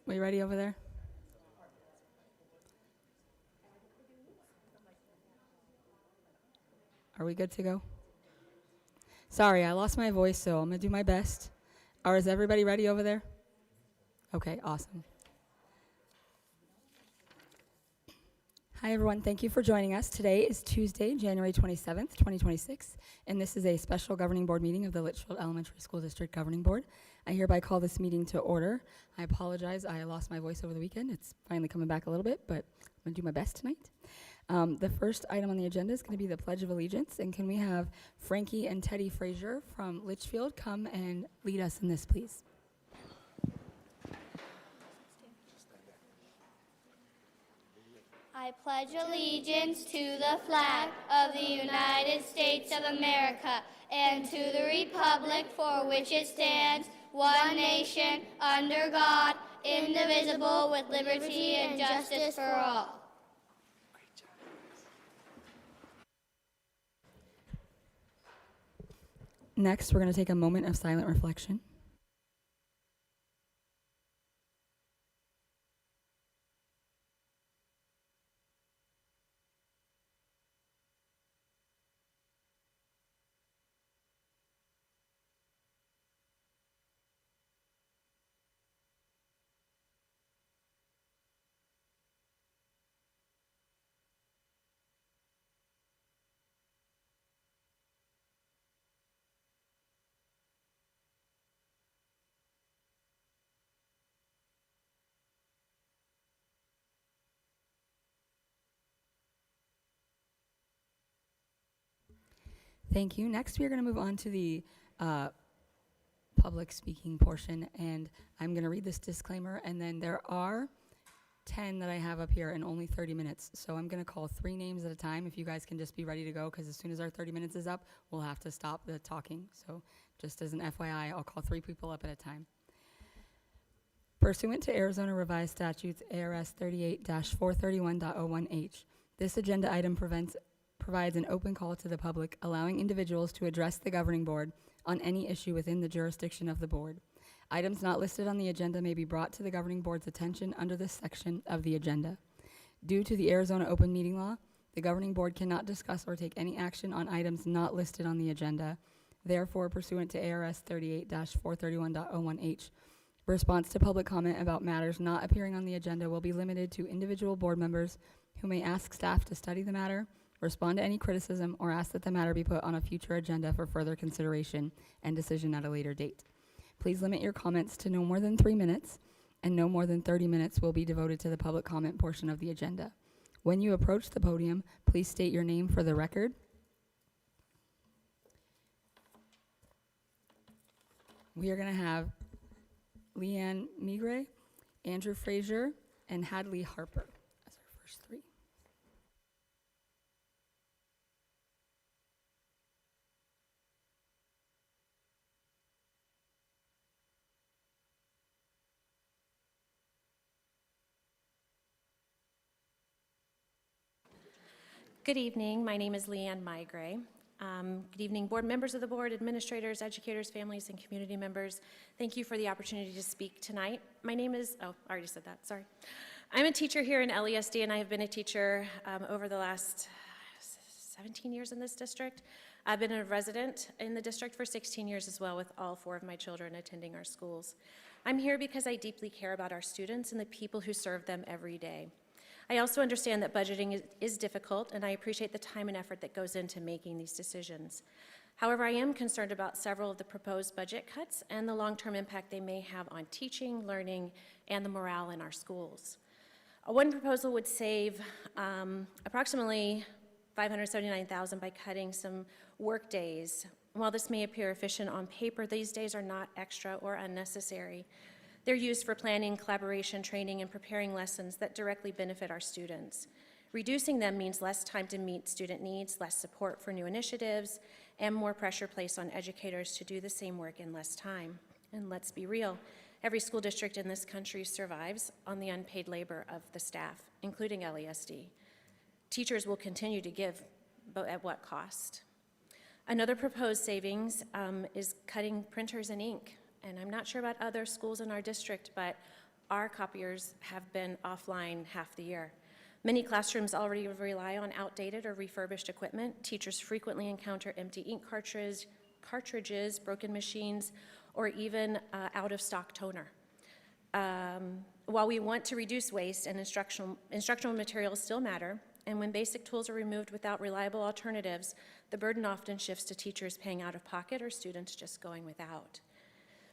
We ready over there? Are we good to go? Sorry, I lost my voice, so I'm going to do my best. Or is everybody ready over there? Okay, awesome. Hi, everyone. Thank you for joining us. Today is Tuesday, January 27th, 2026, and this is a special governing board meeting of the Litchfield Elementary School District Governing Board. I hereby call this meeting to order. I apologize. I lost my voice over the weekend. It's finally coming back a little bit, but I'm going to do my best tonight. The first item on the agenda is going to be the Pledge of Allegiance, and can we have Frankie and Teddy Frazier from Litchfield come and lead us in this, please? I pledge allegiance to the flag of the United States of America and to the republic for which it stands, one nation, under God, indivisible, with liberty and justice for all. Next, we're going to take a moment of silent reflection. Thank you. Next, we are going to move on to the public speaking portion, and I'm going to read this disclaimer, and then there are 10 that I have up here in only 30 minutes. So I'm going to call 3 names at a time if you guys can just be ready to go, because as soon as our 30 minutes is up, we'll have to stop the talking. So just as an FYI, I'll call 3 people up at a time. Pursuant to Arizona Revised Statutes ARS 38-431.01H, this agenda item provides an open call to the public, allowing individuals to address the governing board on any issue within the jurisdiction of the board. Items not listed on the agenda may be brought to the governing board's attention under this section of the agenda. Due to the Arizona open meeting law, the governing board cannot discuss or take any action on items not listed on the agenda. Therefore, pursuant to ARS 38-431.01H, response to public comment about matters not appearing on the agenda will be limited to individual board members who may ask staff to study the matter, respond to any criticism, or ask that the matter be put on a future agenda for further consideration and decision at a later date. Please limit your comments to no more than 3 minutes, and no more than 30 minutes will be devoted to the public comment portion of the agenda. When you approach the podium, please state your name for the record. We are going to have Leanne Migre, Andrew Frazier, and Hadley Harper as our first 3. Good evening. My name is Leanne Migre. Good evening, board members of the board, administrators, educators, families, and community members. Thank you for the opportunity to speak tonight. My name is, I already said that, sorry. I'm a teacher here in LESD, and I have been a teacher over the last 17 years in this district. I've been a resident in the district for 16 years as well, with all 4 of my children attending our schools. I'm here because I deeply care about our students and the people who serve them every day. I also understand that budgeting is difficult, and I appreciate the time and effort that goes into making these decisions. However, I am concerned about several of the proposed budget cuts and the long-term impact they may have on teaching, learning, and the morale in our schools. One proposal would save approximately $579,000 by cutting some work days. While this may appear efficient on paper, these days are not extra or unnecessary. They're used for planning, collaboration, training, and preparing lessons that directly benefit our students. Reducing them means less time to meet student needs, less support for new initiatives, and more pressure placed on educators to do the same work in less time. And let's be real, every school district in this country survives on the unpaid labor of the staff, including LESD. Teachers will continue to give, but at what cost? Another proposed savings is cutting printers and ink. And I'm not sure about other schools in our district, but Our copiers have been offline half the year. Many classrooms already rely on outdated or refurbished equipment. Teachers frequently encounter empty ink cartridges, broken machines, or even out-of-stock toner. While we want to reduce waste and instructional materials still matter, and when basic tools are removed without reliable alternatives, the burden often shifts to teachers paying out of pocket or students just going without.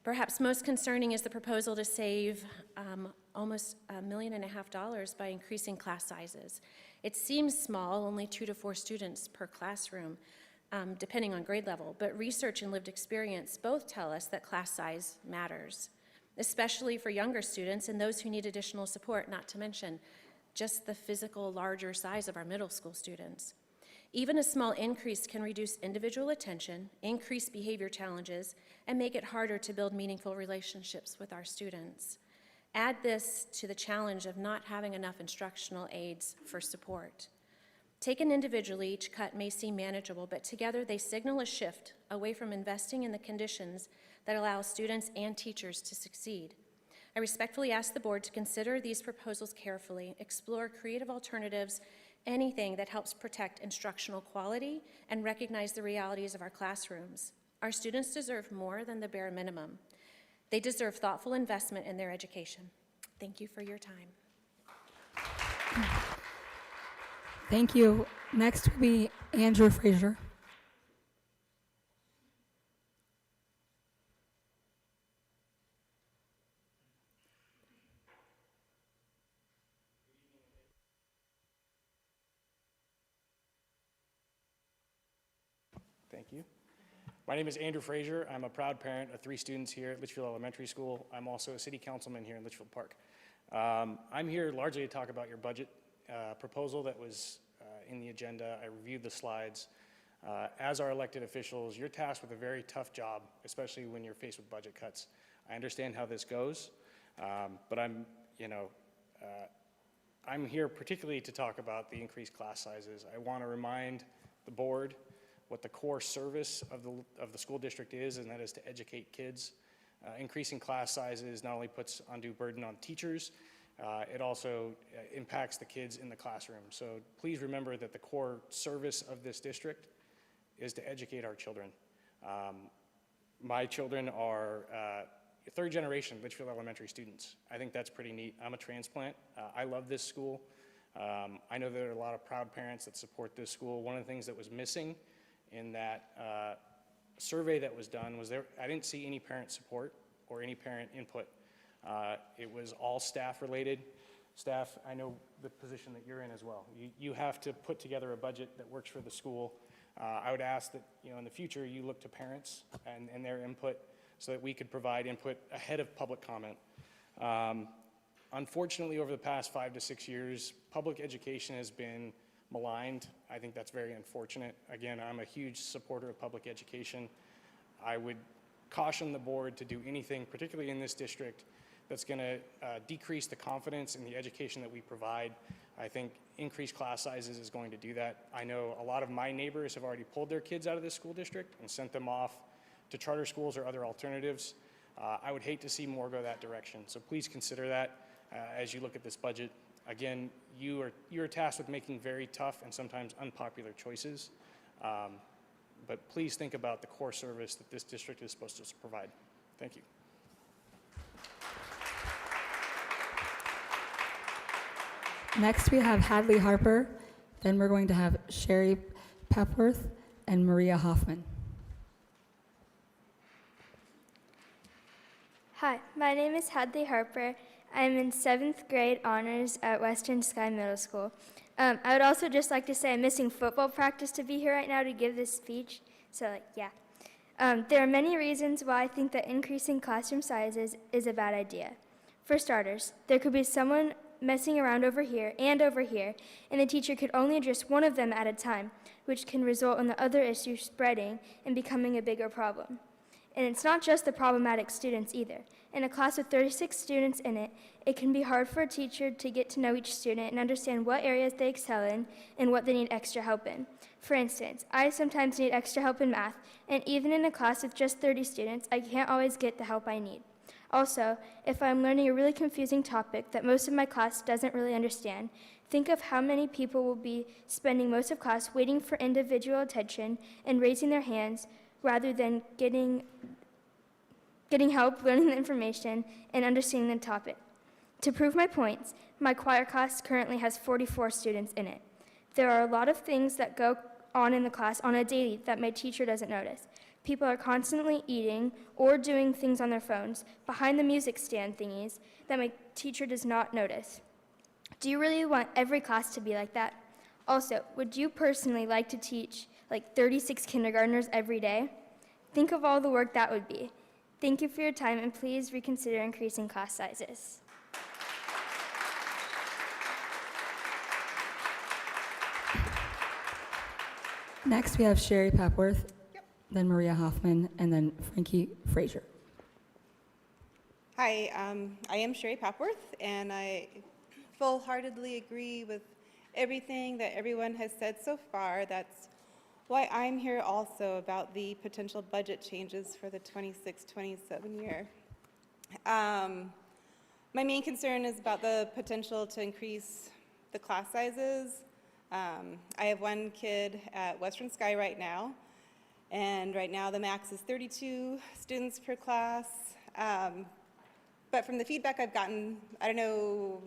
Perhaps most concerning is the proposal to save almost $1.5 million by increasing class sizes. It seems small, only 2 to 4 students per classroom, depending on grade level, but research and lived experience both tell us that class size matters, especially for younger students and those who need additional support, not to mention just the physical larger size of our middle school students. Even a small increase can reduce individual attention, increase behavior challenges, and make it harder to build meaningful relationships with our students. Add this to the challenge of not having enough instructional aides for support. Taken individually, each cut may seem manageable, but together they signal a shift away from investing in the conditions that allow students and teachers to succeed. I respectfully ask the board to consider these proposals carefully, explore creative alternatives, anything that helps protect instructional quality and recognize the realities of our classrooms. Our students deserve more than the bare minimum. They deserve thoughtful investment in their education. Thank you for your time. Thank you. Next will be Andrew Frazier. Thank you. My name is Andrew Frazier. I'm a proud parent of 3 students here at Litchfield Elementary School. I'm also a city councilman here in Litchfield Park. I'm here largely to talk about your budget proposal that was in the agenda. I reviewed the slides. As our elected officials, you're tasked with a very tough job, especially when you're faced with budget cuts. I understand how this goes, but I'm here particularly to talk about the increased class sizes. I want to remind the board what the core service of the school district is, and that is to educate kids. Increasing class sizes not only puts undue burden on teachers, it also impacts the kids in the classroom. So please remember that the core service of this district is to educate our children. My children are 3rd generation Litchfield Elementary students. I think that's pretty neat. I'm a transplant. I love this school. I know there are a lot of proud parents that support this school. One of the things that was missing in that survey that was done was I didn't see any parent support or any parent input. It was all staff related. Staff, I know the position that you're in as well. You have to put together a budget that works for the school. I would ask that in the future you look to parents and their input so that we could provide input ahead of public comment. Unfortunately, over the past 5 to 6 years, public education has been maligned. I think that's very unfortunate. Again, I'm a huge supporter of public education. I would caution the board to do anything, particularly in this district, that's going to decrease the confidence in the education that we provide. I think increased class sizes is going to do that. I know a lot of my neighbors have already pulled their kids out of this school district and sent them off to charter schools or other alternatives. I would hate to see more go that direction. So please consider that as you look at this budget. Again, you're tasked with making very tough and sometimes unpopular choices, but please think about the core service that this district is supposed to provide. Thank you. Next, we have Hadley Harper. Then we're going to have Sherry Pepworth and Maria Hoffman. Hi, my name is Hadley Harper. I'm in 7th grade honors at Western Sky Middle School. I would also just like to say I'm missing football practice to be here right now to give this speech. So, yeah. There are many reasons why I think that increasing classroom sizes is a bad idea. For starters, there could be someone messing around over here, and the teacher could only address one of them at a time, which can result in the other issue spreading and becoming a bigger problem. And it's not just the problematic students either. In a class with 36 students in it, it can be hard for a teacher to get to know each student and understand what areas they excel in and what they need extra help in. For instance, I sometimes need extra help in math, and even in a class with just 30 students, I can't always get the help I need. Also, if I'm learning a really confusing topic that most of my class doesn't really understand, think of how many people will be spending most of class waiting for individual attention and raising their hands rather than getting help learning the information and understanding the topic. To prove my points, my choir class currently has 44 students in it. There are a lot of things that go on in the class on a daily that my teacher doesn't notice. People are constantly eating or doing things on their phones behind the music stand thingies that my teacher does not notice. Do you really want every class to be like that? Also, would you personally like to teach like 36 kindergartners every day? Think of all the work that would be. Thank you for your time, and please reconsider increasing class sizes. Next, we have Sherry Papworth, then Maria Hoffman, and then Frankie Frazier. Hi, I am Sherry Papworth, and I full-heartedly agree with everything that everyone has said so far. That's why I'm here also about the potential budget changes for the 26-27 year. My main concern is about the potential to increase the class sizes. I have one kid at Western Sky right now, and right now the max is 32 students per class. But from the feedback I've gotten, I don't know,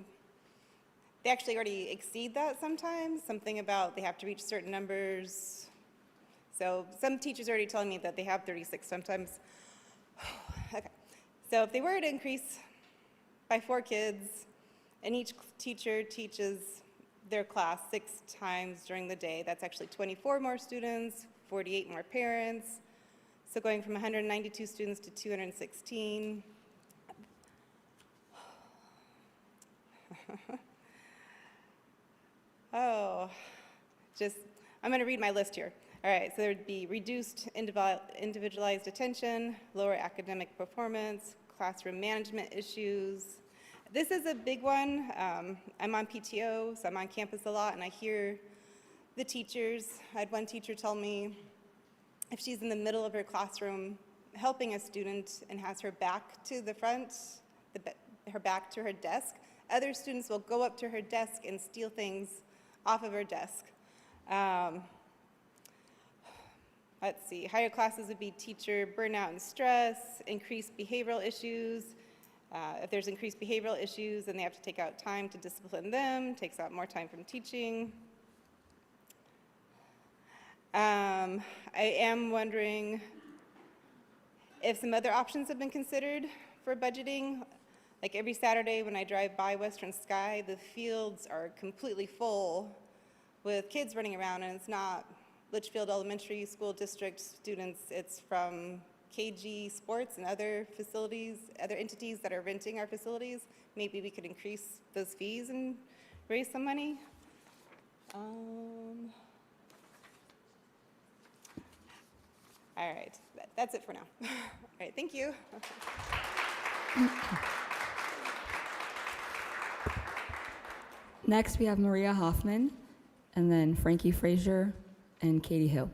they actually already exceed that sometimes, something about they have to reach certain numbers. So some teachers are already telling me that they have 36 sometimes. Okay. So if they were to increase by 4 kids, and each teacher teaches their class 6 times during the day, that's actually 24 more students, 48 more parents. So going from 192 students to 216. Oh, I'm going to read my list here. All right, so there would be reduced individualized attention, lower academic performance, classroom management issues. This is a big one. I'm on PTO, so I'm on campus a lot, and I hear the teachers. I had one teacher tell me if she's in the middle of her classroom helping a student and has her back to the front, her back to her desk, other students will go up to her desk and steal things off of her desk. Let's see, higher classes would be teacher burnout and stress, increased behavioral issues. If there's increased behavioral issues, then they have to take out time to discipline them, takes out more time from teaching. I am wondering if some other options have been considered for budgeting. Like every Saturday when I drive by Western Sky, the fields are completely full with kids running around, and it's not Litchfield Elementary School District students, it's from KG Sports and other facilities, other entities that are renting our facilities. Maybe we could increase those fees and raise some money. All right, that's it for now. All right, thank you. Next, we have Maria Hoffman, and then Frankie Frazier and Katie Hill.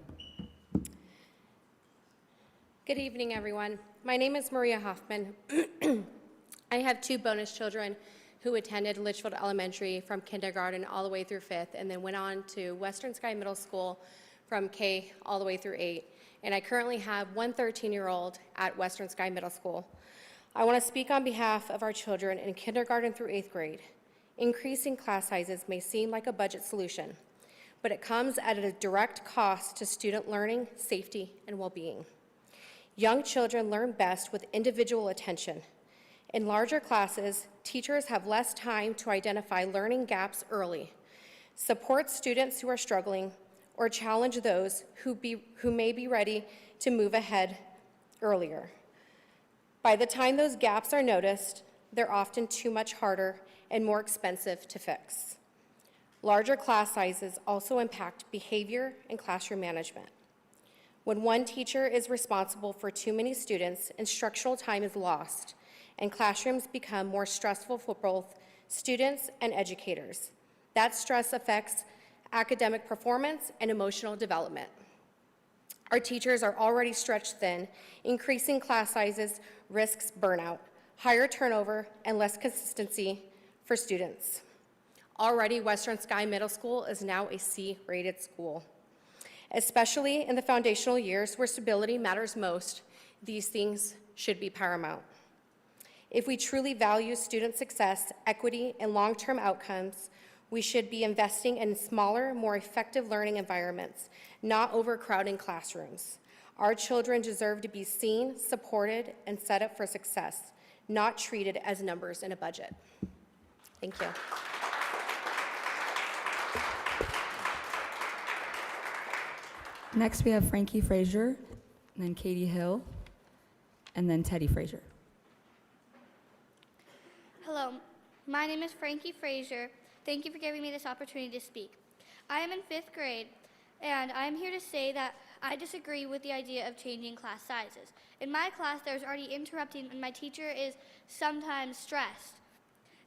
Good evening, everyone. My name is Maria Hoffman. I have 2 bonus children who attended Litchfield Elementary from kindergarten all the way through 5th, and then went on to Western Sky Middle School from K all the way through 8. And I currently have one 13-year-old at Western Sky Middle School. I want to speak on behalf of our children in kindergarten through 8th grade. Increasing class sizes may seem like a budget solution, but it comes at a direct cost to student learning, safety, and well-being. Young children learn best with individual attention. In larger classes, teachers have less time to identify learning gaps early, support students who are struggling, or challenge those who may be ready to move ahead earlier. By the time those gaps are noticed, they're often too much harder and more expensive to fix. Larger class sizes also impact behavior and classroom management. When one teacher is responsible for too many students, instructional time is lost, and classrooms become more stressful for both students and educators. That stress affects academic performance and emotional development. Our teachers are already stretched thin. Increasing class sizes risks burnout, higher turnover, and less consistency for students. Already, Western Sky Middle School is now a C-rated school. Especially in the foundational years where stability matters most, these things should be paramount. If we truly value student success, equity, and long-term outcomes, we should be investing in smaller, more effective learning environments, not overcrowding classrooms. Our children deserve to be seen, supported, and set up for success, not treated as numbers in a budget. Thank you. Next, we have Frankie Frazier, and then Katie Hill, and then Teddy Frazier. Hello, my name is Frankie Frazier. Thank you for giving me this opportunity to speak. I am in 5th grade, and I am here to say that I disagree with the idea of changing class sizes. In my class, there's already interrupting, and my teacher is sometimes stressed.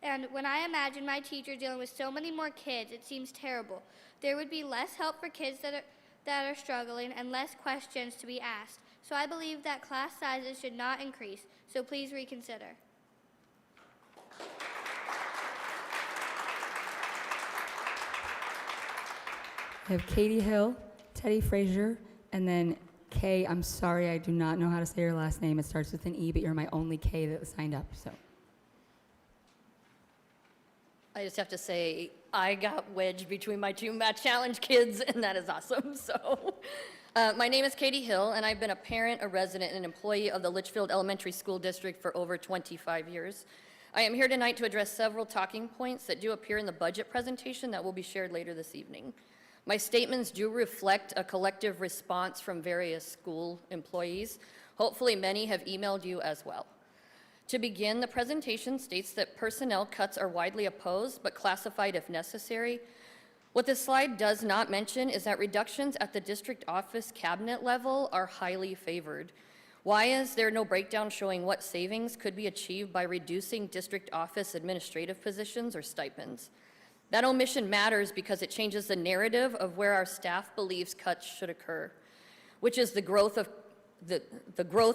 And when I imagine my teacher dealing with so many more kids, it seems terrible. There would be less help for kids that are struggling and less questions to be asked. So I believe that class sizes should not increase, so please reconsider. We have Katie Hill, Teddy Frazier, and then Kay. I'm sorry, I do not know how to say your last name. It starts with an E, but you're my only K that was signed up, so. I just have to say, I got wedged between my two Math Challenge kids, and that is awesome. So, my name is Katie Hill, and I've been a parent, a resident, and an employee of the Litchfield Elementary School District for over 25 years. I am here tonight to address several talking points that do appear in the budget presentation that will be shared later this evening. My statements do reflect a collective response from various school employees. Hopefully, many have emailed you as well. To begin, the presentation states that personnel cuts are widely opposed, but classified if necessary. What this slide does not mention is that reductions at the district office cabinet level are highly favored. Why is there no breakdown showing what savings could be achieved by reducing district office administrative positions or stipends? That omission matters because it changes the narrative of where our staff believes cuts should occur, which is the growth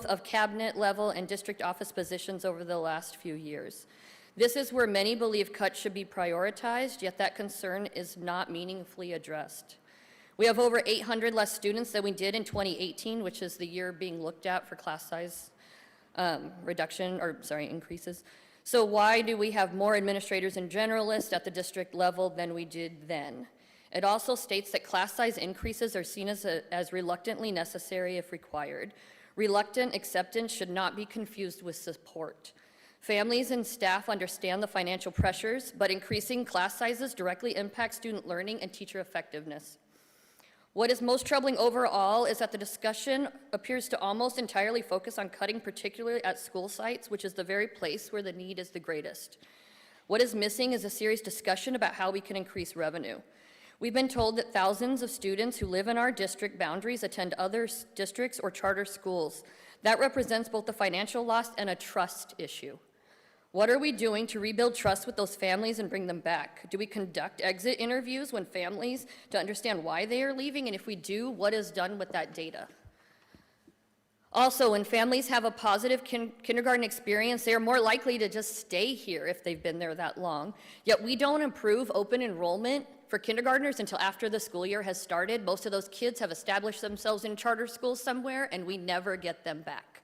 of cabinet level and district office positions over the last few years. This is where many believe cuts should be prioritized, yet that concern is not meaningfully addressed. We have over 800 less students than we did in 2018, which is the year being looked at for class size increases. So why do we have more administrators and generalists at the district level than we did then? It also states that class size increases are seen as reluctantly necessary if required. Reluctant acceptance should not be confused with support. Families and staff understand the financial pressures, but increasing class sizes directly impacts student learning and teacher effectiveness. What is most troubling overall is that the discussion appears to almost entirely focus on cutting, particularly at school sites, which is the very place where the need is the greatest. What is missing is a serious discussion about how we can increase revenue. We've been told that thousands of students who live in our district boundaries attend other districts or charter schools. That represents both the financial loss and a trust issue. What are we doing to rebuild trust with those families and bring them back? Do we conduct exit interviews when families to understand why they are leaving? And if we do, what is done with that data? Also, when families have a positive kindergarten experience, they are more likely to just stay here if they've been there that long. Yet we don't improve open enrollment for kindergartners until after the school year has started. Most of those kids have established themselves in charter schools somewhere, and we never get them back.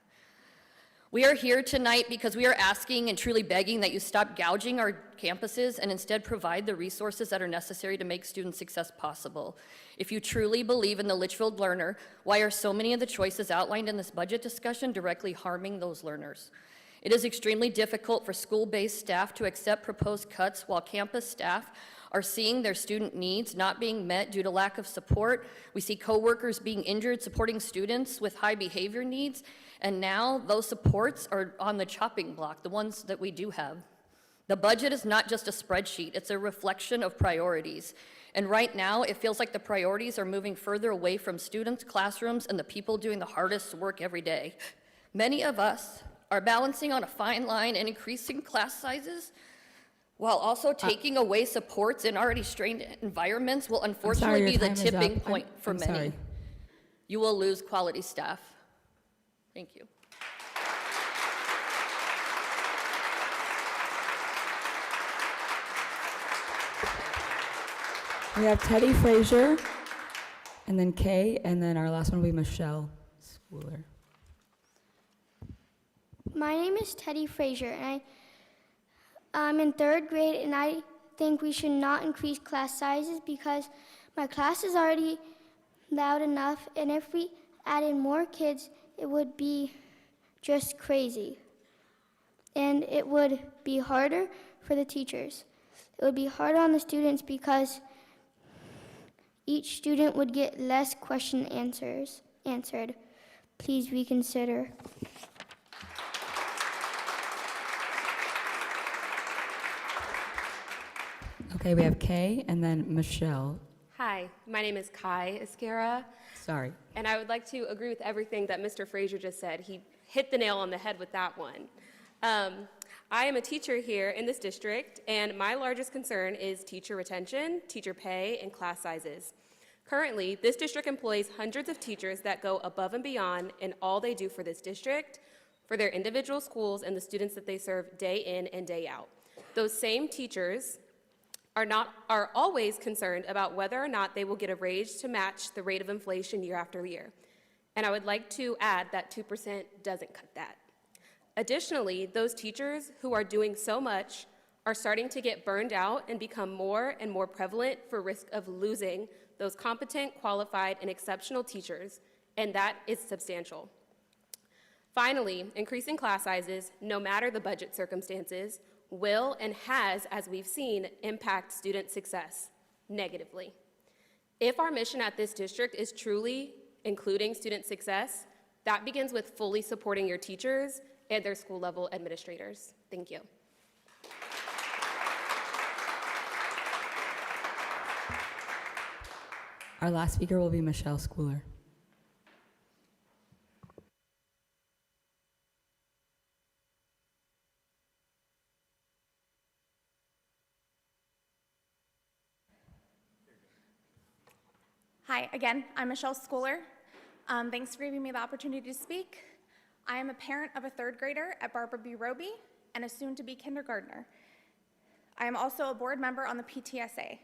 We are here tonight because we are asking and truly begging that you stop gouging our campuses and instead provide the resources that are necessary to make student success possible. If you truly believe in the Litchfield learner, why are so many of the choices outlined in this budget discussion directly harming those learners? It is extremely difficult for school-based staff to accept proposed cuts while campus staff are seeing their student needs not being met due to lack of support. We see coworkers being injured supporting students with high behavior needs, and now those supports are on the chopping block, the ones that we do have. The budget is not just a spreadsheet, it's a reflection of priorities. And right now, it feels like the priorities are moving further away from students, classrooms, and the people doing the hardest work every day. Many of us are balancing on a fine line and increasing class sizes while also taking away supports in already strained environments will unfortunately be the tipping point for many. Sorry. You will lose quality staff. Thank you. We have Teddy Frazier, and then Kay, and then our last one will be Michelle Schooler. My name is Teddy Frazier, and I'm in third grade, and I think we should not increase class sizes because my class is already loud enough, and if we added more kids, it would be just crazy. And it would be harder for the teachers. It would be harder on the students because each student would get less question answered. Please reconsider. Okay, we have Kay, and then Michelle. Hi, my name is Kai Esquera, Sorry. and I would like to agree with everything that Mr. Frazier just said. He hit the nail on the head with that one. I am a teacher here in this district, and my largest concern is teacher retention, teacher pay, and class sizes. Currently, this district employs hundreds of teachers that go above and beyond in all they do for this district, for their individual schools, and the students that they serve day in and day out. Those same teachers are always concerned about whether or not they will get a raise to match the rate of inflation year after year. And I would like to add that 2% doesn't cut that. Additionally, those teachers who are doing so much are starting to get burned out and become more and more prevalent for risk of losing those competent, qualified, and exceptional teachers, and that is substantial. Finally, increasing class sizes, no matter the budget circumstances, will and has, as we've seen, impact student success negatively. If our mission at this district is truly including student success, that begins with fully supporting your teachers and their school level administrators. Thank you. Our last speaker will be Michelle Schooler. Hi, again, I'm Michelle Schooler. Thanks for giving me the opportunity to speak. I am a parent of a third grader at Barbara B. Roby and a soon-to-be kindergartner. I am also a board member on the PTSA.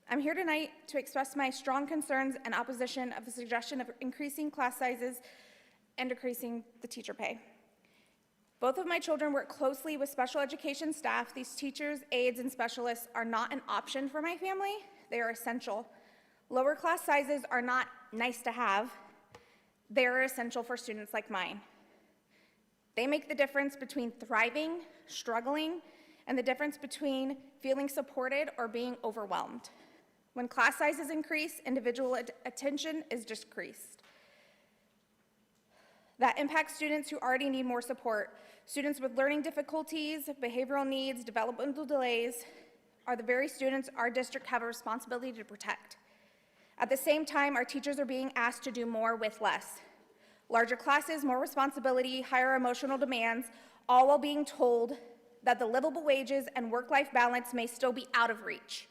I'm here tonight to express my strong concerns and opposition of the suggestion of increasing class sizes and decreasing the teacher pay. Both of my children work closely with special education staff. These teachers, aides, and specialists are not an option for my family. They are essential. Lower class sizes are not nice to have. They are essential for students like mine. They make the difference between thriving, struggling, and the difference between feeling supported or being overwhelmed. When class sizes increase, individual attention is decreased. That impacts students who already need more support. Students with learning difficulties, behavioral needs, developmental delays are the very students our district have a responsibility to protect. At the same time, our teachers are being asked to do more with less. Larger classes, more responsibility, higher emotional demands, all while being told that the livable wages and work-life balance may still be out of reach.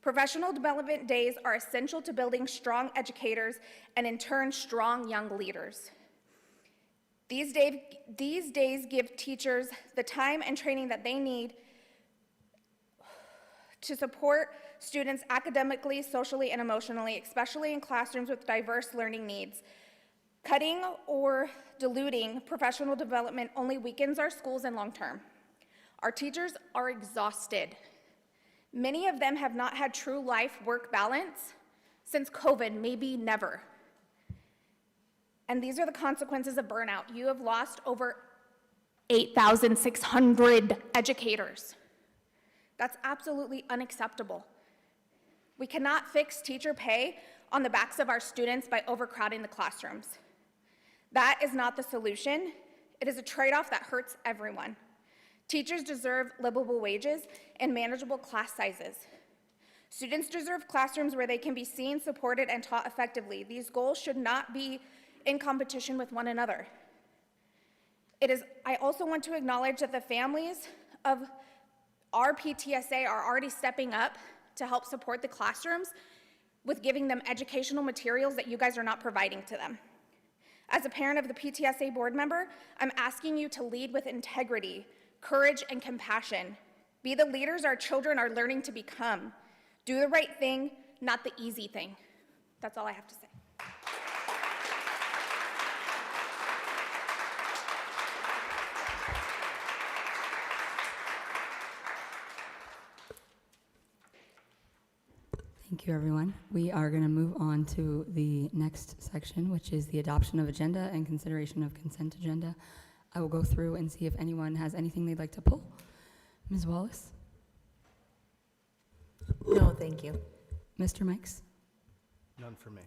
Professional development days are essential to building strong educators and in turn, strong young leaders. These days give teachers the time and training that they need to support students academically, socially, and emotionally, especially in classrooms with diverse learning needs. Cutting or diluting professional development only weakens our schools in long term. Our teachers are exhausted. Many of them have not had true life-work balance since COVID, maybe never. And these are the consequences of burnout. You have lost over 8,600 educators. That's absolutely unacceptable. We cannot fix teacher pay on the backs of our students by overcrowding the classrooms. That is not the solution. It is a trade-off that hurts everyone. Teachers deserve livable wages and manageable class sizes. Students deserve classrooms where they can be seen, supported, and taught effectively. These goals should not be in competition with one another. I also want to acknowledge that the families of our PTSA are already stepping up to help support the classrooms with giving them educational materials that you guys are not providing to them. As a parent of the PTSA board member, I'm asking you to lead with integrity, courage, and compassion, Be the leaders our children are learning to become. Do the right thing, not the easy thing. That's all I have to say. Thank you, everyone. We are going to move on to the next section, which is the adoption of agenda and consideration of consent agenda. I will go through and see if anyone has anything they'd like to pull. Ms. Wallace? No, thank you. Mr. Mikes? None for me.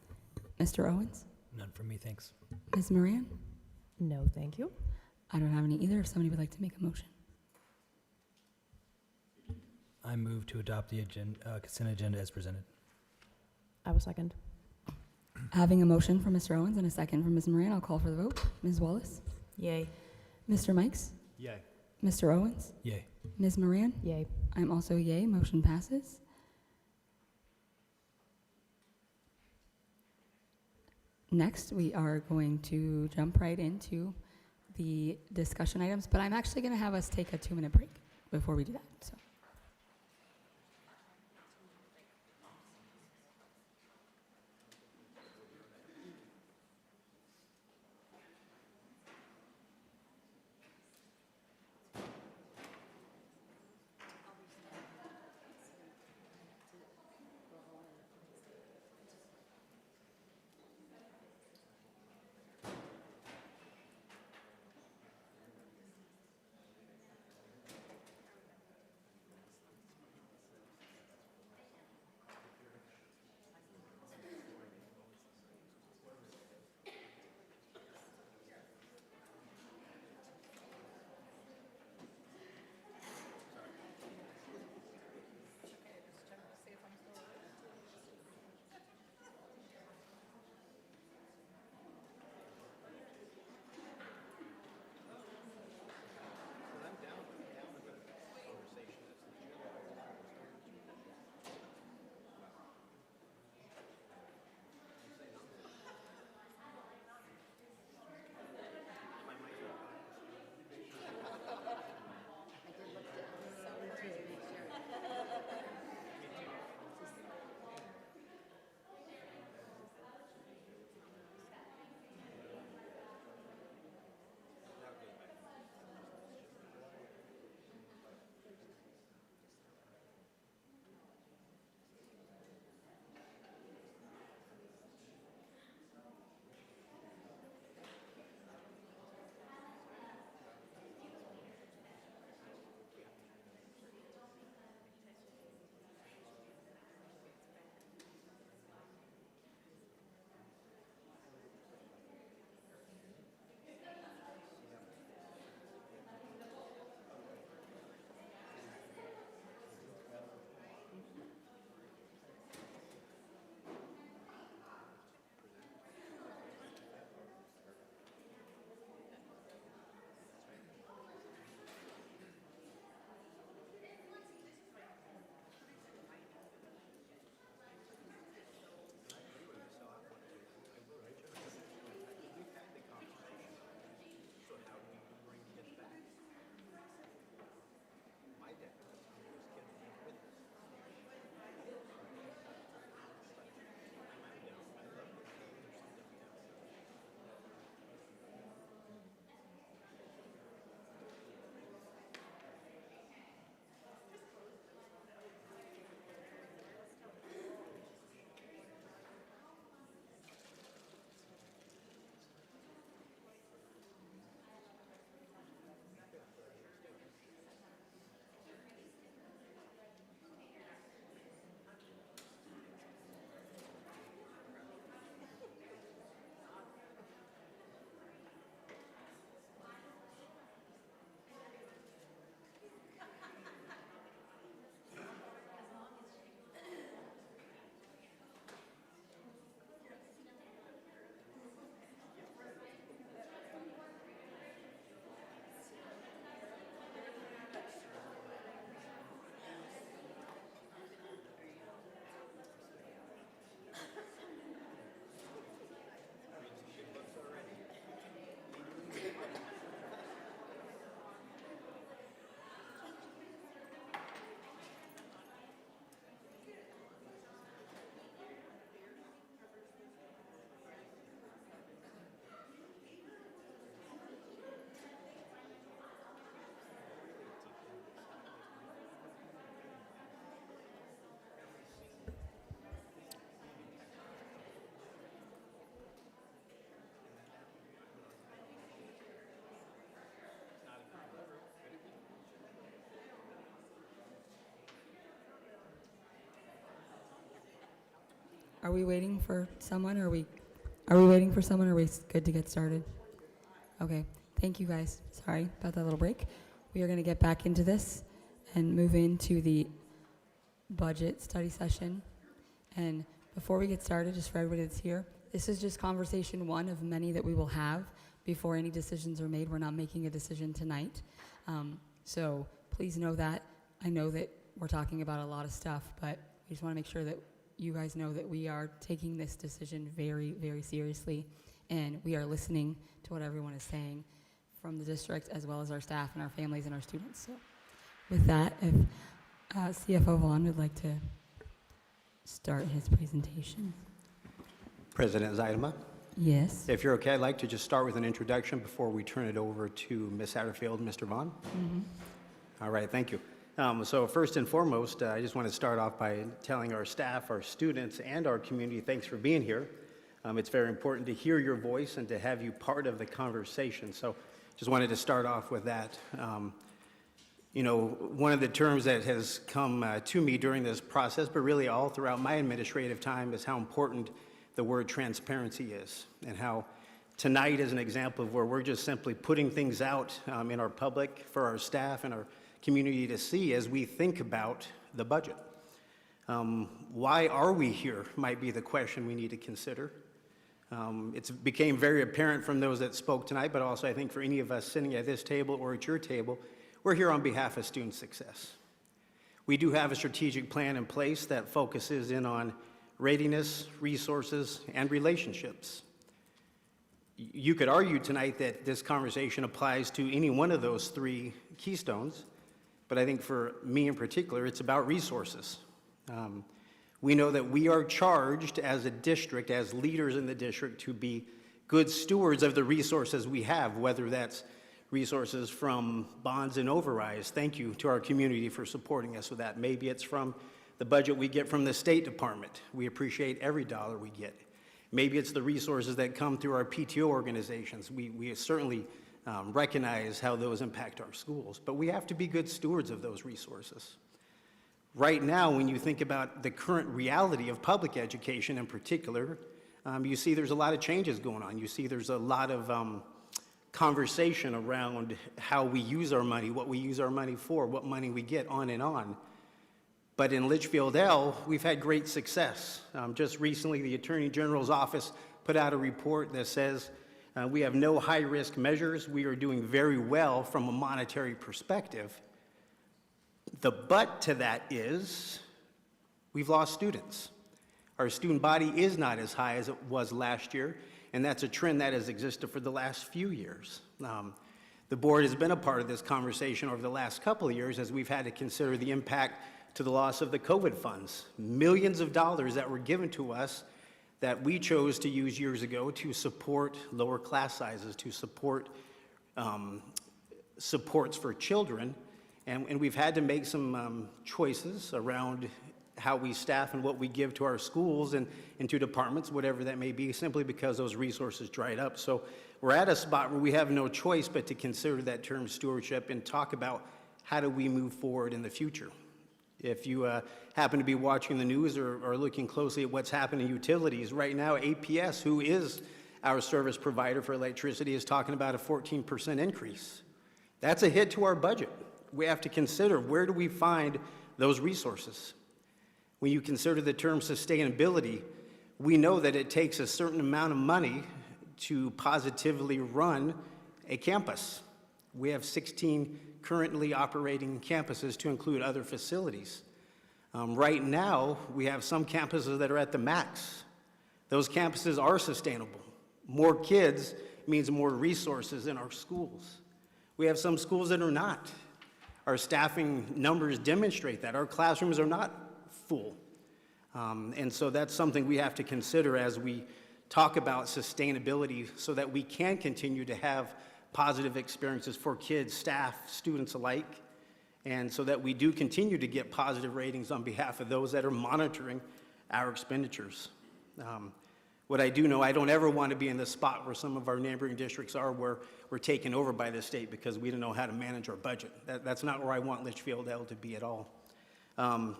Mr. Owens? None for me, thanks. Ms. Moran? No, thank you. I don't have any either. If somebody would like to make a motion. I move to adopt the consent agenda as presented. I will second. Having a motion from Mr. Owens and a second from Ms. Moran, I'll call for the vote. Ms. Wallace? Yay. Mr. Mikes? Yay. Mr. Owens? Yay. Ms. Moran? Yay. I'm also yay. Motion passes. Next, we are going to jump right into the discussion items, but I'm actually going to have us take a 2-minute break before we do that. So. Are we waiting for someone, or are we waiting for someone, or are we good to get started? Okay, thank you guys. Sorry about that little break. We are going to get back into this and move into the budget study session. And before we get started, just for everybody that's here, this is just conversation one of many that we will have before any decisions are made. We're not making a decision tonight. So please know that. I know that we're talking about a lot of stuff, but we just want to make sure that you guys know that we are taking this decision very, very seriously, and we are listening to what everyone is saying from the district, as well as our staff and our families and our students. So with that, if CFO Vaughn would like to start his presentation. President Zeidema, Yes. if you're okay, I'd like to just start with an introduction before we turn it over to Ms. Satterfield and Mr. Vaughn. All right, thank you. So first and foremost, I just want to start off by telling our staff, our students, and our community thanks for being here. It's very important to hear your voice and to have you part of the conversation. So just wanted to start off with that. You know, one of the terms that has come to me during this process, but really all throughout my administrative time, is how important the word transparency is, and how tonight is an example of where we're just simply putting things out in our public for our staff and our community to see as we think about the budget. Why are we here might be the question we need to consider. It's became very apparent from those that spoke tonight, but also I think for any of us sitting at this table or at your table, we're here on behalf of student success. We do have a strategic plan in place that focuses in on readiness, resources, and relationships. You could argue tonight that this conversation applies to any one of those three keystones, but I think for me in particular, it's about resources. We know that we are charged as a district, as leaders in the district, to be good stewards of the resources we have, whether that's resources from bonds and overrides. Thank you to our community for supporting us with that. Maybe it's from the budget we get from the State Department. We appreciate every dollar we get. Maybe it's the resources that come through our PTO organizations. We certainly recognize how those impact our schools, but we have to be good stewards of those resources. Right now, when you think about the current reality of public education in particular, you see there's a lot of changes going on. You see there's a lot of conversation around how we use our money, what we use our money for, what money we get, on and on. But in Litchfield L, we've had great success. Just recently, the Attorney General's office put out a report that says we have no high-risk measures. We are doing very well from a monetary perspective. The but to that is we've lost students. Our student body is not as high as it was last year, and that's a trend that has existed for the last few years. The board has been a part of this conversation over the last couple of years as we've had to consider the impact to the loss of the COVID funds. Millions of dollars that were given to us that we chose to use years ago to support lower class sizes, to support supports for children. And we've had to make some choices around how we staff and what we give to our schools and to departments, whatever that may be, simply because those resources dried up. So we're at a spot where we have no choice but to consider that term stewardship and talk about how do we move forward in the future. If you happen to be watching the news or looking closely at what's happening in utilities, right now APS, who is our service provider for electricity, is talking about a 14% increase. That's a hit to our budget. We have to consider, where do we find those resources? When you consider the term sustainability, we know that it takes a certain amount of money to positively run a campus. We have 16 currently operating campuses to include other facilities. Right now, we have some campuses that are at the max. Those campuses are sustainable. More kids means more resources in our schools. We have some schools that are not. Our staffing numbers demonstrate that. Our classrooms are not full. And so that's something we have to consider as we talk about sustainability so that we can continue to have positive experiences for kids, staff, students alike, and so that we do continue to get positive ratings on behalf of those that are monitoring our expenditures. What I do know, I don't ever want to be in the spot where some of our neighboring districts are, where we're taken over by the state because we don't know how to manage our budget. That's not where I want Litchfield L to be at all.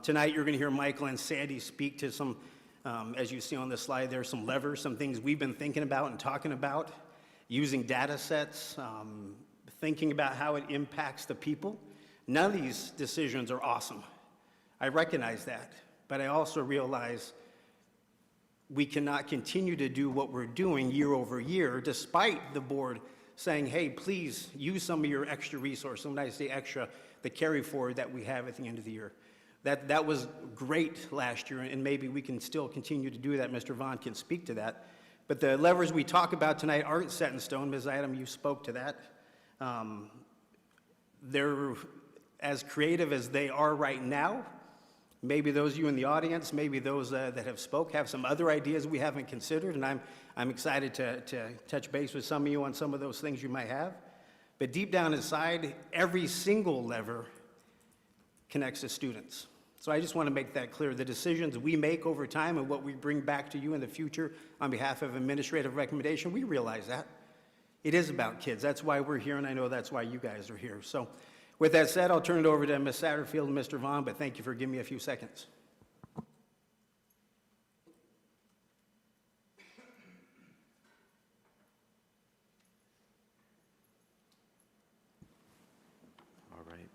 Tonight, you're going to hear Michael and Sandy speak to some As you see on the slide, there are some levers, some things we've been thinking about and talking about, using data sets, thinking about how it impacts the people. None of these decisions are awesome. I recognize that, but I also realize we cannot continue to do what we're doing year over year, despite the board saying, hey, please use some of your extra resources. When I say extra, the carry forward that we have at the end of the year. That was great last year, and maybe we can still continue to do that. Mr. Vaughn can speak to that. But the levers we talk about tonight aren't set in stone. Ms. Adam, you spoke to that. They're as creative as they are right now. Maybe those of you in the audience, maybe those that have spoke have some other ideas we haven't considered, and I'm excited to touch base with some of you on some of those things you might have. But deep down inside, every single lever connects to students. So I just want to make that clear. The decisions we make over time and what we bring back to you in the future on behalf of administrative recommendation, we realize that. It is about kids. That's why we're here, and I know that's why you guys are here. So with that said, I'll turn it over to Ms. Satterfield and Mr. Vaughn, but thank you for giving me a few seconds. All right.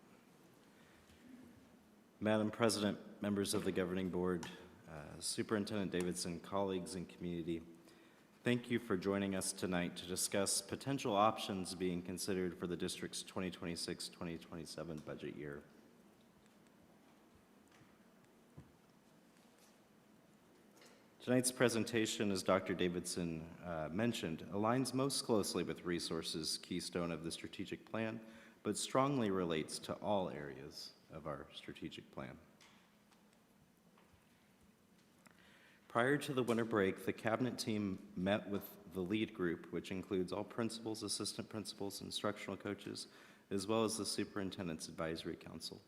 Madam President, members of the Governing Board, Superintendent Davidson, colleagues and community, thank you for joining us tonight to discuss potential options being considered for the district's 2026-2027 budget year. Tonight's presentation, as Dr. Davidson mentioned, aligns most closely with resources keystone of the strategic plan, but strongly relates to all areas of our strategic plan. Prior to the winter break, the cabinet team met with the lead group, which includes all principals, assistant principals, instructional coaches, as well as the Superintendent's Advisory Council.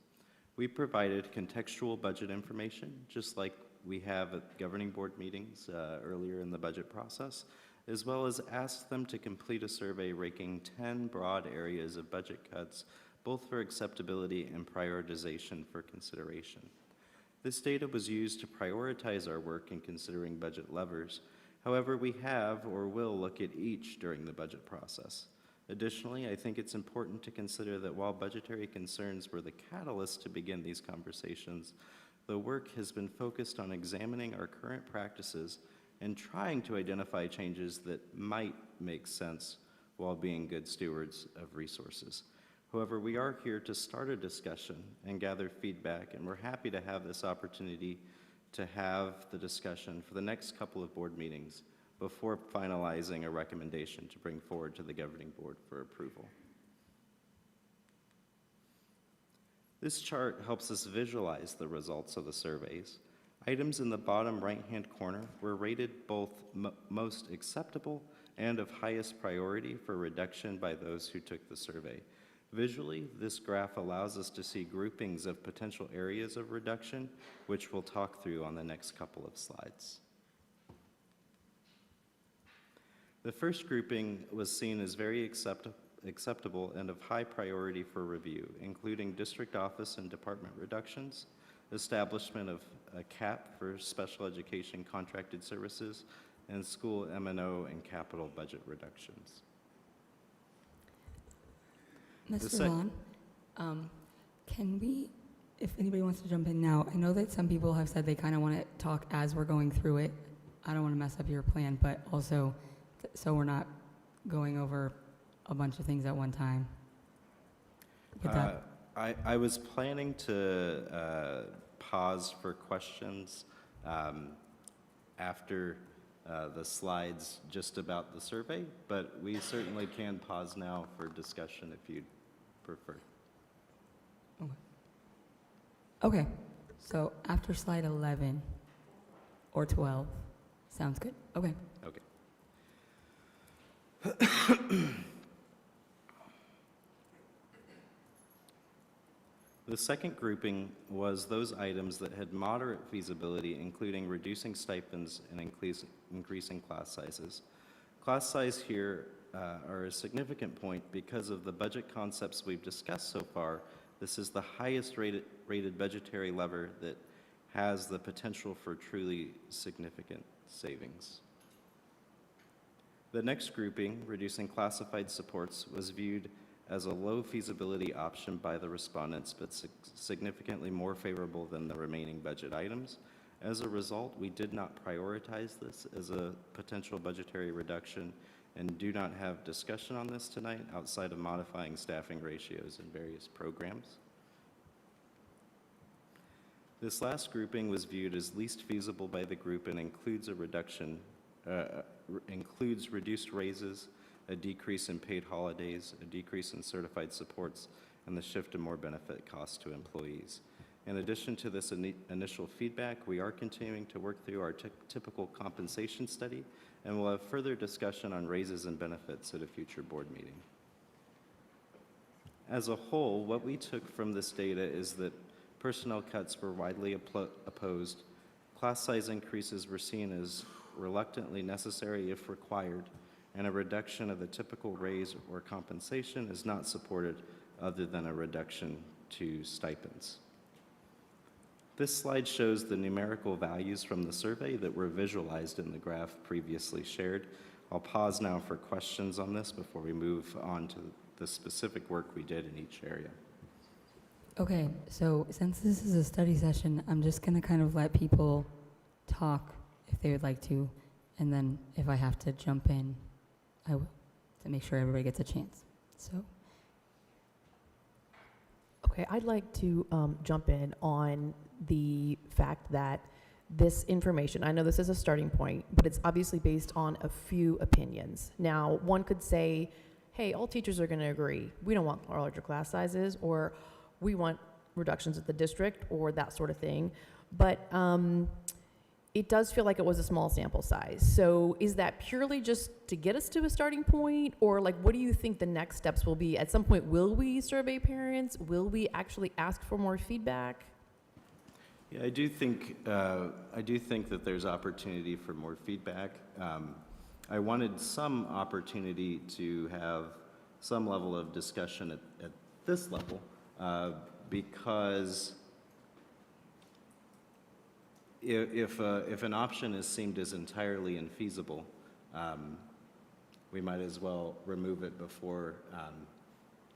We provided contextual budget information, just like we have at governing board meetings earlier in the budget process, as well as asked them to complete a survey ranking 10 broad areas of budget cuts, both for acceptability and prioritization for consideration. This data was used to prioritize our work in considering budget levers. However, we have or will look at each during the budget process. Additionally, I think it's important to consider that while budgetary concerns were the catalyst to begin these conversations, the work has been focused on examining our current practices and trying to identify changes that might make sense while being good stewards of resources. However, we are here to start a discussion and gather feedback, and we're happy to have this opportunity to have the discussion for the next couple of board meetings before finalizing a recommendation to bring forward to the governing board for approval. This chart helps us visualize the results of the surveys. Items in the bottom right-hand corner were rated both most acceptable and of highest priority for reduction by those who took the survey. Visually, this graph allows us to see groupings of potential areas of reduction, which we'll talk through on the next couple of slides. The first grouping was seen as very acceptable and of high priority for review, including district office and department reductions, establishment of a cap for special education contracted services, and school M&O and capital budget reductions. Mr. Vaughn, can we, if anybody wants to jump in now, I know that some people have said they kind of want to talk as we're going through it. I don't want to mess up your plan, but also so we're not going over a bunch of things at one time. I was planning to pause for questions after the slides just about the survey, but we certainly can pause now for discussion if you'd prefer. Okay, so after slide 11 or 12, sounds good. Okay. Okay. The second grouping was those items that had moderate feasibility, including reducing stipends and increasing class sizes. Class size here are a significant point because of the budget concepts we've discussed so far. This is the highest rated budgetary lever that has the potential for truly significant savings. The next grouping, reducing classified supports, was viewed as a low feasibility option by the respondents, but significantly more favorable than the remaining budget items. As a result, we did not prioritize this as a potential budgetary reduction and do not have discussion on this tonight outside of modifying staffing ratios in various programs. This last grouping was viewed as least feasible by the group and includes a reduction, includes reduced raises, a decrease in paid holidays, a decrease in certified supports, and the shift to more benefit costs to employees. In addition to this initial feedback, we are continuing to work through our typical compensation study, and we'll have further discussion on raises and benefits at a future board meeting. As a whole, what we took from this data is that personnel cuts were widely opposed, class size increases were seen as reluctantly necessary if required, and a reduction of the typical raise or compensation is not supported other than a reduction to stipends. This slide shows the numerical values from the survey that were visualized in the graph previously shared. I'll pause now for questions on this before we move on to the specific work we did in each area. Okay, so since this is a study session, I'm just going to kind of let people talk if they would like to, and then if I have to jump in, I will, to make sure everybody gets a chance. So. Okay, I'd like to jump in on the fact that this information, I know this is a starting point, but it's obviously based on a few opinions. Now, one could say, hey, all teachers are going to agree. We don't want larger class sizes, or we want reductions at the district, or that sort of thing. But it does feel like it was a small sample size. So is that purely just to get us to a starting point? Or like, what do you think the next steps will be? At some point, will we survey parents? Will we actually ask for more feedback? Yeah, I do think that there's opportunity for more feedback. I wanted some opportunity to have some level of discussion at this level because if an option is seen as entirely infeasible, we might as well remove it before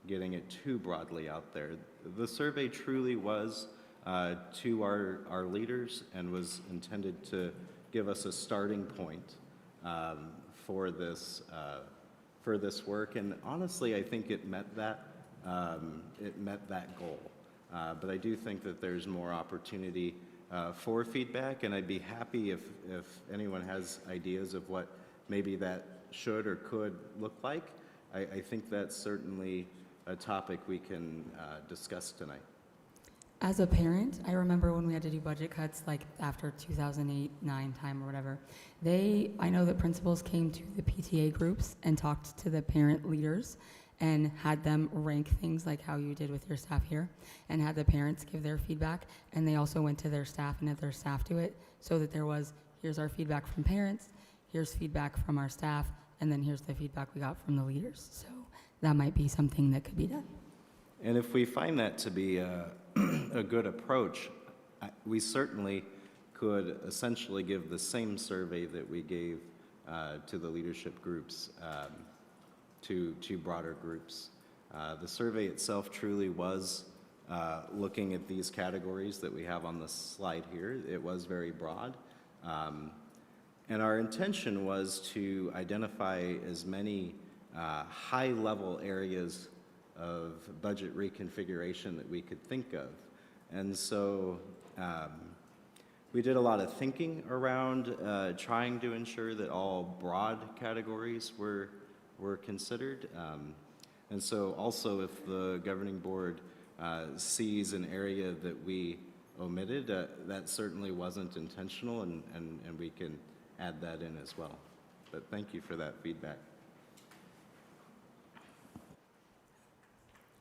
getting it too broadly out there. The survey truly was to our leaders and was intended to give us a starting point for this work. And honestly, I think it met that goal. But I do think that there's more opportunity for feedback, and I'd be happy if anyone has ideas of what maybe that should or could look like. I think that's certainly a topic we can discuss tonight. As a parent, I remember when we had to do budget cuts, like after 2008-9 time or whatever, I know that principals came to the PTA groups and talked to the parent leaders and had them rank things like how you did with your staff here, and had the parents give their feedback, and they also went to their staff and had their staff do it, so that there was, here's our feedback from parents, here's feedback from our staff, and then here's the feedback we got from the leaders. So that might be something that could be done. And if we find that to be a good approach, we certainly could essentially give the same survey that we gave to the leadership groups to broader groups. The survey itself truly was looking at these categories that we have on the slide here. It was very broad. And our intention was to identify as many high-level areas of budget reconfiguration that we could think of. And so we did a lot of thinking around trying to ensure that all broad categories were considered. And so also if the governing board sees an area that we omitted, that certainly wasn't intentional, and we can add that in as well. But thank you for that feedback.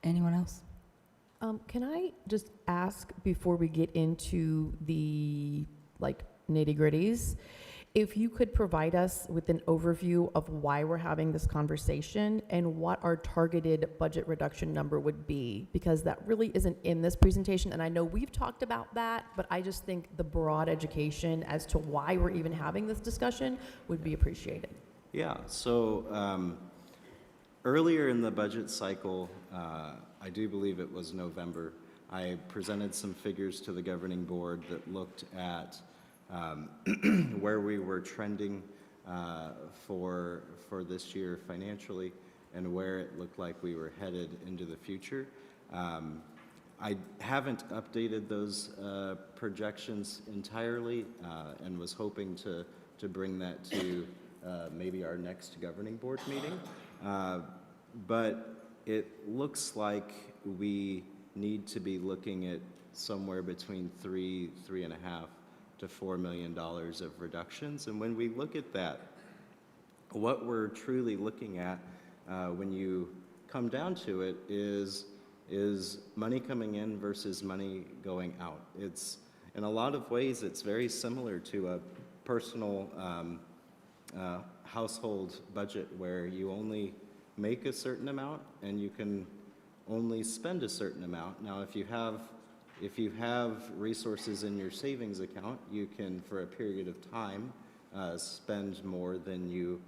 Anyone else? Can I just ask before we get into the nitty-gritties, If you could provide us with an overview of why we're having this conversation and what our targeted budget reduction number would be, because that really isn't in this presentation, and I know we've talked about that, but I just think the broad education as to why we're even having this discussion would be appreciated. Yeah, so earlier in the budget cycle, I do believe it was November, I presented some figures to the governing board that looked at where we were trending for this year financially and where it looked like we were headed into the future. I haven't updated those projections entirely and was hoping to bring that to maybe our next governing board meeting. But it looks like we need to be looking at somewhere between $3.5 to $4 million of reductions. And when we look at that, what we're truly looking at when you come down to it is money coming in versus money going out. It's, in a lot of ways, it's very similar to a personal household budget where you only make a certain amount and you can only spend a certain amount. Now, if you have resources in your savings account, you can, for a period of time, spend more than you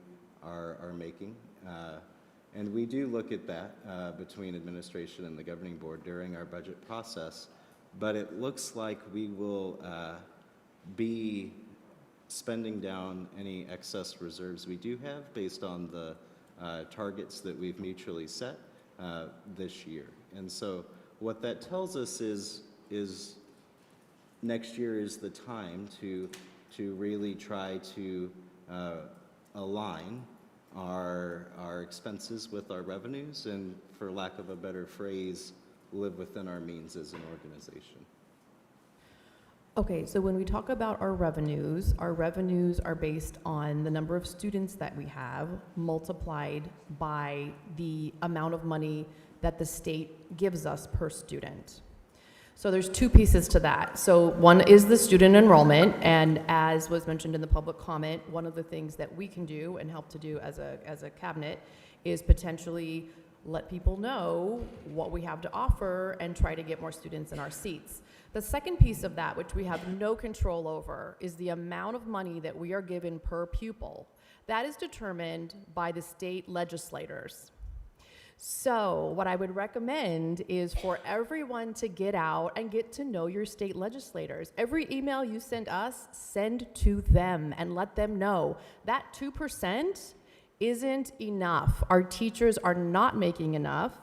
are making. And we do look at that between administration and the governing board during our budget process, but it looks like we will be spending down any excess reserves we do have based on the targets that we've mutually set this year. And so what that tells us is next year is the time to really try to align our expenses with our revenues and, for lack of a better phrase, live within our means as an organization. Okay, so when we talk about our revenues are based on the number of students that we have multiplied by the amount of money that the state gives us per student. So there's two pieces to that. So one is the student enrollment, and as was mentioned in the public comment, one of the things that we can do and help to do as a cabinet is potentially let people know what we have to offer and try to get more students in our seats. The second piece of that, which we have no control over, is the amount of money that we are given per pupil. That is determined by the state legislators. So what I would recommend is for everyone to get out and get to know your state legislators. Every email you send us, send to them and let them know that 2% isn't enough. Our teachers are not making enough.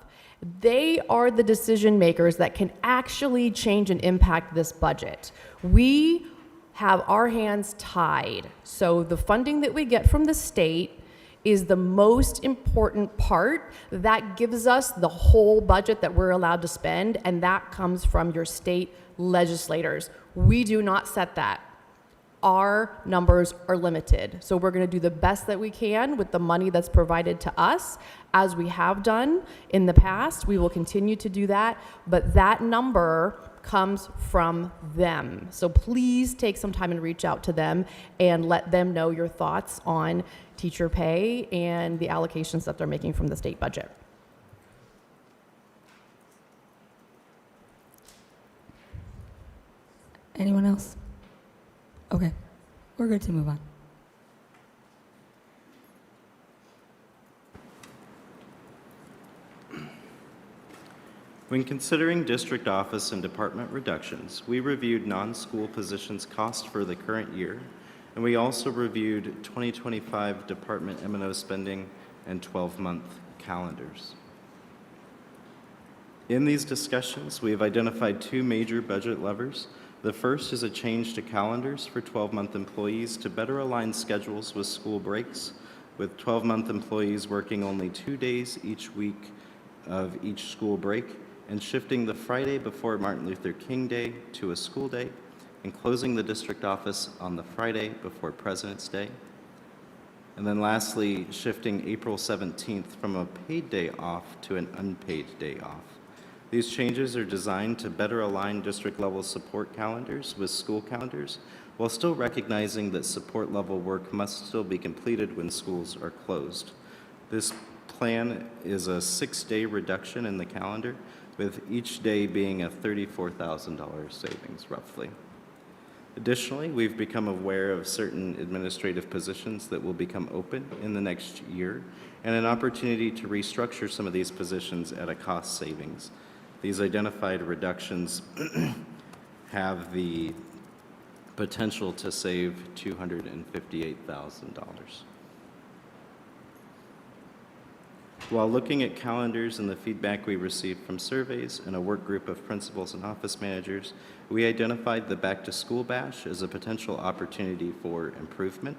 They are the decision makers that can actually change and impact this budget. We have our hands tied. So the funding that we get from the state is the most important part. That gives us the whole budget that we're allowed to spend, and that comes from your state legislators. We do not set that. Our numbers are limited. So we're going to do the best that we can with the money that's provided to us, as we have done in the past. We will continue to do that, but that number comes from them. So please take some time and reach out to them and let them know your thoughts on teacher pay and the allocations that they're making from the state budget. Anyone else? Okay, we're good to move on. When considering district office and department reductions, we reviewed non-school positions cost for the current year, and we also reviewed 2025 department M&O spending and 12-month calendars. In these discussions, we have identified two major budget levers. The first is a change to calendars for 12-month employees to better align schedules with school breaks, with 12-month employees working only 2 days each week of each school break, and shifting the Friday before Martin Luther King Day to a school day, and closing the district office on the Friday before President's Day. And then lastly, shifting April 17th from a paid day off to an unpaid day off. These changes are designed to better align district-level support calendars with school calendars, while still recognizing that support-level work must still be completed when schools are closed. This plan is a 6-day reduction in the calendar, with each day being a $34,000 savings, roughly. Additionally, we've become aware of certain administrative positions that will become open in the next year, and an opportunity to restructure some of these positions at a cost savings. These identified reductions have the potential to save $258,000. While looking at calendars and the feedback we received from surveys and a work group of principals and office managers, we identified the back-to-school bash as a potential opportunity for improvement.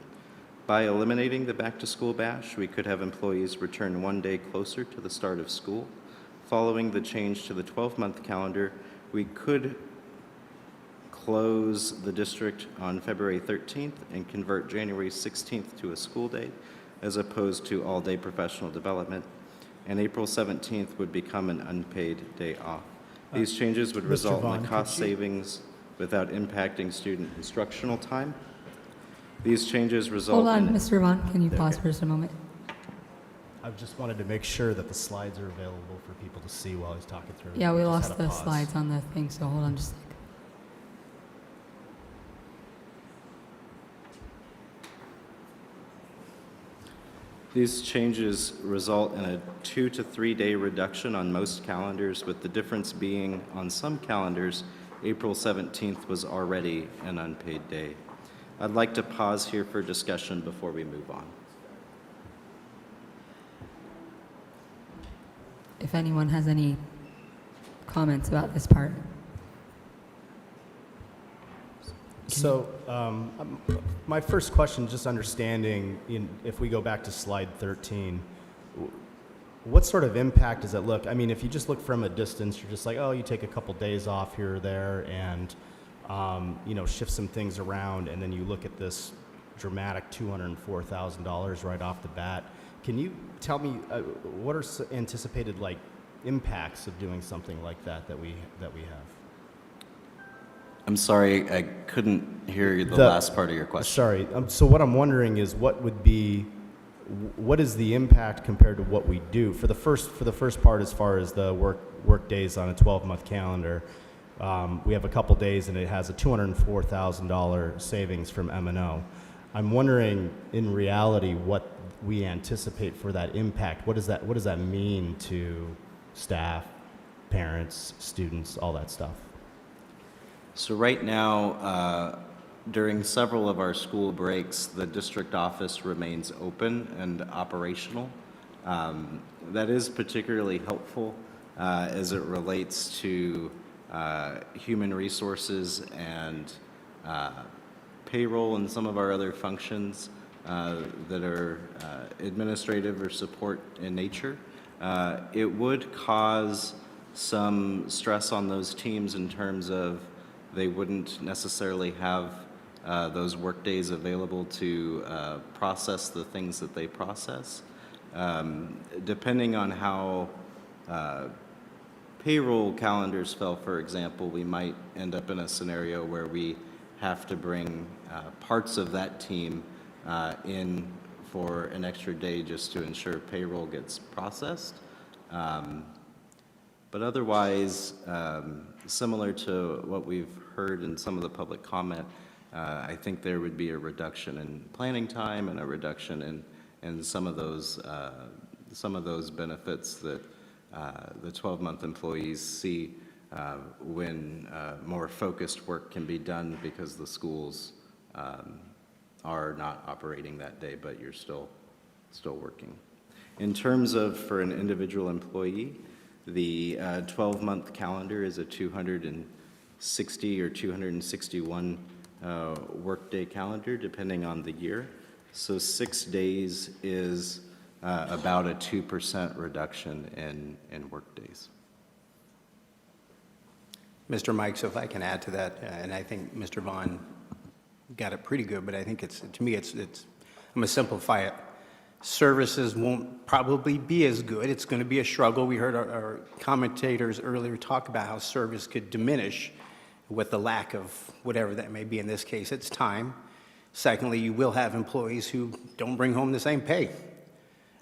By eliminating the back-to-school bash, we could have employees return 1 day closer to the start of school. Following the change to the 12-month calendar, we could close the district on February 13th and convert January 16th to a school day, as opposed to all-day professional development, and April 17th would become an unpaid day off. These changes would result in the cost savings without impacting student instructional time. These changes result Hold on, in... Mr. Vaughn, can you pause for just a moment? I just wanted to make sure that the slides are available for people to see while he's talking through. Yeah, we Just lost had a the pause. slides on the thing, so hold on just a second. These changes result in a 2 to 3 day reduction on most calendars, with the difference being on some calendars, April 17th was already an unpaid day. I'd like to pause here for discussion before we move on. If anyone has any comments about this part. So, my first question, just understanding, if we go back to slide 13, what sort of impact does it look? I mean, if you just look from a distance, you're just like, oh, you take a couple days off here or there and, shift some things around, and then you look at this dramatic $204,000 right off the bat. Can you tell me what are anticipated impacts of doing something like that we have? I'm sorry, I couldn't hear the last part of your question. Sorry. So what I'm wondering is what is the impact compared to what we do for the first part, as far as the work days on a 12-month calendar? We have a couple days, and it has a $204,000 savings from M&O. I'm wondering, in reality, what we anticipate for that impact. What does that mean to staff, parents, students, all that stuff? So right now, during several of our school breaks, the district office remains open and operational. That is particularly helpful as it relates to human resources and payroll and some of our other functions that are administrative or support in nature. It would cause some stress on those teams in terms of they wouldn't necessarily have those work days available to process the things that they process. Depending on how payroll calendars fell, for example, we might end up in a scenario where we have to bring parts of that team in for an extra day just to ensure payroll gets processed. But otherwise, similar to what we've heard in some of the public comment, I think there would be a reduction in planning time and a reduction in some of those benefits that the 12-month employees see when more focused work can be done because the schools are not operating that day, but you're still working. In terms of for an individual employee, the 12-month calendar is a 260 or 261 workday calendar, depending on the year. So 6 days is about a 2% reduction in work days. Mr. Mike, so if I can add to that, and I think Mr. Vaughn got it pretty good, but I think to me, I'm going to simplify it. Services won't probably be as good. It's going to be a struggle. We heard our commentators earlier talk about how service could diminish with the lack of whatever that may be. In this case, it's time. Secondly, you will have employees who don't bring home the same pay.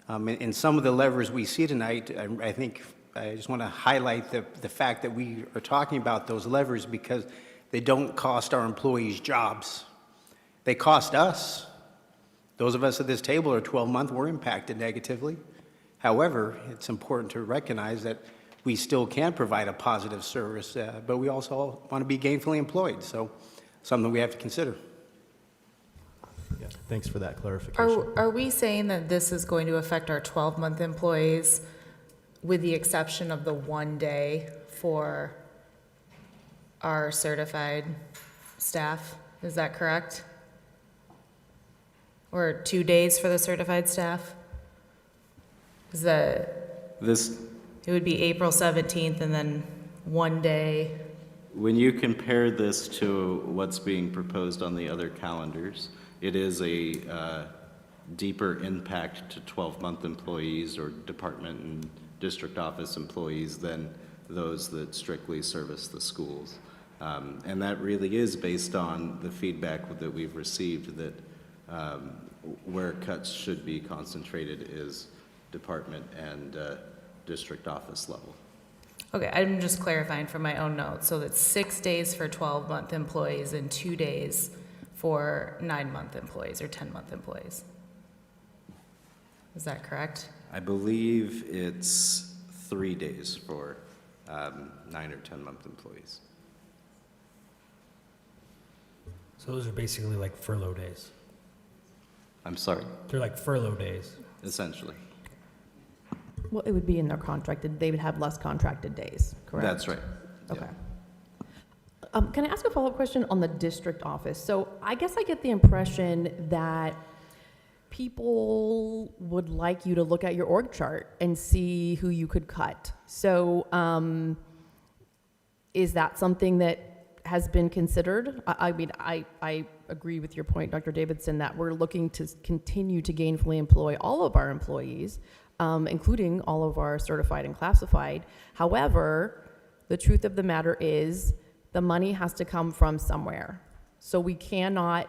In some of the levers we see tonight, I think I just want to highlight the fact that we are talking about those levers because they don't cost our employees jobs. They cost us. Those of us at this table are 12-month, we're impacted negatively. However, it's important to recognize that we still can provide a positive service, but we also want to be gainfully employed, so something we have to consider. Yeah, thanks for that clarification. Are we saying that this is going to affect our 12-month employees with the exception of the 1 day for our certified staff? Is that correct? Or 2 days for the certified staff? Is that, it would be April 17th and then 1 day. When you compare this to what's being proposed on the other calendars, it is a deeper impact to 12-month employees or department and district office employees than those that strictly service the schools. And that really is based on the feedback that we've received that where cuts should be concentrated is department and district office level. Okay, I'm just clarifying from my own notes. So that's 6 days for 12-month employees and 2 days for 9-month employees or 10-month employees. Is that correct? I believe it's 3 days for 9 or 10-month employees. So those are basically like furlough days. I'm sorry? They're like furlough days. Essentially. Well, it would be in their contract, they would have less contracted days, correct? That's right. Okay. Can I ask a follow-up question on the district office? So I guess I get the impression that people would like you to look at your org chart and see who you could cut. So is that something that has been considered? I mean, I agree with your point, Dr. Davidson, that we're looking to continue to gainfully employ all of our employees, including all of our certified and classified. However, the truth of the matter is the money has to come from somewhere. So we cannot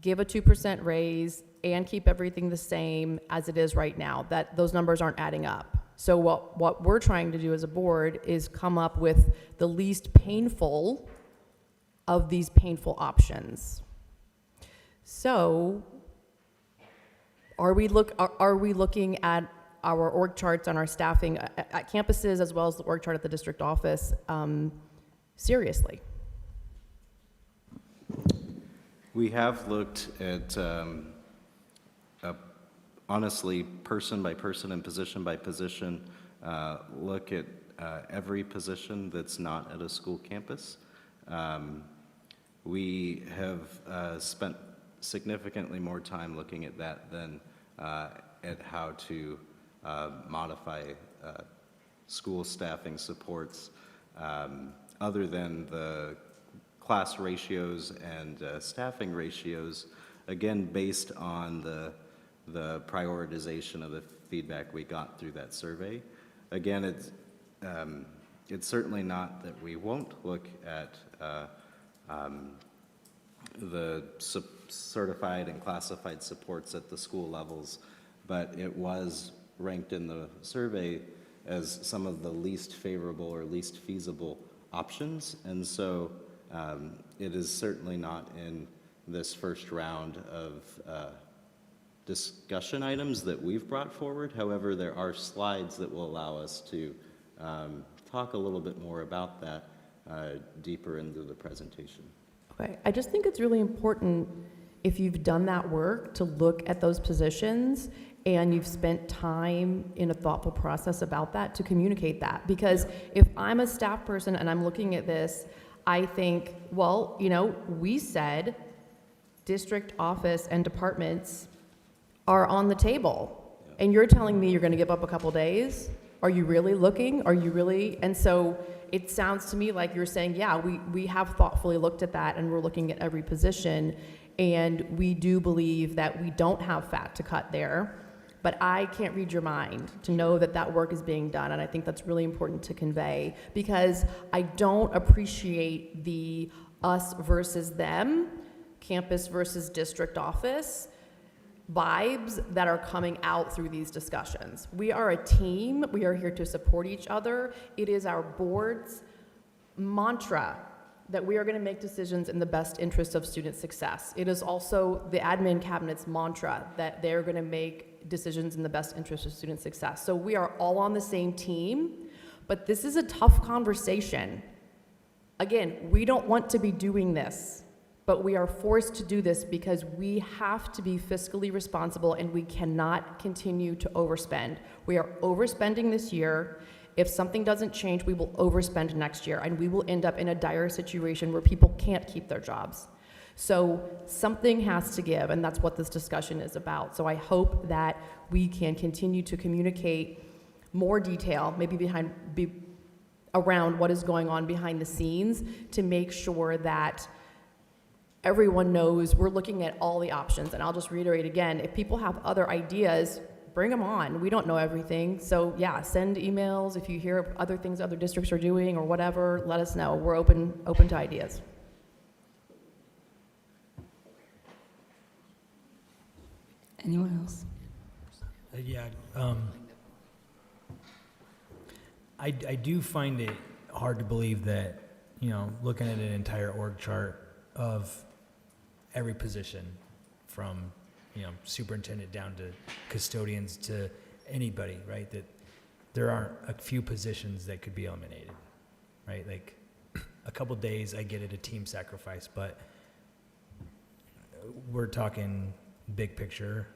give a 2% raise and keep everything the same as it is right now. That those numbers aren't adding up. So what we're trying to do as a board is come up with the least painful of these painful options. So are we looking at our org charts and our staffing at campuses as well as the org chart at the district office seriously? We have looked at, honestly, person by person and position by position, look at every position that's not at a school campus. We have spent significantly more time looking at that than at how to modify school staffing supports other than the class ratios and staffing ratios, again, based on the prioritization of the feedback we got through that survey. Again, it's certainly not that we won't look at the certified and classified supports at the school levels, but it was ranked in the survey as some of the least favorable or least feasible options. And so it is certainly not in this first round of discussion items that we've brought forward. However, there are slides that will allow us to talk a little bit more about that deeper into the presentation. Okay, I just think it's really important if you've done that work to look at those positions and you've spent time in a thoughtful process about that to communicate that. Because if I'm a staff person and I'm looking at this, I think, well, you know, we said district office and departments are on the table. And you're telling me you're gonna give up a couple days? Are you really looking? Are you really? And so it sounds to me like you're saying, yeah, we have thoughtfully looked at that and we're looking at every position. And we do believe that we don't have fat to cut there. But I can't read your mind to know that that work is being done, and I think that's really important to convey, because I don't appreciate the us versus them, campus versus district office vibes that are coming out through these discussions. We are a team. We are here to support each other. It is our board's mantra that we are going to make decisions in the best interest of student success. It is also the admin cabinet's mantra that they're going to make decisions in the best interest of student success. So we are all on the same team, but this is a tough conversation. Again, we don't want to be doing this, but we are forced to do this because we have to be fiscally responsible and we cannot continue to overspend. We are overspending this year. If something doesn't change, we will overspend next year, and we will end up in a dire situation where people can't keep their jobs. So something has to give, and that's what this discussion is about. So I hope that we can continue to communicate more detail, maybe around what is going on behind the scenes, to make sure that everyone knows we're looking at all the options. And I'll just reiterate again, if people have other ideas, bring them on. We don't know everything. So yeah, send emails. If you hear other things other districts are doing or whatever, let us know. We're open to ideas. Anyone else? Yeah, I do find it hard to believe that, looking at an entire org chart of every position from superintendent down to custodians to anybody, right? That there aren't a few positions that could be eliminated, right? Like a couple days, I get it, a team sacrifice, but we're talking big picture.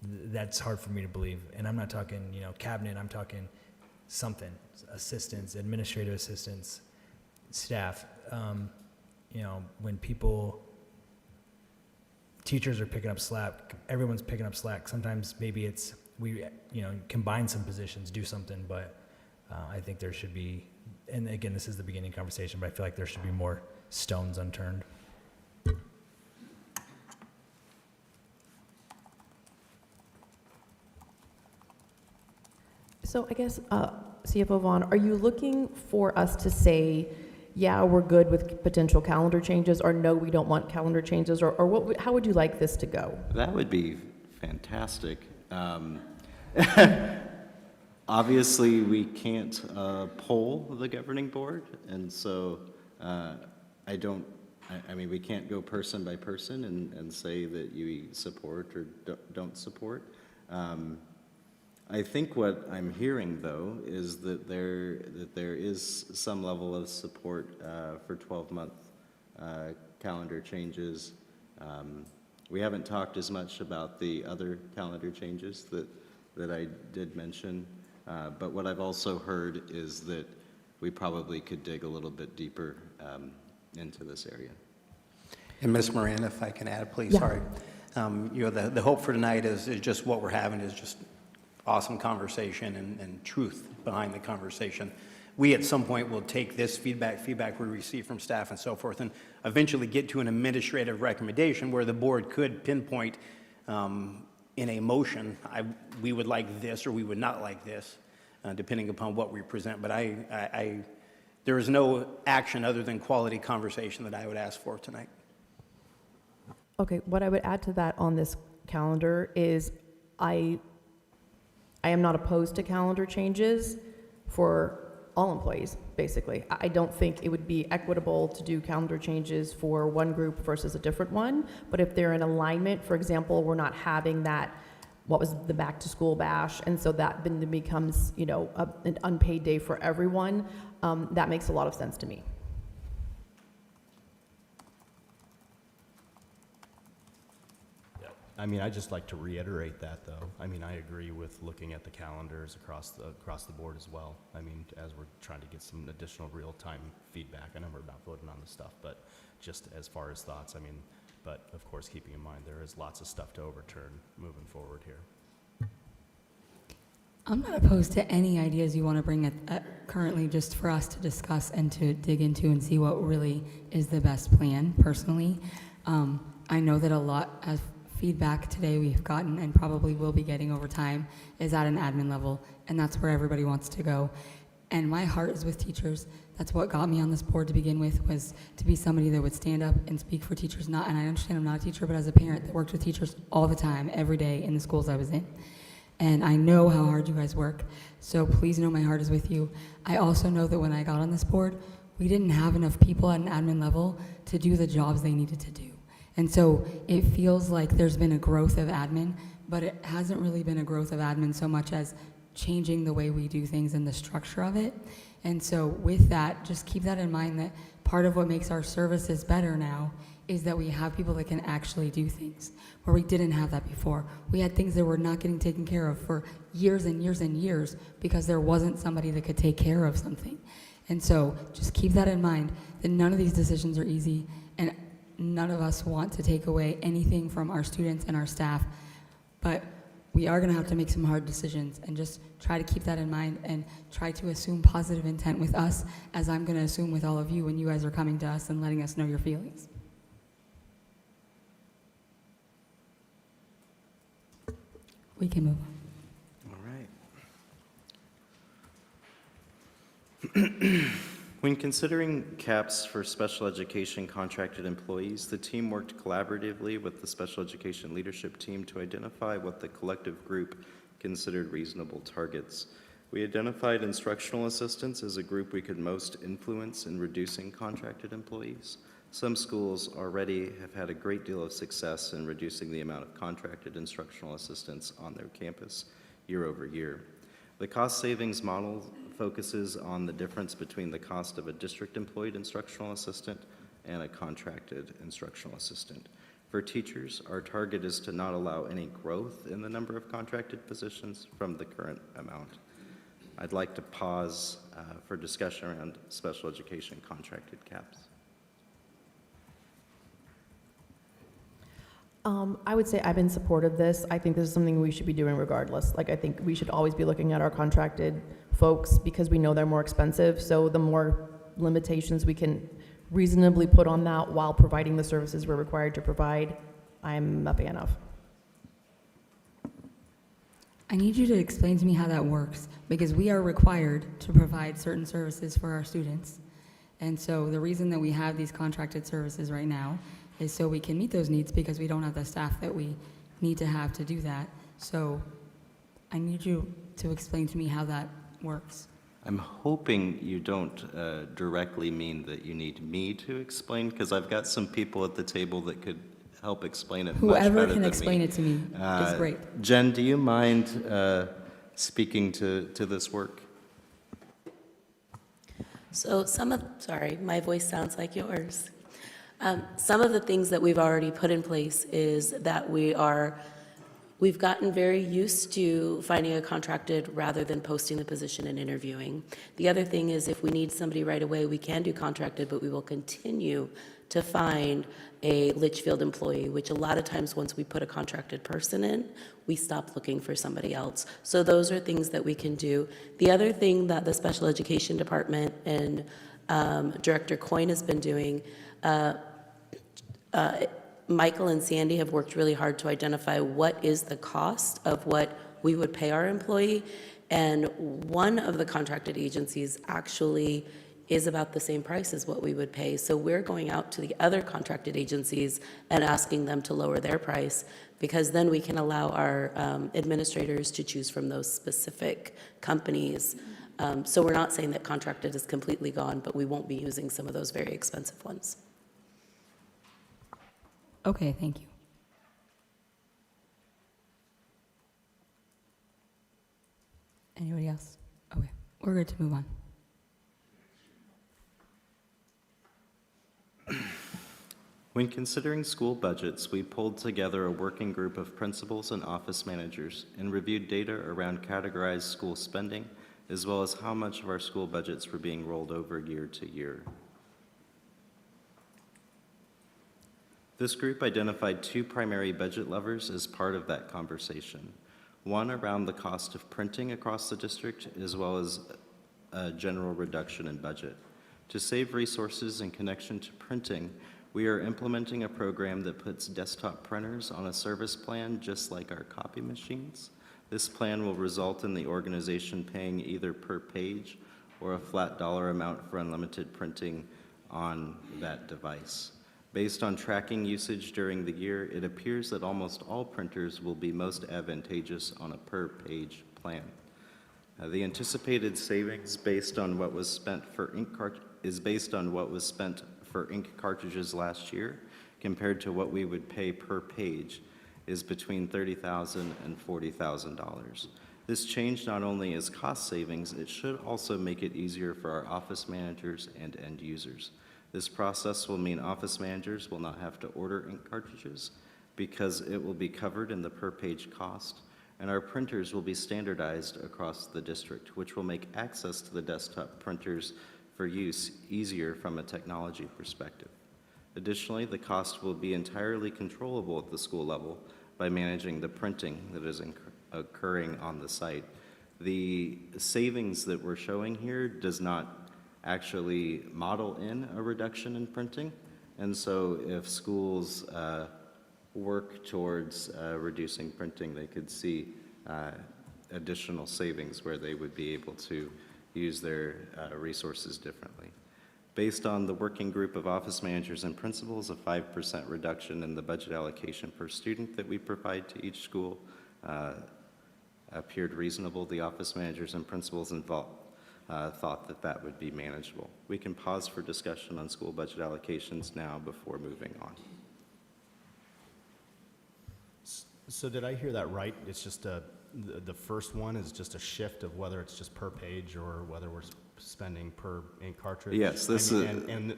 That's hard for me to believe. And I'm not talking, cabinet, I'm talking something, assistants, administrative assistants, staff. When teachers are picking up slack, everyone's picking up slack. Sometimes maybe we combine some positions, do something, but I think there should be, and again, this is the beginning conversation, but I feel like there should be more stones unturned. So I guess, CFO Vaughn, are you looking for us to say, yeah, we're good with potential calendar changes, or no, we don't want calendar changes, or how would you like this to go? That would be fantastic. Obviously, we can't poll the governing board, and so we can't go person by person and say that you support or don't support. I think what I'm hearing, though, is that there is some level of support for 12-month calendar changes. We haven't talked as much about the other calendar changes that I did mention, but what I've also heard is that we probably could dig a little bit deeper into this area. And Ms. Moran, if I can add, please, Yeah. sorry. The hope for tonight is just what we're having is just awesome conversation and truth behind the conversation. We at some point will take this feedback we receive from staff and so forth, and eventually get to an administrative recommendation where the board could pinpoint in a motion, we would like this or we would not like this, depending upon what we present. But there is no action other than quality conversation that I would ask for tonight. Okay, what I would add to that on this calendar is I am not opposed to calendar changes for all employees, basically. I don't think it would be equitable to do calendar changes for one group versus a different one, but if they're in alignment, for example, we're not having that, what was the back to school bash, and so that then becomes, an unpaid day for everyone, that makes a lot of sense to me. I'd just like to reiterate that, though. I agree with looking at the calendars across the board as well. As we're trying to get some additional real-time feedback. I know we're not voting on this stuff, but just as far as thoughts, but of course, keeping in mind there is lots of stuff to overturn moving forward here. I'm not opposed to any ideas you want to bring currently, just for us to discuss and to dig into and see what really is the best plan, personally. I know that a lot, as feedback today we've gotten and probably will be getting over time is at an admin level, and that's where everybody wants to go. And my heart is with teachers. That's what got me on this board to begin with, was to be somebody that would stand up and speak for teachers. And I understand I'm not a teacher, but as a parent that worked with teachers all the time, every day in the schools I was in. And I know how hard you guys work, so please know my heart is with you. I also know that when I got on this board, we didn't have enough people at an admin level to do the jobs they needed to do. And so it feels like there's been a growth of admin, but it hasn't really been a growth of admin so much as changing the way we do things and the structure of it. And so with that, just keep that in mind, that part of what makes our services better now is that we have people that can actually do things, where we didn't have that before. We had things that were not getting taken care of for years and years and years because there wasn't somebody that could take care of something. And so just keep that in mind, that none of these decisions are easy, and none of us want to take away anything from our students and our staff, but we are going to have to make some hard decisions, and just try to keep that in mind and try to assume positive intent with us, as I'm going to assume with all of you when you guys are coming to us and letting us know your feelings. We can move on. All right. When considering caps for special education contracted employees, the team worked collaboratively with the special education leadership team to identify what the collective group considered reasonable targets. We identified instructional assistants as a group we could most influence in reducing contracted employees. Some schools already have had a great deal of success in reducing the amount of contracted instructional assistants on their campus year over year. The cost savings model focuses on the difference between the cost of a district-employed instructional assistant and a contracted instructional assistant. For teachers, our target is to not allow any growth in the number of contracted positions from the current amount. I'd like to pause for discussion around special education contracted caps. I would say I'm in support of this. I think this is something we should be doing regardless. Like, I think we should always be looking at our contracted folks because we know they're more expensive. So the more limitations we can reasonably put on that while providing the services we're required to provide, I'm a fan of. I need you to explain to me how that works, because we are required to provide certain services for our students. And so the reason that we have these contracted services right now is so we can meet those needs, because we don't have the staff that we need to have to do that. So I need you to explain to me how that works. I'm hoping you don't directly mean that you need me to explain, because I've got some people at the table that could help explain it much better Whoever than can me. explain it to me is great. Jen, do you mind speaking to this work? So sorry, my voice sounds like yours. Some of the things that we've already put in place is that we've gotten very used to finding a contracted rather than posting the position and interviewing. The other thing is, if we need somebody right away, we can do contracted, but we will continue to find a Litchfield employee, which a lot of times once we put a contracted person in, we stop looking for somebody else. So those are things that we can do. The other thing that the special education department and Director Coyne has been doing, Michael and Sandy have worked really hard to identify what is the cost of what we would pay our employee, and one of the contracted agencies actually is about the same price as what we would pay. So we're going out to the other contracted agencies and asking them to lower their price, because then we can allow our administrators to choose from those specific companies. So we're not saying that contracted is completely gone, but we won't be using some of those very expensive ones. Okay, thank you. Anybody else? Okay, we're good to move on. When considering school budgets, we pulled together a working group of principals and office managers and reviewed data around categorized school spending, as well as how much of our school budgets were being rolled over year to year. This group identified two primary budget levers as part of that conversation. One around the cost of printing across the district, as well as a general reduction in budget. To save resources in connection to printing, We are implementing a program that puts desktop printers on a service plan just like our copy machines. This plan will result in the organization paying either per page or a flat dollar amount for unlimited printing on that device. Based on tracking usage during the year, it appears that almost all printers will be most advantageous on a per-page plan. The anticipated savings based on what was spent for ink cartridges last year compared to what we would pay per page is between $30,000 and $40,000. This change not only is cost savings, it should also make it easier for our office managers and end users. This process will mean office managers will not have to order ink cartridges because it will be covered in the per-page cost, and our printers will be standardized across the district, which will make access to the desktop printers for use easier from a technology perspective. Additionally, the cost will be entirely controllable at the school level by managing the printing that is occurring on the site. The savings that we're showing here does not actually model in a reduction in printing, and so if schools work towards reducing printing, they could see additional savings where they would be able to use their resources differently. Based on the working group of office managers and principals, a 5% reduction in the budget allocation per student that we provide to each school appeared reasonable. The office managers and principals involved thought that that would be manageable. We can pause for discussion on school budget allocations now before moving on. So did I hear that right? It's just the first one is just a shift of whether it's just per page or whether we're spending per ink cartridge? Yes, this is...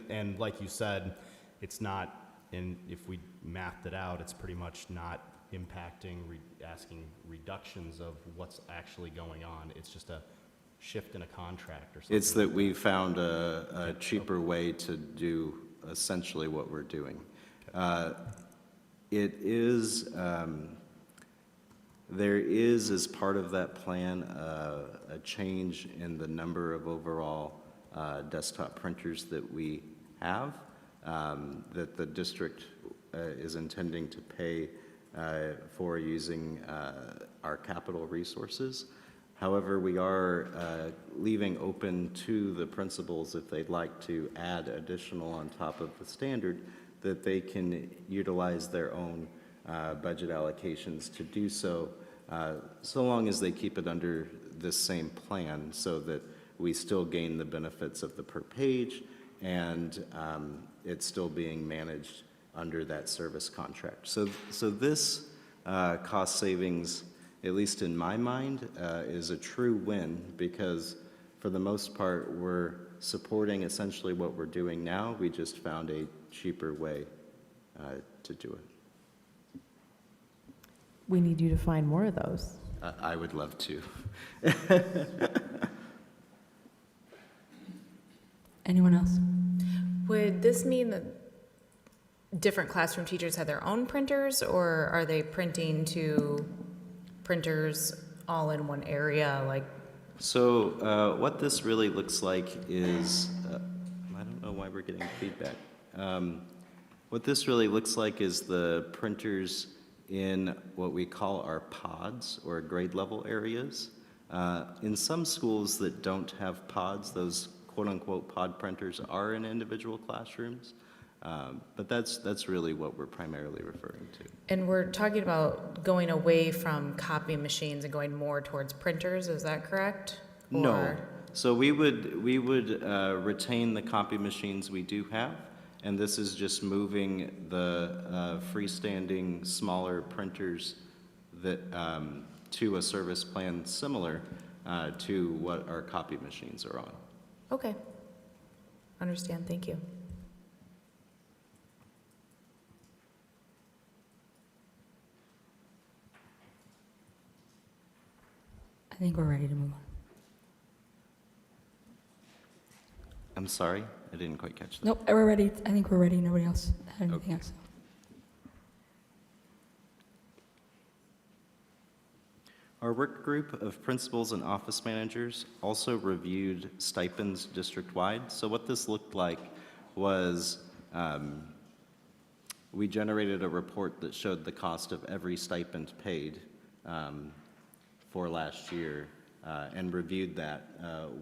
And like you said, it's not, and if we mathed it out, it's pretty much not impacting, asking reductions of what's actually going on. It's just a shift in a contract or something. It's that we found a cheaper way to do essentially what we're doing. It is, there is, as part of that plan, a change in the number of overall desktop printers that we have, that the district is intending to pay for using our capital resources. However, we are leaving open to the principals, if they'd like to add additional on top of the standard, that they can utilize their own budget allocations to do so, so long as they keep it under this same plan so that we still gain the benefits of the per page and it's still being managed under that service contract. So this cost savings, at least in my mind, is a true win because for the most part, we're supporting essentially what we're doing now. We just found a cheaper way to do it. We need you to find more of those. I would love to. Anyone else? Would this mean that different classroom teachers have their own printers, or are they printing to printers all in one area? Like, so what this really looks like is, I don't know why we're getting feedback. What this really looks like is the printers in what we call our pods or grade level areas. In some schools that don't have pods, those quote-unquote pod printers are in individual classrooms, but that's really what we're primarily referring to. and we're talking about going away from copy machines and going more towards printers, is that correct? No. Or- So we would retain the copy machines we do have, and this is just moving the freestanding smaller printers that to a service plan similar to what our copy machines are on. Okay. Understand, thank you. I think we're ready to move on. I'm sorry, I didn't quite catch that. Nope, we're ready. I think we're ready. Nobody else had anything else. Our work group of principals and office managers also reviewed stipends district-wide. So what this looked like was we generated a report that showed the cost of every stipend paid for last year and reviewed that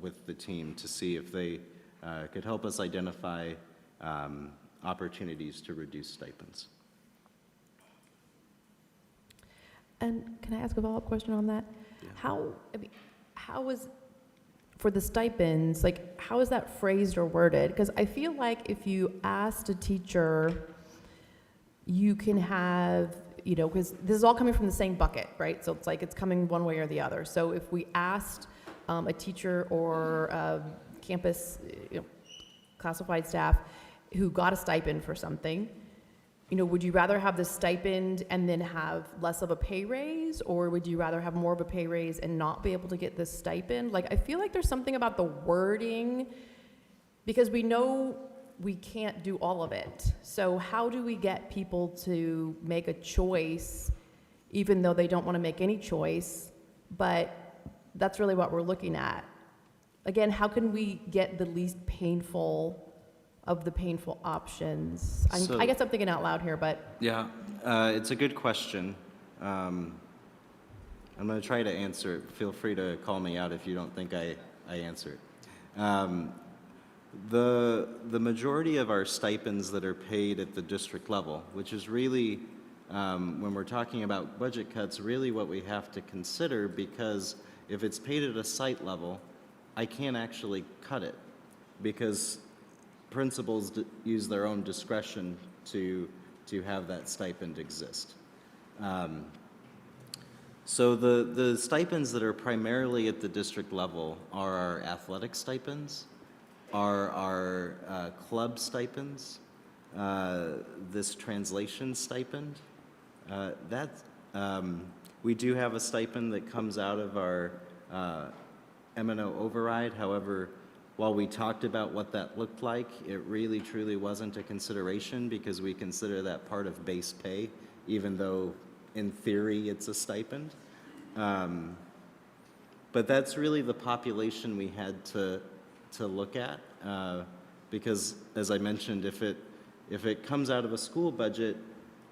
with the team to see if they could help us identify opportunities to reduce stipends. And can I ask a follow-up question on that? Yeah. How is, for the stipends, like, how is that phrased or worded? Because I feel like if you asked a teacher, you can have, you know, because this is all coming from the same bucket, right? So it's like it's coming one way or the other. So if we asked a teacher or campus, you know, classified staff who got a stipend for something, you know, would you rather have the stipend and then have less of a pay raise, or would you rather have more of a pay raise and not be able to get this stipend? Like, I feel like there's something about the wording, because we know we can't do all of it. So how do we get people to make a choice, even though they don't want to make any choice? But that's really what we're looking at. Again, how can we get the least painful of the painful options? I guess I'm thinking out loud here, but. Yeah, it's a good question. I'm going to try to answer it. Feel free to call me out if you don't think I answer it. The majority of our stipends that are paid at the district level, which is really, when we're talking about budget cuts, really what we have to consider, because if it's paid at a site level, I can't actually cut it, because principals use their own discretion to have that stipend exist. So the stipends that are primarily at the district level are our athletic stipends, are our club stipends, this translation stipend. We do have a stipend that comes out of our M&O override. However, while we talked about what that looked like, it really truly wasn't a consideration, because we consider that part of base pay, even though in theory it's a stipend. But that's really the population we had to look at, because as I mentioned, if it comes out of a school budget,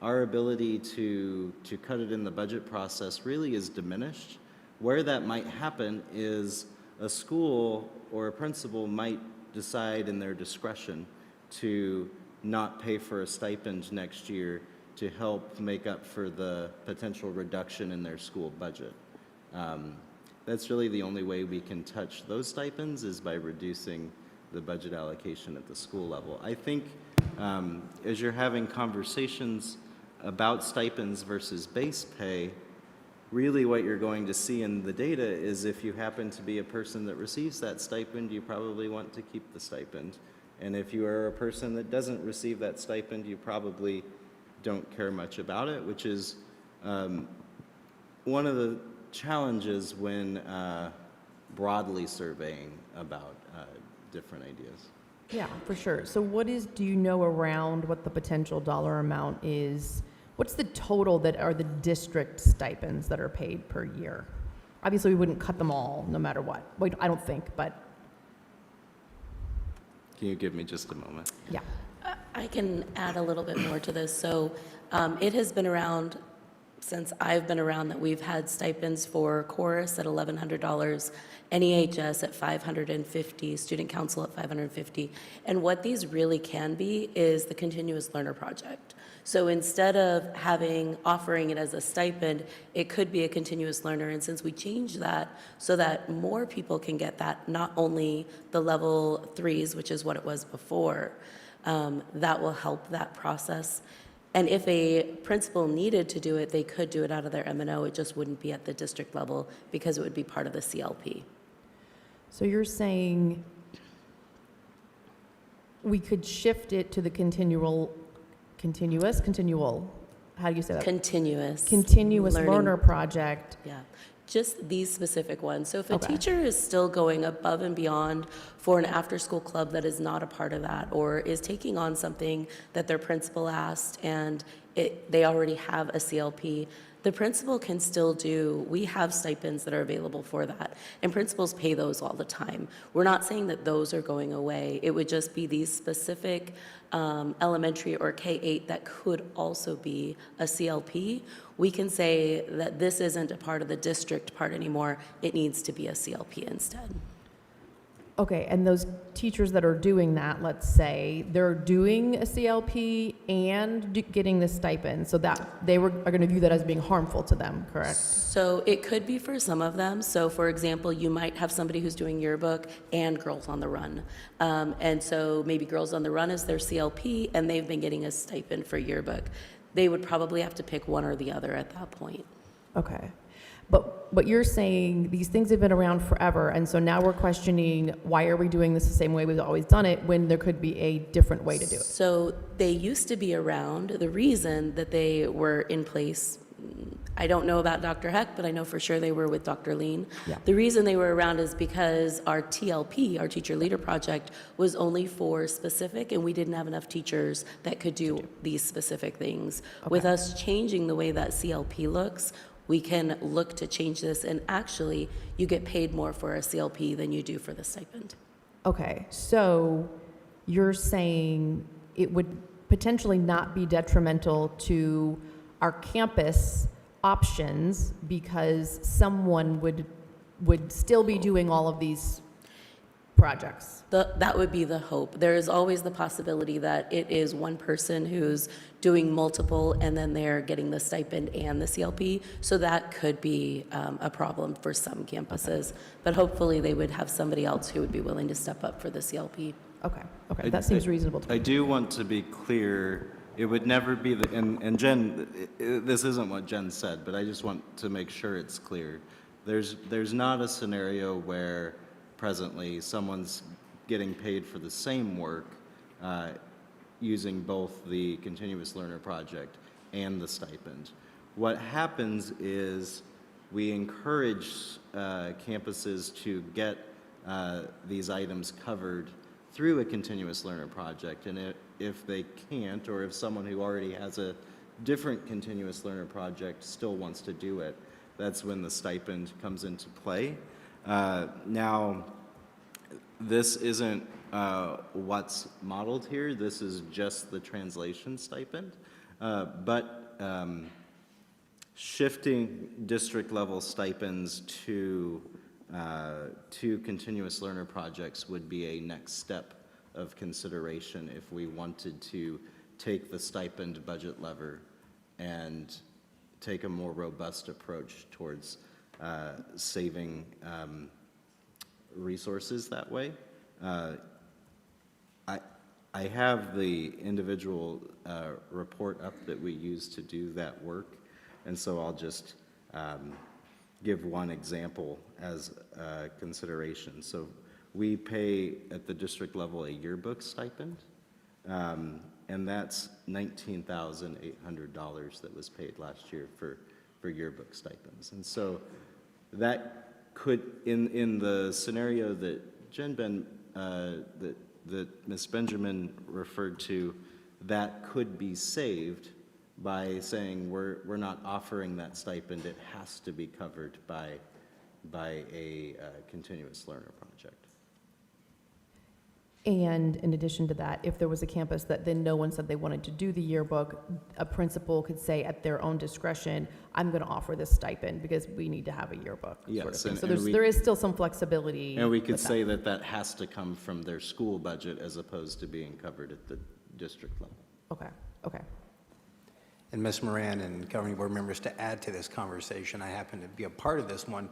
our ability to cut it in the budget process really is diminished. Where that might happen is a school or a principal might decide in their discretion to not pay for a stipend next year to help make up for the potential reduction in their school budget. That's really the only way we can touch those stipends, is by reducing the budget allocation at the school level. I think as you're having conversations about stipends versus base pay, really what you're going to see in the data is, if you happen to be a person that receives that stipend, you probably want to keep the stipend. And if you are a person that doesn't receive that stipend, you probably don't care much about it, which is one of the challenges when broadly surveying about different ideas. Yeah, for sure. So do you know around what the potential dollar amount is? What's the total that are the district stipends that are paid per year? Obviously, we wouldn't cut them all, no matter what. Wait, I don't think, but. Can you give me just a moment? Yeah. I can add a little bit more to this. So it has been around since I've been around that we've had stipends for chorus at $1,100, NEHS at $550, student council at $550. And what these really can be is the continuous learner project. So instead of offering it as a stipend, it could be a continuous learner. And since we changed that so that more people can get that, not only the level 3s, which is what it was before, that will help that process. And if a principal needed to do it, they could do it out of their M&O. It just wouldn't be at the district level, because it would be part of the CLP. So you're saying we could shift it to the continual, how do you say that? Continuous learner project. Yeah, just these specific ones. So if a teacher is still going above and beyond for an after-school club that is not a part of that, or is taking on something that their principal asked and they already have a CLP, the principal can still do, we have stipends that are available for that, and principals pay those all the time. We're not saying that those are going away. It would just be these specific elementary or K-8 that could also be a CLP. We can say that this isn't a part of the district part anymore. It needs to be a CLP instead. Okay, and those teachers that are doing that, let's say, they're doing a CLP and getting the stipend, so that are going to view that as being harmful to them, correct? So it could be for some of them. So for example, you might have somebody who's doing yearbook and Girls on the Run. And so maybe Girls on the Run is their CLP and they've been getting a stipend for yearbook. They would probably have to pick one or the other at that point. Okay. But you're saying these things have been around forever, and so now we're questioning, why are we doing this the same way we've always done it when there could be a different way to do it? So they used to be around. The reason that they were in place, I don't know about Dr. Heck, but I know for sure they were with Dr. Lean. Yeah. The reason they were around is because our TLP, our Teacher Leader Project, was only for specific, and we didn't have enough teachers that could do these specific things. Okay. With us changing the way that CLP looks, we can look to change this, and actually, you get paid more for a CLP than you do for the stipend. Okay, so you're saying it would potentially not be detrimental to our campus options because someone would still be doing all of these projects? That would be the hope. There is always the possibility that it is one person who's doing multiple and then they're getting the stipend and the CLP. So that could be a problem for some campuses. But hopefully they would have somebody else who would be willing to step up for the CLP. Okay, that seems reasonable to me. I do want to be clear, it would never be the, and Jen, this isn't what Jen said, but I just want to make sure it's clear. There's not a scenario where presently someone's getting paid for the same work using both the Continuous Learner Project and the stipend. What happens is we encourage campuses to get these items covered through a Continuous Learner Project, and if they can't, or if someone who already has a different Continuous Learner Project still wants to do it, that's when the stipend comes into play. Now, this isn't what's modeled here. This is just the translation stipend. But shifting district level stipends to continuous learner projects would be a next step of consideration if we wanted to take the stipend budget lever and take a more robust approach towards saving resources that way. I have the individual report up that we use to do that work, and so I'll just give one example as consideration. So we pay at the district level a yearbook stipend, and that's $19,800 that was paid last year for yearbook stipends. And so that could, in the scenario that that Ms. Benjamin referred to, that could be saved by saying we're not offering that stipend. It has to be covered by a continuous learner project. And in addition to that, if there was a campus that then no one said they wanted to do the yearbook, a principal could say at their own discretion, I'm going to offer this stipend because we need to have a yearbook. Yes, sort of thing. and- So and there is still some flexibility. And we could with say that has to come from their school budget as opposed to being covered at the district level. Okay. And Ms. Moran and governing board members, to add to this conversation, I happen to be a part of this one.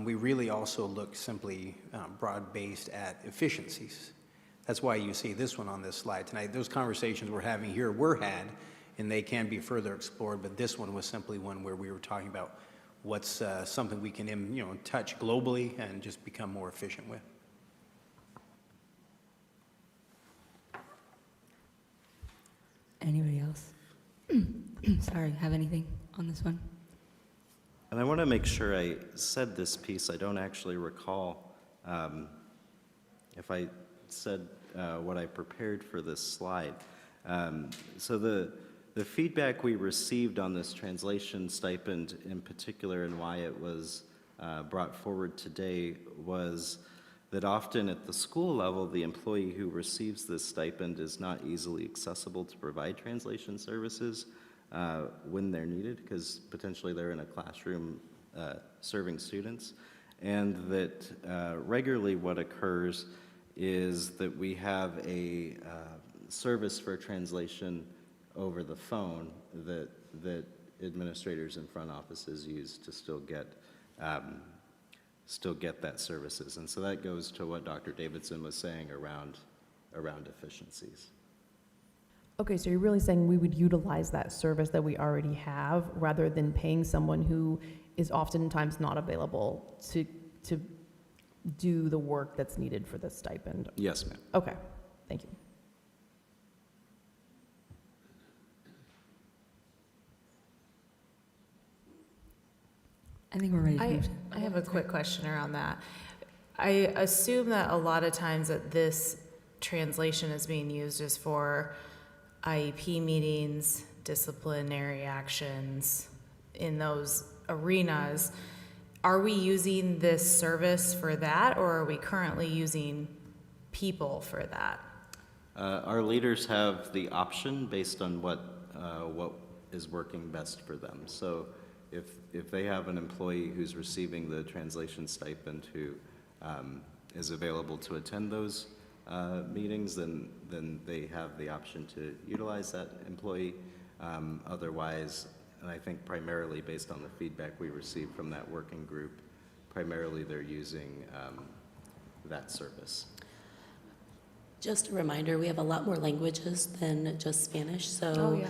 We really also look simply broad-based at efficiencies. That's why you see this one on this slide tonight. Those conversations we're having here were had, and they can be further explored, but this one was simply one where we were talking about what's something we can touch globally and just become more efficient with. Anybody else? Sorry, have anything on this one? And I want to make sure I said this piece. I don't actually recall if I said what I prepared for this slide. So The feedback we received on this translation stipend in particular, and why it was brought forward today, was that often at the school level, the employee who receives this stipend is not easily accessible to provide translation services when they're needed, because potentially they're in a classroom serving students. And that regularly what occurs is that we have a service for translation over the phone that administrators and front offices use to still get that services. And so that goes to what Dr. Davidson was saying around efficiencies. Okay, so you're really saying we would utilize that service that we already have rather than paying someone who is oftentimes not available to do the work that's needed for the stipend? Yes, ma'am. Okay, thank you. I think we're ready to move. I have a quick question around that. I assume that a lot of times that this translation is being used is for IEP meetings, disciplinary actions in those arenas. Are we using this service for that, or are we currently using people for that? Our leaders have the option based on what is working best for them. So if they have an employee who's receiving the translation stipend who is available to attend those meetings, then they have the option to utilize that employee. Otherwise, and I think primarily based on the feedback we received from that working group, primarily they're using that service. Just a reminder, we have a lot more languages than just Spanish, so Oh, yeah.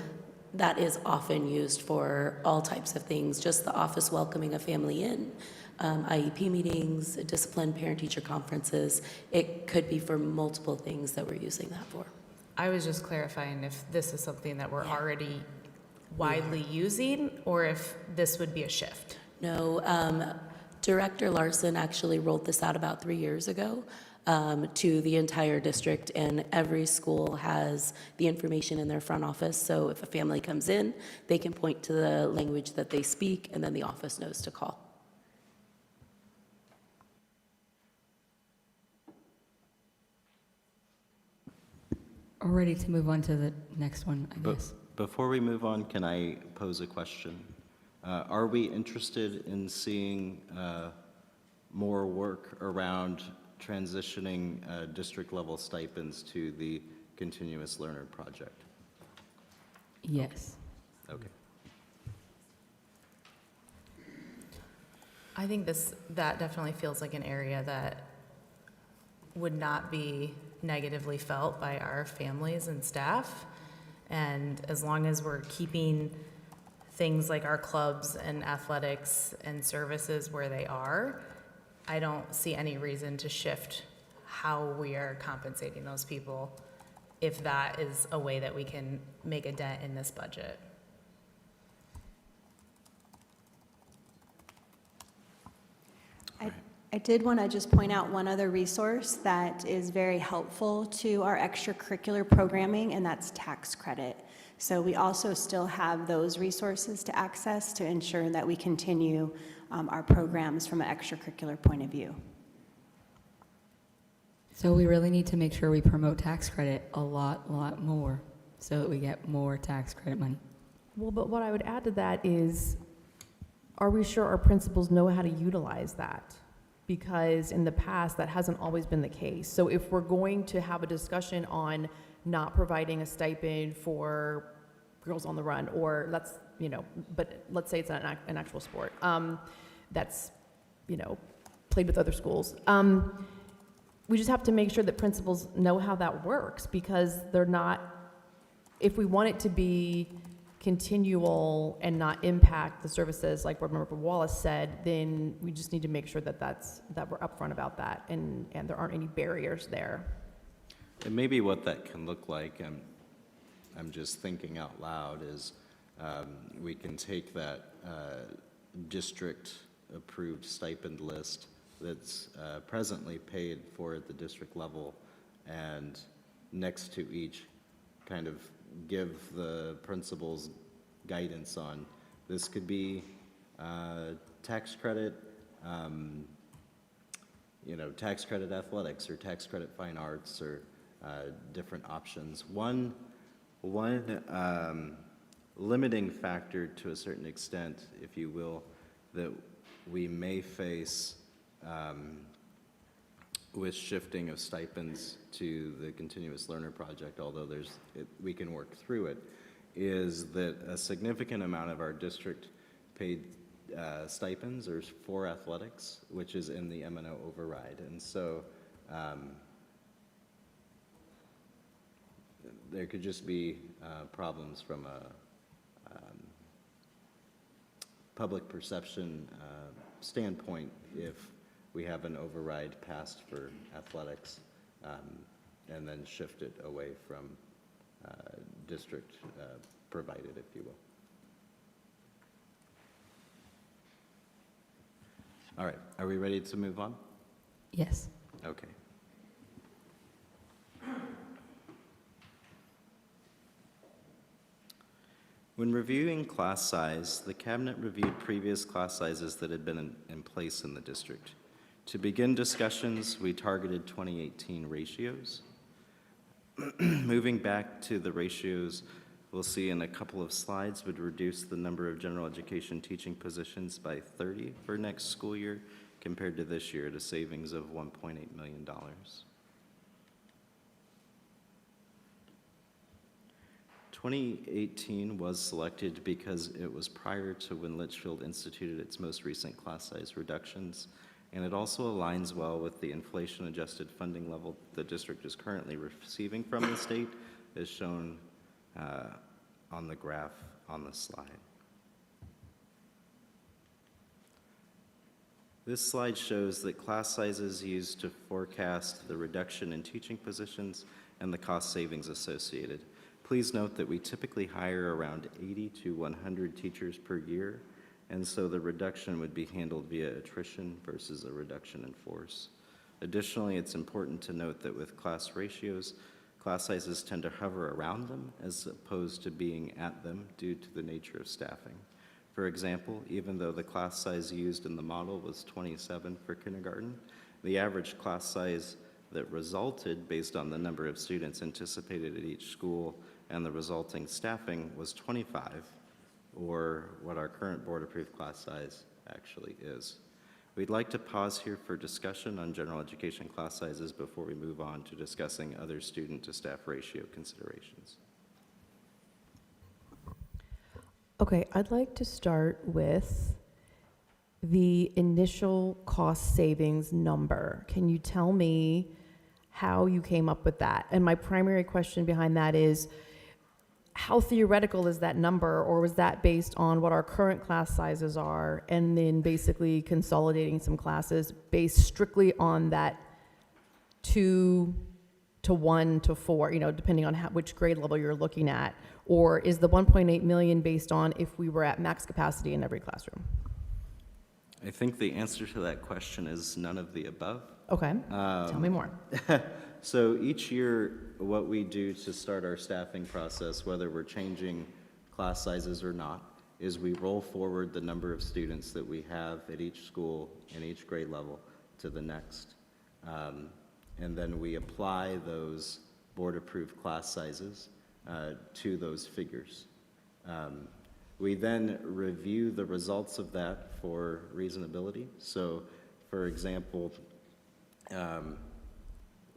that is often used for all types of things, just the office welcoming a family in, IEP meetings, discipline, parent-teacher conferences. It could be for multiple things that we're using that for. I was just clarifying if this is something that we're already widely using, or if this would be a shift. No, Director Larson actually rolled this out about 3 years ago to the entire district, and every school has the information in their front office. So if a family comes in, they can point to the language that they speak, and then the office knows to call. We're ready to move on to the next one, I But guess. before we move on, can I pose a question? Are we interested in seeing more work around transitioning district-level stipends to the Continuous Learner Project? Yes. Okay. I think that definitely feels like an area that would not be negatively felt by our families and staff. And as long as we're keeping things like our clubs and athletics and services where they are, I don't see any reason to shift how we are compensating those people if that is a way that we can make a dent in this budget. I did want to just point out one other resource that is very helpful to our extracurricular programming, and that's tax credit. So we also still have those resources to access to ensure that we continue our programs from an extracurricular point of view. So we really need to make sure we promote tax credit a lot more so that we get more tax credit money. Well, but what I would add to that is, are we sure our principals know how to utilize that? Because in the past, that hasn't always been the case. So if we're going to have a discussion on not providing a stipend for Girls on the Run, or let's say it's an actual sport that's, played with other schools. We just have to make sure that principals know how that works, because if we want it to be continual and not impact the services, like Board Member Wallace said, then we just need to make sure that we're upfront about that, and there aren't any barriers there. And maybe what that can look like, I'm just thinking out loud, is we can take that district-approved stipend list that's presently paid for at the district level, and next to each kind of give the principals guidance on. This could be tax credit, tax credit athletics or tax credit fine arts or different options. One limiting factor to a certain extent, if you will, that we may face with shifting of stipends to the Continuous Learner Project, although we can work through it, is that a significant amount of our district paid stipends are for athletics, which is in the M&O override. And so there could just be problems from a public perception standpoint if we have an override passed for athletics and then shift it away from district provided, if you will. All right, are we ready to move on? Yes. Okay. When reviewing class size, the Cabinet reviewed previous class sizes that had been in place in the district. To begin discussions, we targeted 2018 ratios. Moving back to the ratios, we'll see in a couple of slides, would reduce the number of general education teaching positions by 30 for next school year compared to this year, at a savings of $1.8 million. 2018 was selected because it was prior to when Litchfield instituted its most recent class size reductions, and it also aligns well with the inflation-adjusted funding level the district is currently receiving from the state, as shown on the graph on the slide. This slide shows that class sizes used to forecast the reduction in teaching positions and the cost savings associated. Please note that we typically hire around 80 to 100 teachers per year, and so the reduction would be handled via attrition versus a reduction in force. Additionally, it's important to note that with class ratios, class sizes tend to hover around them as opposed to being at them due to the nature of staffing. For example, even though the class size used in the model was 27 for kindergarten, the average class size that resulted based on the number of students anticipated at each school and the resulting staffing was 25, or what our current board-approved class size actually is. We'd like to pause here for discussion on general education class sizes before we move on to discussing other student-to-staff ratio considerations. Okay, I'd like to start with the initial cost savings number. Can you tell me how you came up with that? And my primary question behind that is, how theoretical is that number, or was that based on what our current class sizes are and then basically consolidating some classes based strictly on that 2 to 1 to 4, depending on which grade level you're looking at? Or is the 1.8 million based on if we were at max capacity in every classroom? I think the answer to that question is none of the above. Okay, tell me more. So each year, what we do to start our staffing process, whether we're changing class sizes or not, is we roll forward the number of students that we have at each school in each grade level to the next. And then we apply those board-approved class sizes to those figures. We then review the results of that for reasonability. So, for example,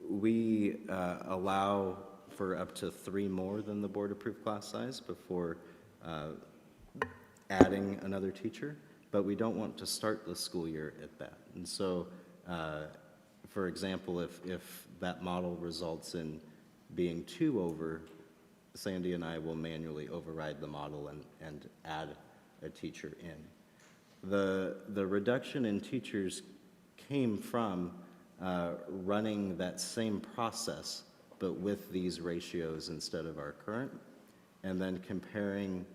we allow for up to 3 more than the board-approved class size before adding another teacher, but we don't want to start the school year at that. And so, for example, if that model results in being 2 over, Sandy and I will manually override the model and add a teacher in. The reduction in teachers came from running that same process, but with these ratios instead of our current, and then comparing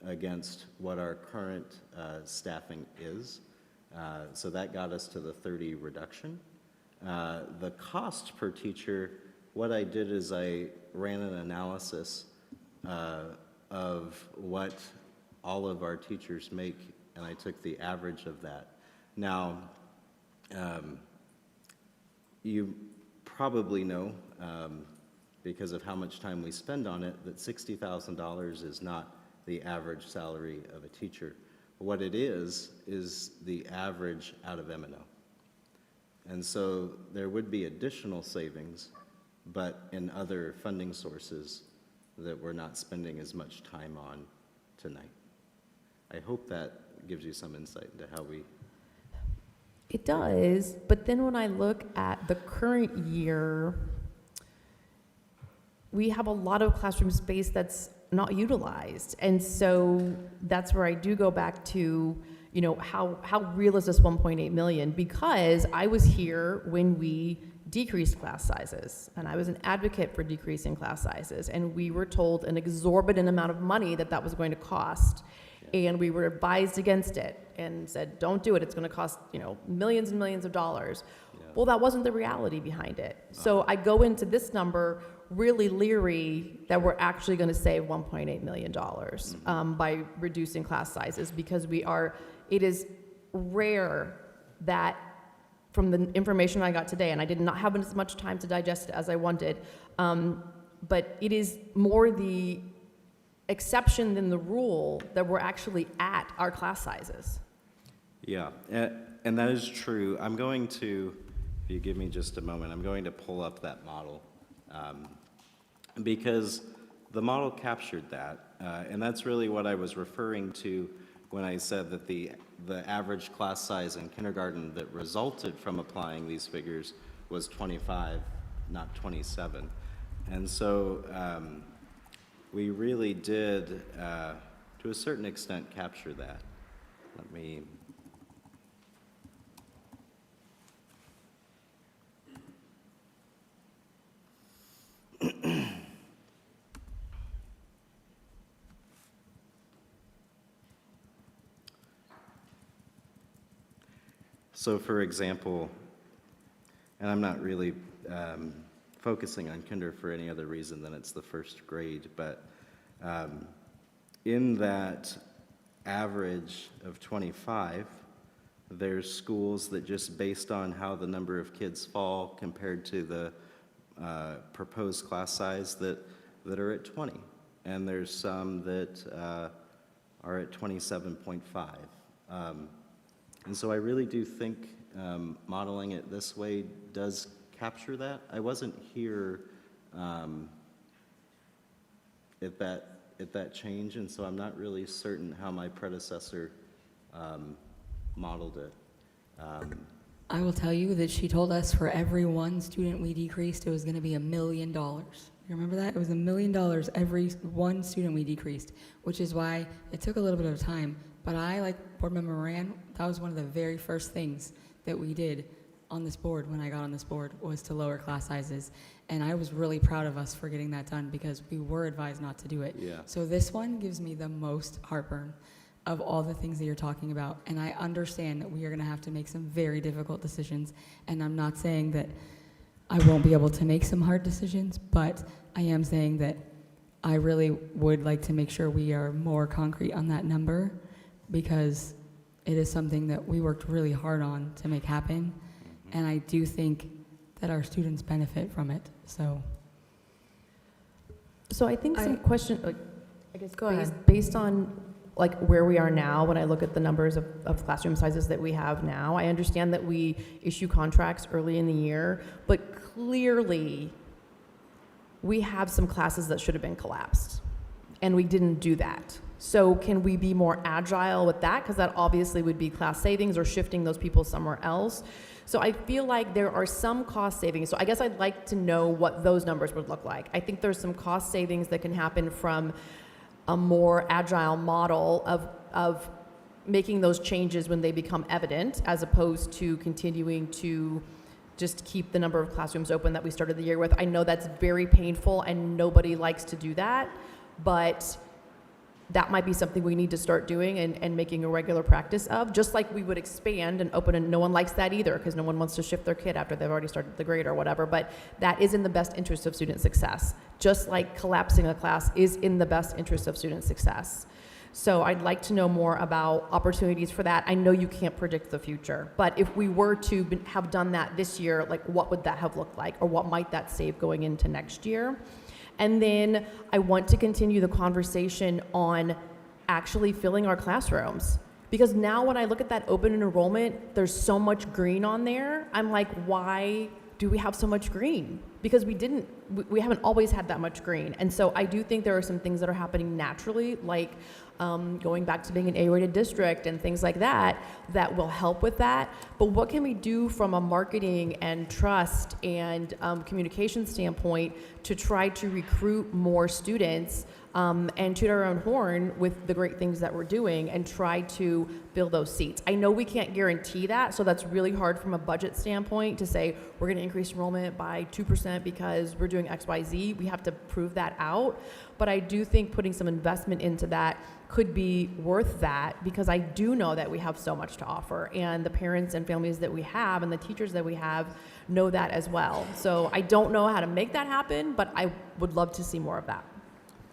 against what our current staffing is. So that got us to the 30 reduction. The cost per teacher, what I did is I ran an analysis of what all of our teachers make, and I took the average of that. Now, you probably know, because of how much time we spend on it, that $60,000 is not the average salary of a teacher. What it is the average out of M&O. And so there would be additional savings, but in other funding sources that we're not spending as much time on tonight. I hope that gives you some insight into how we... It does, but then when I look at the current year, we have a lot of classroom space that's not utilized. And so that's where I do go back to, you know, how real is this 1.8 million? Because I was here when we decreased class sizes, and I was an advocate for decreasing class sizes, and we were told an exorbitant amount of money that was going to cost, and we were advised against it and said, don't do it, it's going to cost, you know, millions and millions of dollars. Well, that wasn't the reality behind it. So I go into this number really leery that we're actually going to save $1.8 million by reducing class sizes, because it is rare that, from the information I got today, and I did not have as much time to digest it as I wanted, but it is more the exception than the rule that we're actually at our class sizes. Yeah, and that is true. I'm going to, if you give me just a moment, I'm going to pull up that model, because the model captured that, and that's really what I was referring to when I said that the average class size in kindergarten that resulted from applying these figures was 25, not 27. And so we really did, to a certain extent, capture that. Let me... So for example, and I'm not really focusing on kinder for any other reason than it's the first grade, but in that average of 25, there's schools that, just based on how the number of kids fall compared to the proposed class size, that are at 20. And there's some that are at 27.5. And so I really do think modeling it this way does capture that. I wasn't here at that change, and so I'm not really certain how my predecessor modeled it. I will tell you that she told us for every one student we decreased, it was going to be $1 million. You remember that? It was $1 million every one student we decreased, which is why it took a little bit of time. But I, like Board Member Moran, that was one of the very first things that we did on this board when I got on this board, was to lower class sizes. And I was really proud of us for getting that done, because we were advised not to do it. Yeah. So this one gives me the most heartburn of all the things that you're talking about. And I understand that we are going to have to make some very difficult decisions. And I'm not saying that I won't be able to make some hard decisions, but I am saying that I really would like to make sure we are more concrete on that number, because it is something that we worked really hard on to make happen. And I do think that our students benefit from it, so. So I think some question, I guess, Go ahead. based on like where we are now, when I look at the numbers of classroom sizes that we have now, I understand that we issue contracts early in the year, but clearly we have some classes that should have been collapsed, and we didn't do that. So can we be more agile with that? Because that obviously would be class savings or shifting those people somewhere else. So I feel like there are some cost savings. So I guess I'd like to know what those numbers would look like. I think there's some cost savings that can happen from a more agile model of making those changes when they become evident, as opposed to continuing to just keep the number of classrooms open that we started the year with. I know that's very painful and nobody likes to do that, but that might be something we need to start doing and making a regular practice of, just like we would expand and open, and no one likes that either, because no one wants to shift their kid after they've already started the grade or whatever, but that is in the best interest of student success, just like collapsing a class is in the best interest of student success. So I'd like to know more about opportunities for that. I know you can't predict the future, but if we were to have done that this year, like what would that have looked like, or what might that save going into next year? And then I want to continue the conversation on actually filling our classrooms. Because now when I look at that open enrollment, there's so much green on there. I'm like, why do we have so much green? Because we haven't always had that much green. And so I do think there are some things that are happening naturally, like going back to being an A-rated district and things like that, that will help with that. But what can we do from a marketing and trust and communication standpoint to try to recruit more students and toot our own horn with the great things that we're doing and try to fill those seats? I know we can't guarantee that, so that's really hard from a budget standpoint to say we're going to increase enrollment by 2% because we're doing X, Y, Z. We have to prove that out. But I do think putting some investment into that could be worth that, because I do know that we have so much to offer, and the parents and families that we have and the teachers that we have know that as well. So I don't know how to make that happen, but I would love to see more of that.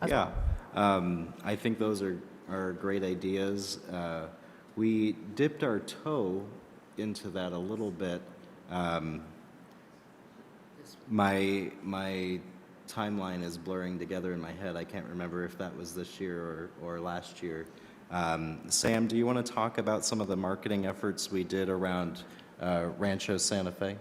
Yeah, I think those are great ideas. We dipped our toe into that a little bit. My timeline is blurring together in my head. I can't remember if that was this year or last year. Sam, do you want to talk about some of the marketing efforts we did around Rancho Santa Fe?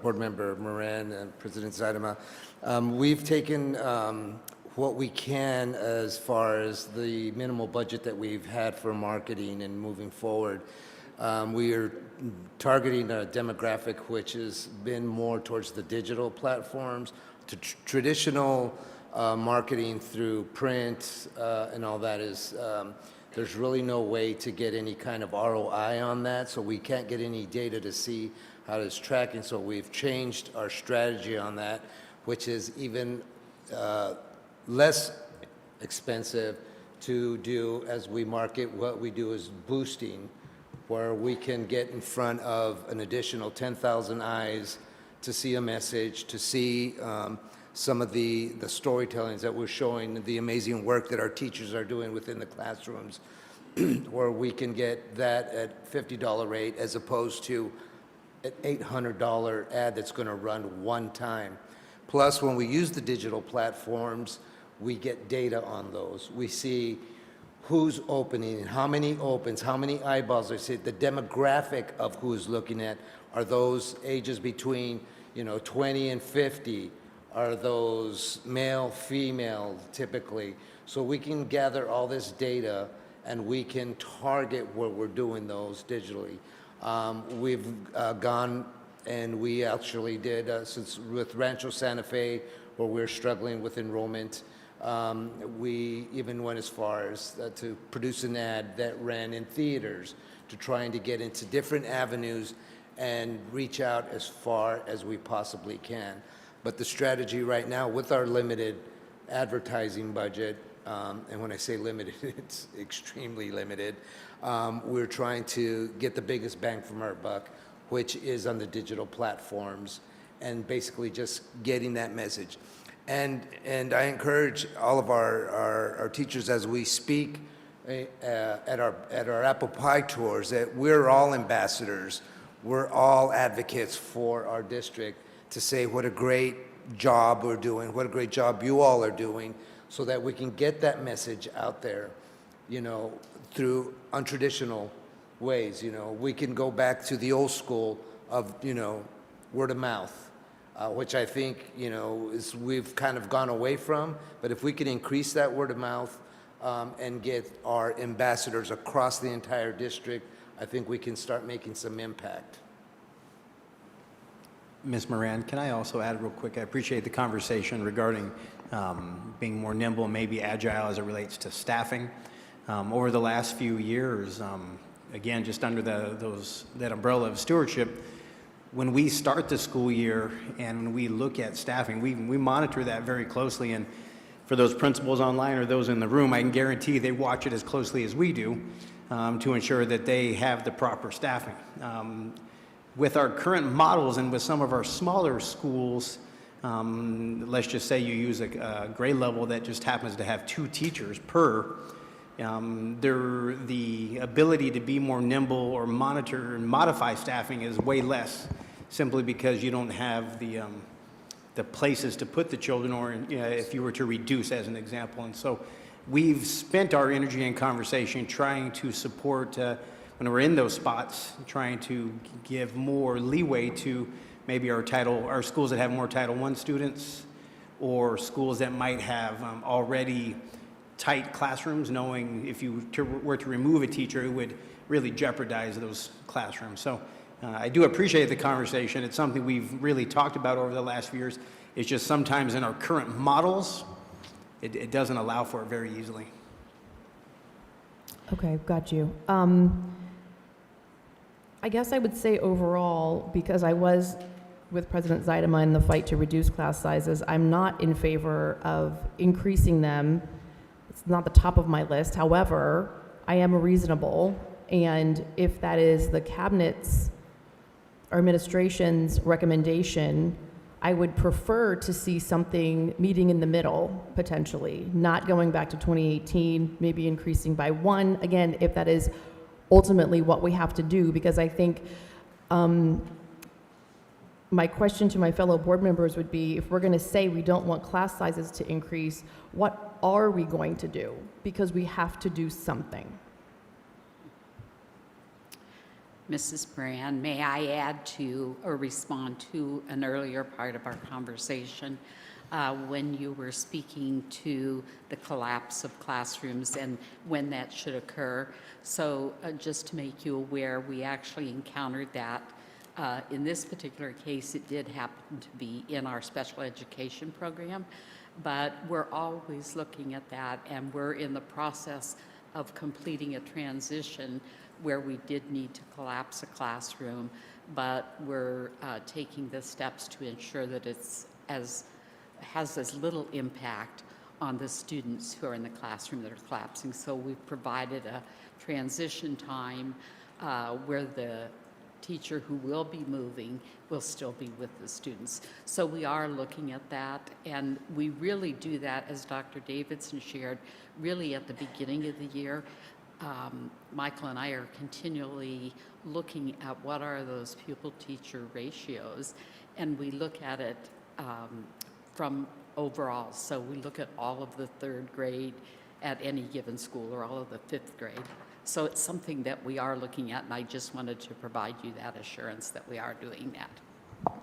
Board Member Moran and President Zaidama. We've taken what we can as far as the minimal budget that we've had for marketing and moving forward. We are targeting a demographic which has been more towards the digital platforms. To traditional marketing through print and all that is, there's really no way to get any kind of ROI on that, so we can't get any data to see how it's tracking. So we've changed our strategy on that, which is even less expensive to do as we market. What we do is boosting, where we can get in front of an additional 10,000 eyes to see a message, to see some of the storytellings that we're showing, the amazing work that our teachers are doing within the classrooms, where we can get that at $50 rate as opposed to an $800 ad that's going to run one time. Plus, when we use the digital platforms, we get data on those. We see who's opening and how many opens, how many eyeballs they see. The demographic of who's looking at, are those ages between 20 and 50? Are those male, female, typically? So we can gather all this data and we can target where we're doing those digitally. We've gone and we actually did, since with Rancho Santa Fe, where we're struggling with enrollment, we even went as far as to produce an ad that ran in theaters to trying to get into different avenues and reach out as far as we possibly can. But the strategy right now with our limited advertising budget, and when I say limited, it's extremely limited, we're trying to get the biggest bang from our buck, which is on the digital platforms, and basically just getting that message. And I encourage all of our teachers as we speak at our apple pie tours that we're all ambassadors, we're all advocates for our district, to say what a great job we're doing, what a great job you all are doing, so that we can get that message out there, through untraditional ways. We can go back to the old school of, word of mouth, which I think, is we've kind of gone away from. But if we can increase that word of mouth and get our ambassadors across the entire district, I think we can start making some impact. Ms. Moran, can I also add real quick? I appreciate the conversation regarding being more nimble and maybe agile as it relates to staffing. Over the last few years, again, just under that umbrella of stewardship, when we start the school year and when we look at staffing, we monitor that very closely. And for those principals online or those in the room, I can guarantee they watch it as closely as we do to ensure that they have the proper staffing. With our current models and with some of our smaller schools, let's just say you use a grade level that just happens to have 2 teachers per, the ability to be more nimble or monitor and modify staffing is way less, simply because you don't have the places to put the children, or if you were to reduce as an example. And so we've spent our energy and conversation trying to support, when we're in those spots, trying to give more leeway to maybe our schools that have more Title I students, or schools that might have already tight classrooms, knowing if you were to remove a teacher, it would really jeopardize those classrooms. So I do appreciate the conversation. It's something we've really talked about over the last few years. It's just sometimes in our current models, it doesn't allow for it very easily. Okay, got you. I guess I would say overall, because I was with President Zeidema in the fight to reduce class sizes, I'm not in favor of increasing them. It's not the top of my list. However, I am reasonable, and if that is the cabinet's or administration's recommendation, I would prefer to see something meeting in the middle, potentially, not going back to 2018, maybe increasing by 1, again, if that is ultimately what we have to do, because I think my question to my fellow board members would be, if we're going to say we don't want class sizes to increase, what are we going to do? Because we have to do something. Mrs. Brand, may I add to or respond to an earlier part of our conversation when you were speaking to the collapse of classrooms and when that should occur? So just to make you aware, we actually encountered that. In this particular case, it did happen to be in our special education program, but we're always looking at that, and we're in the process of completing a transition where we did need to collapse a classroom, but we're taking the steps to ensure that it's has as little impact on the students who are in the classroom that are collapsing. So we've provided a transition time where the teacher who will be moving will still be with the students. So we are looking at that, and we really do that, as Dr. Davidson shared, really at the beginning of the year. Michael and I are continually looking at what are those pupil-teacher ratios, and we look at it from overall. So we look at all of the 3rd grade at any given school, or all of the 5th grade. So it's something that we are looking at, and I just wanted to provide you that assurance that we are doing that.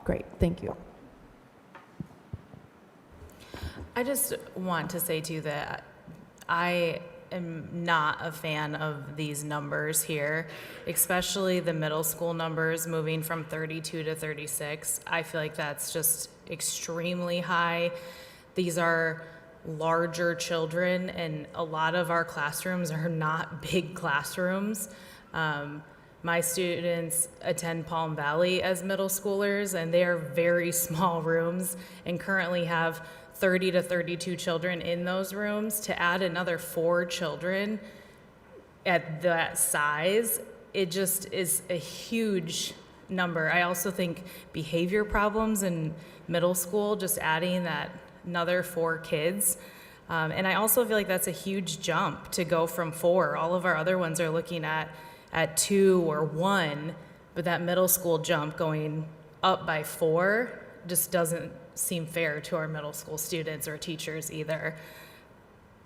Great, thank you. I just want to say to you that I am not a fan of these numbers here, especially the middle school numbers moving from 32 to 36. I feel like that's just extremely high. These are larger children, and a lot of our classrooms are not big classrooms. My students attend Palm Valley as middle schoolers, and they are very small rooms and currently have 30 to 32 children in those rooms. To add another 4 children at that size, it just is a huge number. I also think behavior problems in middle school, just adding that another 4 kids. And I also feel like that's a huge jump to go from 4. All of our other ones are looking at 2 or 1, but that middle school jump going up by 4 just doesn't seem fair to our middle school students or teachers either.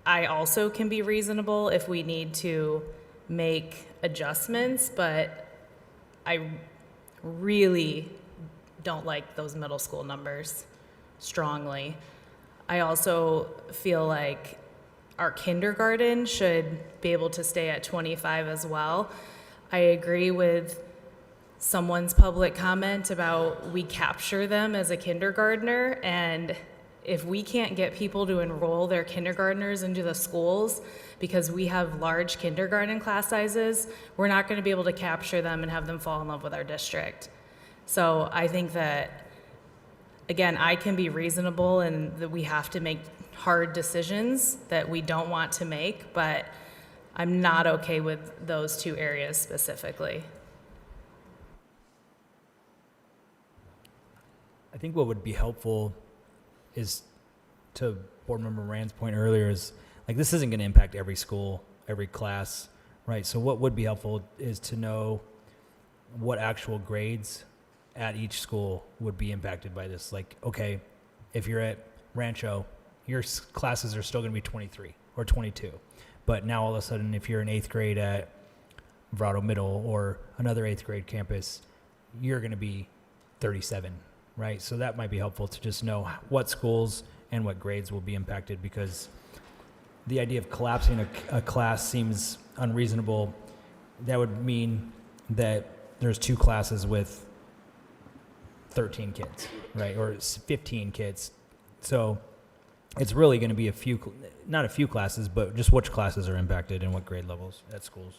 I also can be reasonable if we need to make adjustments, but I really don't like those middle school numbers strongly. I also feel like our kindergarten should be able to stay at 25 as well. I agree with someone's public comment about we capture them as a kindergartner, and if we can't get people to enroll their kindergartners into the schools because we have large kindergarten class sizes, we're not going to be able to capture them and have them fall in love with our district. So I think that, again, I can be reasonable and that we have to make hard decisions that we don't want to make, but I'm not okay with those two areas specifically. I think what would be helpful is, to Board Member Rand's point earlier, is like this isn't going to impact every school, every class, right? So what would be helpful is to know what actual grades at each school would be impacted by this. Like, okay, if you're at Rancho, your classes are still going to be 23 or 22. But now all of a sudden, if you're in 8th grade at Verado Middle or another 8th grade campus, you're going to be 37, right? So that might be helpful to just know what schools and what grades will be impacted, because the idea of collapsing a class seems unreasonable. That would mean that there's 2 classes with 13 kids, right? Or 15 kids. So it's really going to be not a few classes, but just which classes are impacted and what grade levels at schools.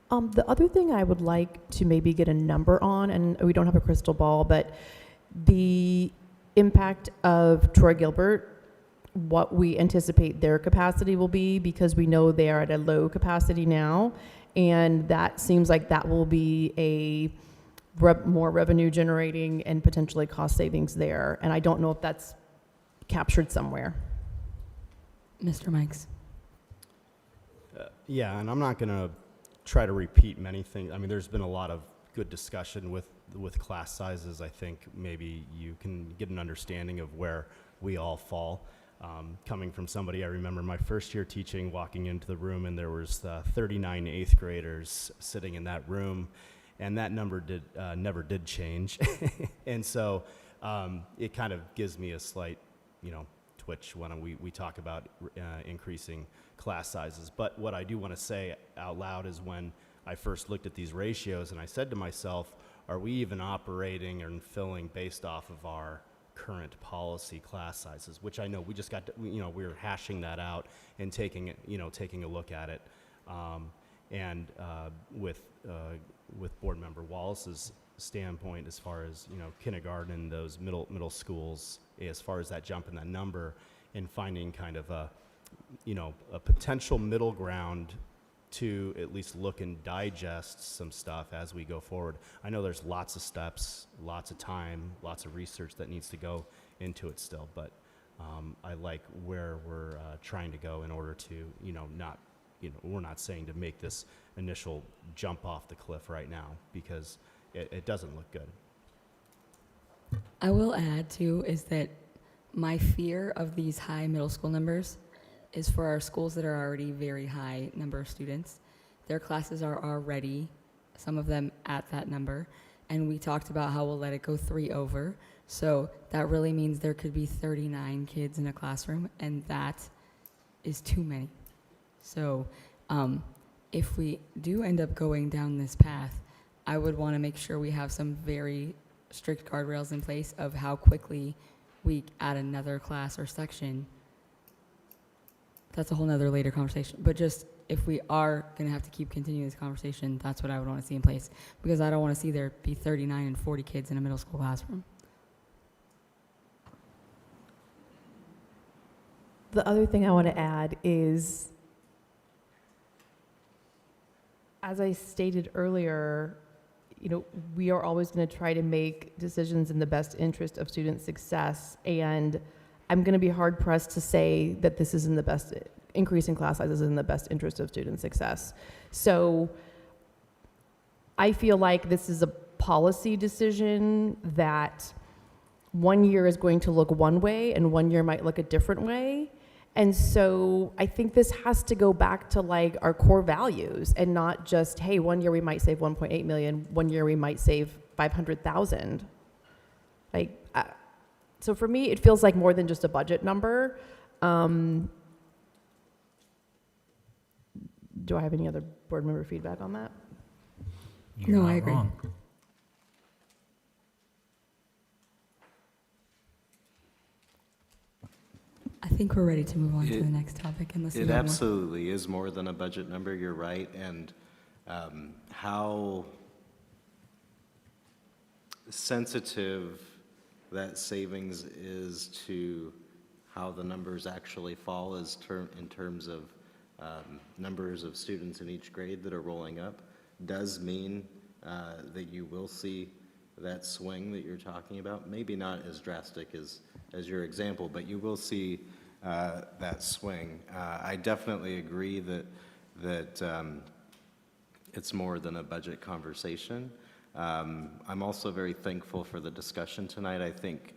The other thing I would like to maybe get a number on, and we don't have a crystal ball, but the impact of Troy Gilbert, what we anticipate their capacity will be, because we know they are at a low capacity now, and that seems like that will be a more revenue generating and potentially cost savings there. And I don't know if that's captured somewhere. Mr. Mikes. Yeah, and I'm not going to try to repeat many things. I mean, there's been a lot of good discussion with class sizes. I think maybe you can get an understanding of where we all fall. Coming from somebody, I remember my first year teaching, walking into the room, and there was 39 8th graders sitting in that room, and that number never did change. And so it kind of gives me a slight, twitch when we talk about increasing class sizes. But what I do want to say out loud is, when I first looked at these ratios, and I said to myself, are we even operating and filling based off of our current policy class sizes? Which I know we just got to, we were hashing that out and taking a look at it. With Board Member Wallace's standpoint, as far as kindergarten and those middle schools, as far as that jump in that number, and finding kind of a potential middle ground to at least look and digest some stuff as we go forward. I know there's lots of steps, lots of time, lots of research that needs to go into it still, but I like where we're trying to go in order to, we're not saying to make this initial jump off the cliff right now, because it doesn't look good. I will add too, is that my fear of these high middle school numbers is for our schools that are already very high number of students. Their classes are already, some of them at that number, and we talked about how we'll let it go 3 over. So that really means there could be 39 kids in a classroom, and that is too many. So if we do end up going down this path, I would want to make sure we have some very strict guardrails in place of how quickly we add another class or section. That's a whole nother later conversation. But just if we are going to have to keep continuing this conversation, that's what I would want to see in place, because I don't want to see there be 39 and 40 kids in a middle school classroom. The other thing I want to add is, as I stated earlier, we are always going to try to make decisions in the best interest of student success, and I'm going to be hard pressed to say that this is in the best, increasing class sizes is in the best interest of student success. So I feel like this is a policy decision that one year is going to look one way and one year might look a different way. And so I think this has to go back to like our core values, and not just, hey, one year we might save 1.8 million, one year we might save 500,000. So for me, it feels like more than just a budget number. Do I have any other board member feedback on that? You're not wrong. I think we're ready to move on to the next topic and listen It to more. absolutely is more than a budget number, you're right. And how sensitive that savings is to how the numbers actually fall in terms of numbers of students in each grade that are rolling up, does mean that you will see that swing that you're talking about. Maybe not as drastic as your example, but you will see that swing. I definitely agree that it's more than a budget conversation. I'm also very thankful for the discussion tonight. I think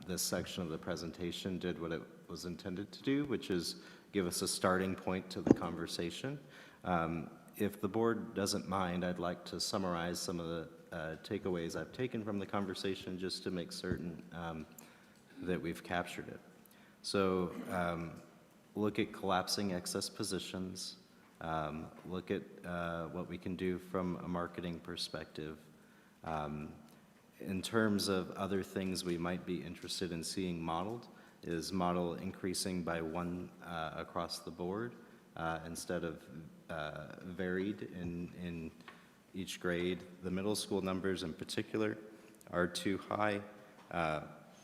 this section of the presentation did what it was intended to do, which is give us a starting point to the conversation. If the board doesn't mind, I'd like to summarize some of the takeaways I've taken from the conversation just to make certain that we've captured it. So look at collapsing excess positions, look at what we can do from a marketing perspective. In terms of other things we might be interested in seeing modeled, is model increasing by one across the board instead of varied in each grade. The middle school numbers in particular are too high.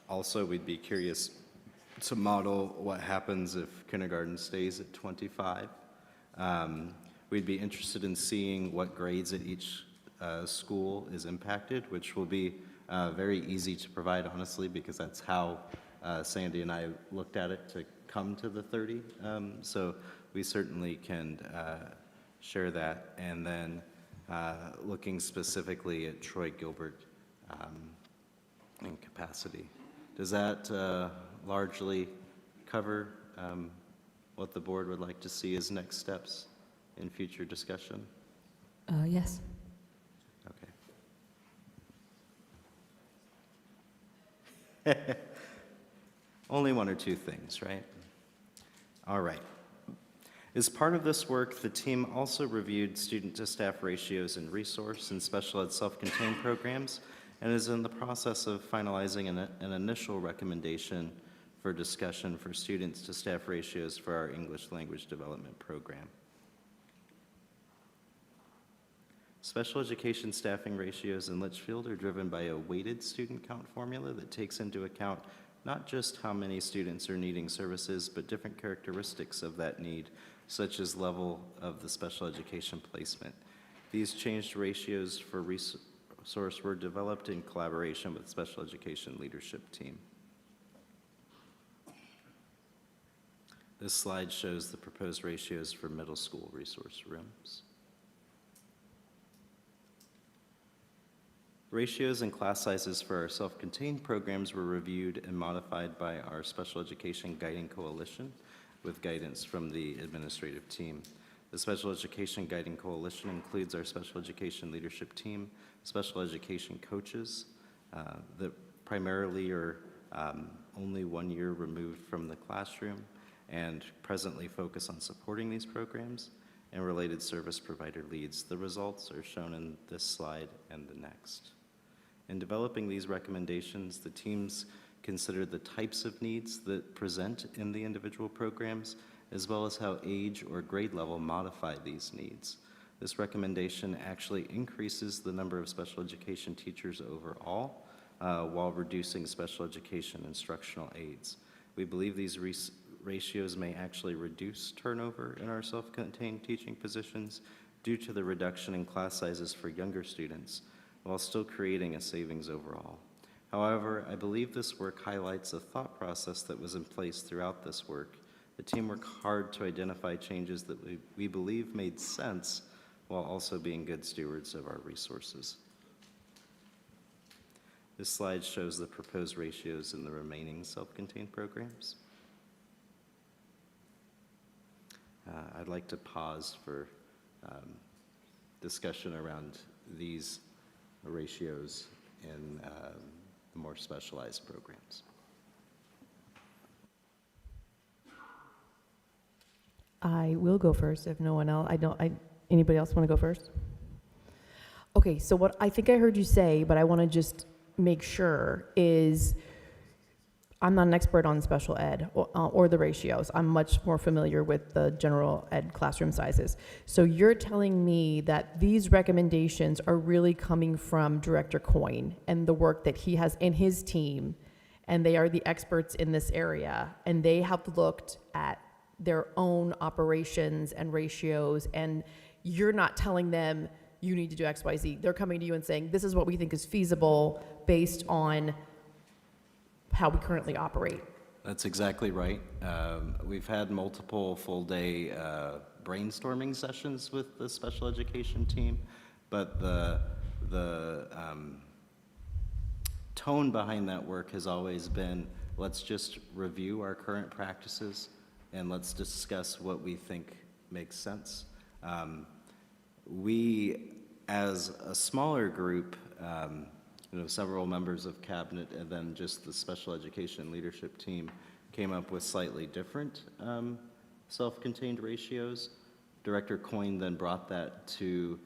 Also, we'd be curious to model what happens if kindergarten stays at 25. We'd be interested in seeing what grades at each school is impacted, which will be very easy to provide, honestly, because that's how Sandy and I looked at it to come to the 30. So we certainly can share that. And then looking specifically at Troy Gilbert and capacity. Does that largely cover what the board would like to see as next steps in future discussion? Yes. Okay. Only one or two things, right? All right. As part of this work, the team also reviewed student-to-staff ratios in resource and special ed self-contained programs and is in the process of finalizing an initial recommendation for discussion for students-to-staff ratios for our English language development program. Special education staffing ratios in Litchfield are driven by a weighted student count formula that takes into account not just how many students are needing services, but different characteristics of that need, such as level of the special education placement. These changed ratios for resource were developed in collaboration with the special education leadership team. This slide shows the proposed ratios for middle school resource rooms. Ratios and class sizes for our self-contained programs were reviewed and modified by our Special Education Guiding Coalition with guidance from the administrative team. The Special Education Guiding Coalition includes our special education leadership team, special education coaches that primarily are only 1 year removed from the classroom and presently focus on supporting these programs, and related service provider leads. The results are shown in this slide and the next. In developing these recommendations, the teams considered the types of needs that present in the individual programs, as well as how age or grade level modify these needs. This recommendation actually increases the number of special education teachers overall, while reducing special education instructional aides. We believe these ratios may actually reduce turnover in our self-contained teaching positions due to the reduction in class sizes for younger students, while still creating a savings overall. However, I believe this work highlights a thought process that was in place throughout this work. The team worked hard to identify changes that we believe made sense while also being good stewards of our resources. This slide shows the proposed ratios in the remaining self-contained programs. I'd like to pause for discussion around these ratios in the more specialized programs. I will go first if no one else, anybody else want to go first? Okay, so what I think I heard you say, but I want to just make sure, is I'm not an expert on special ed or the ratios. I'm much more familiar with the general ed classroom sizes. So you're telling me that these recommendations are really coming from Director Coyne and the work that he has in his team, and they are the experts in this area, and they have looked at their own operations and ratios, and you're not telling them you need to do X, Y, Z. They're coming to you and saying, this is what we think is feasible based on how we currently operate. That's exactly right. We've had multiple full-day brainstorming sessions with the special education team, but the tone behind that work has always been, let's just review our current practices and let's discuss what we think makes sense. We, as a smaller group, several members of cabinet and then just the special education leadership team came up with slightly different self-contained ratios. Director Coyne then brought that to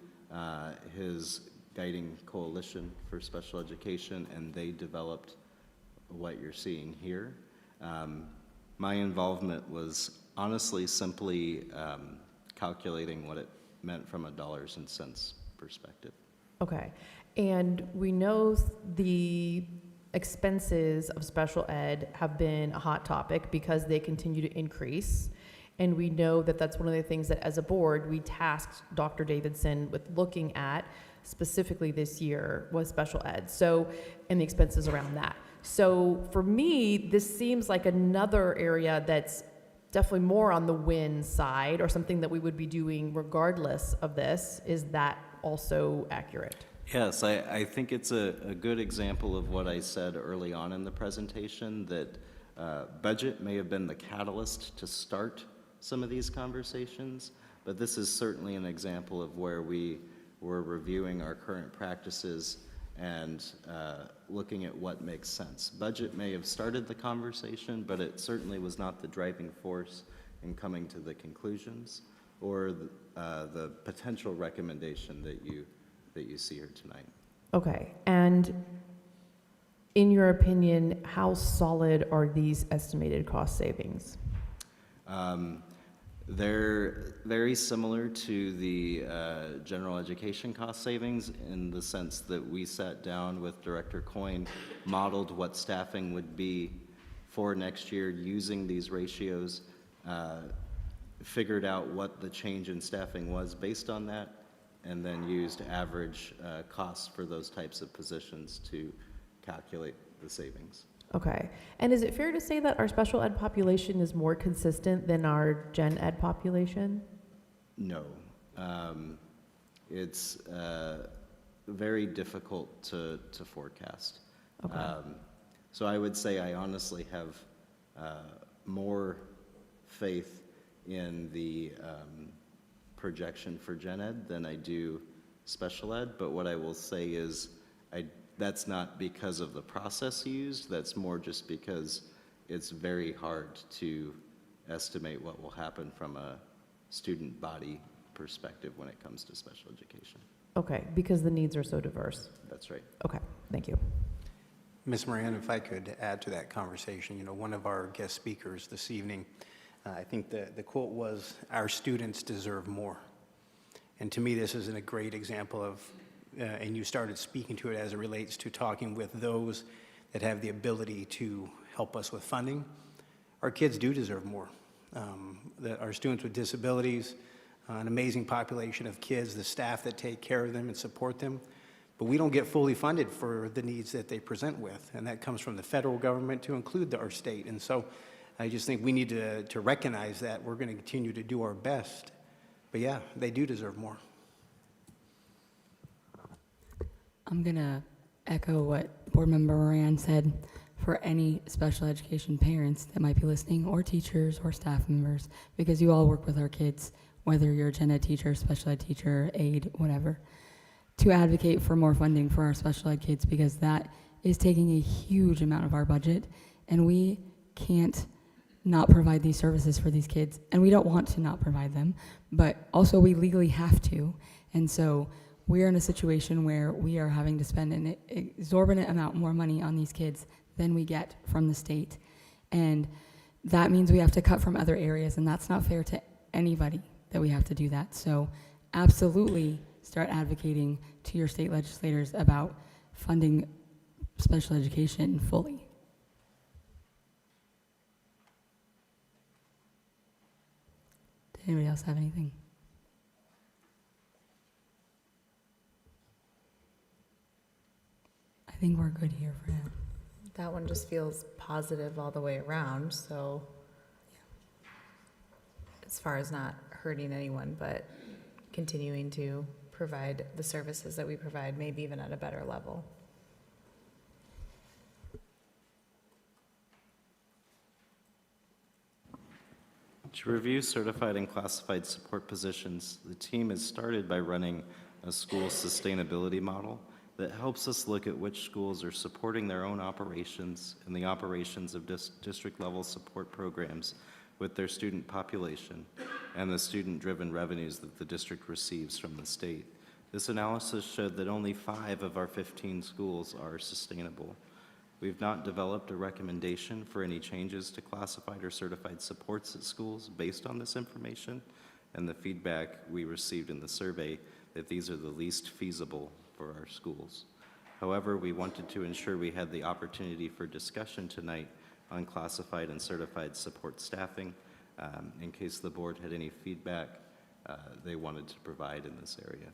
his guiding coalition for special education, and they developed what you're seeing here. My involvement was honestly simply calculating what it meant from a dollars and cents perspective. Okay. And we know the expenses of special ed have been a hot topic because they continue to increase. And we know that that's one of the things that as a board, we tasked Dr. Davidson with looking at specifically this year was special ed. So, and the expenses around that. So for me, this seems like another area that's definitely more on the win side, or something that we would be doing regardless of this. Is that also accurate? Yes, I think it's a good example of what I said early on in the presentation, that budget may have been the catalyst to start some of these conversations, but this is certainly an example of where we were reviewing our current practices and looking at what makes sense. Budget may have started the conversation, but it certainly was not the driving force in coming to the conclusions or the potential recommendation that you see here tonight. Okay. And in your opinion, how solid are these estimated cost savings? They're very similar to the general education cost savings in the sense that we sat down with Director Coyne, modeled what staffing would be for next year using these ratios, figured out what the change in staffing was based on that, and then used average costs for those types of positions to calculate the savings. Okay. And is it fair to say that our special ed population is more consistent than our gen ed population? No. It's very difficult to forecast. Okay. So I would say I honestly have more faith in the projection for gen ed than I do special ed, but what I will say is that's not because of the process used, that's more just because it's very hard to estimate what will happen from a student body perspective when it comes to special education. Okay, because the needs are so diverse. That's right. Okay, thank you. Ms. Moran, if I could add to that conversation, one of our guest speakers this evening, I think the quote was, "Our students deserve more." And to me, this is a great example of, and you started speaking to it as it relates to talking with those that have the ability to help us with funding. Our kids do deserve more. Our students with disabilities, an amazing population of kids, the staff that take care of them and support them, but we don't get fully funded for the needs that they present with, and that comes from the federal government to include our state. And so I just think we need to recognize that. We're going to continue to do our best, but yeah, they do deserve more. I'm going to echo what Board Member Moran said. For any special education parents that might be listening, or teachers or staff members, because you all work with our kids, whether you're a gen ed teacher, special ed teacher, aide, whatever, to advocate for more funding for our special ed kids, because that is taking a huge amount of our budget, and we can't not provide these services for these kids, and we don't want to not provide them, but also we legally have to. And so we're in a situation where we are having to spend an exorbitant amount more money on these kids than we get from the state. And that means we have to cut from other areas, and that's not fair to anybody that we have to do that. So absolutely start advocating to your state legislators about funding special education fully. Did anybody else have anything? I think we're good here for now. That one just feels positive all the way around, so as far as not hurting anyone, but continuing to provide the services that we provide, maybe even at a better level. To review certified and classified support positions, the team has started by running a school sustainability model that helps us look at which schools are supporting their own operations and the operations of district-level support programs with their student population and the student-driven revenues that the district receives from the state. This analysis showed that only 5 of our 15 schools are sustainable. We've not developed a recommendation for any changes to classified or certified supports at schools based on this information and the feedback we received in the survey that these are the least feasible for our schools. However, we wanted to ensure we had the opportunity for discussion tonight on classified and certified support staffing in case the board had any feedback they wanted to provide in this area.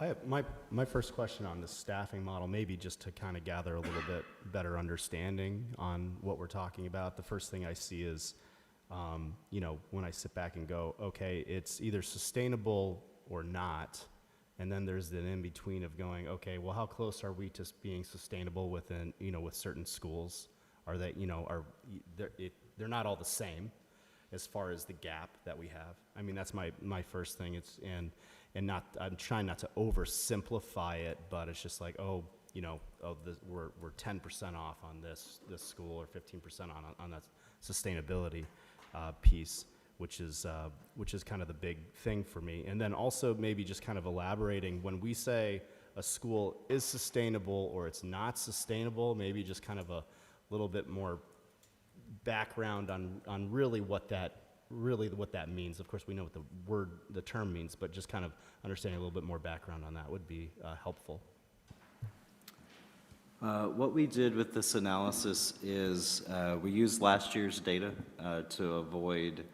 I have my first question on the staffing model, maybe just to kind of gather a little bit better understanding on what we're talking about. The first thing I see is, you know, when I sit back and go, okay, it's either sustainable or not, and then there's an in-between of going, okay, well, how close are we to being sustainable within, you know, with certain schools? Are they, you know, they're not all the same as far as the gap that we have. I mean, that's my first thing. It's and not, I'm trying not to oversimplify it, but it's just like, oh, you know, we're 10% off on this school or 15% on that sustainability piece, which is kind of the big thing for me. And then also maybe just kind of elaborating when we say a school is sustainable or it's not sustainable, maybe just kind of a little bit more background on really what that means. Of course, we know what the term means, but just kind of understanding a little bit more background on that would be helpful. What we did with this analysis is we used last year's data to avoid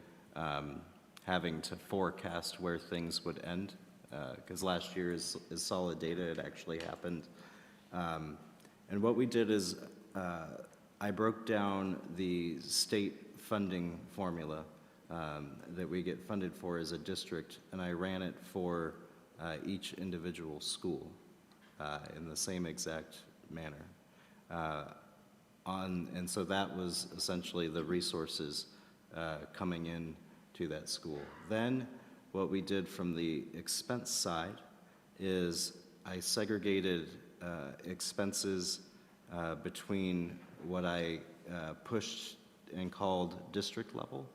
having to forecast where things would end, because last year is solid data. It actually happened. And what we did is I broke down the state funding formula that we get funded for as a district, and I ran it for each individual school in the same exact manner. And so that was essentially the resources coming in to that school. Then what we did from the expense side is I segregated expenses between what I pushed and called district level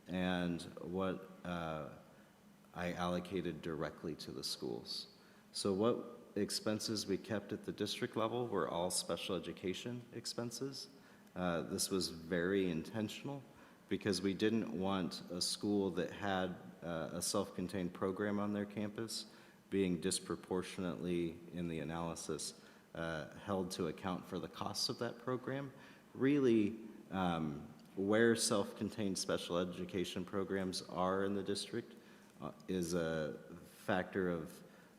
and what I allocated directly to the schools. So what expenses we kept at the district level were all special education expenses. This was very intentional because we didn't want a school that had a self-contained program on their campus being disproportionately in the analysis held to account for the costs of that program. Really, where self-contained special education programs are in the district is a factor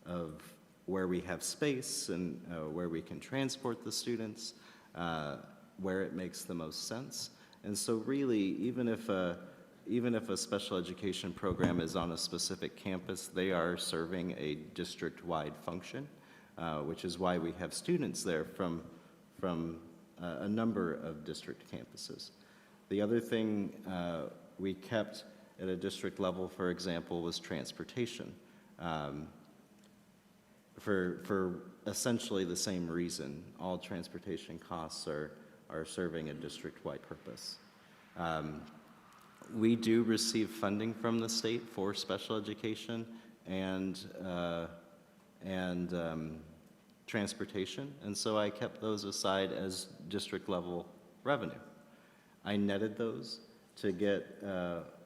of where we have space and where we can transport the students, where it makes the most sense. And so really, even if a special education program is on a specific campus, they are serving a district-wide function, which is why we have students there from a number of district campuses. The other thing we kept at a district level, for example, was transportation. For essentially the same reason, all transportation costs are serving a district-wide purpose. We do receive funding from the state for special education and transportation, and so I kept those aside as district level revenue. I netted those to get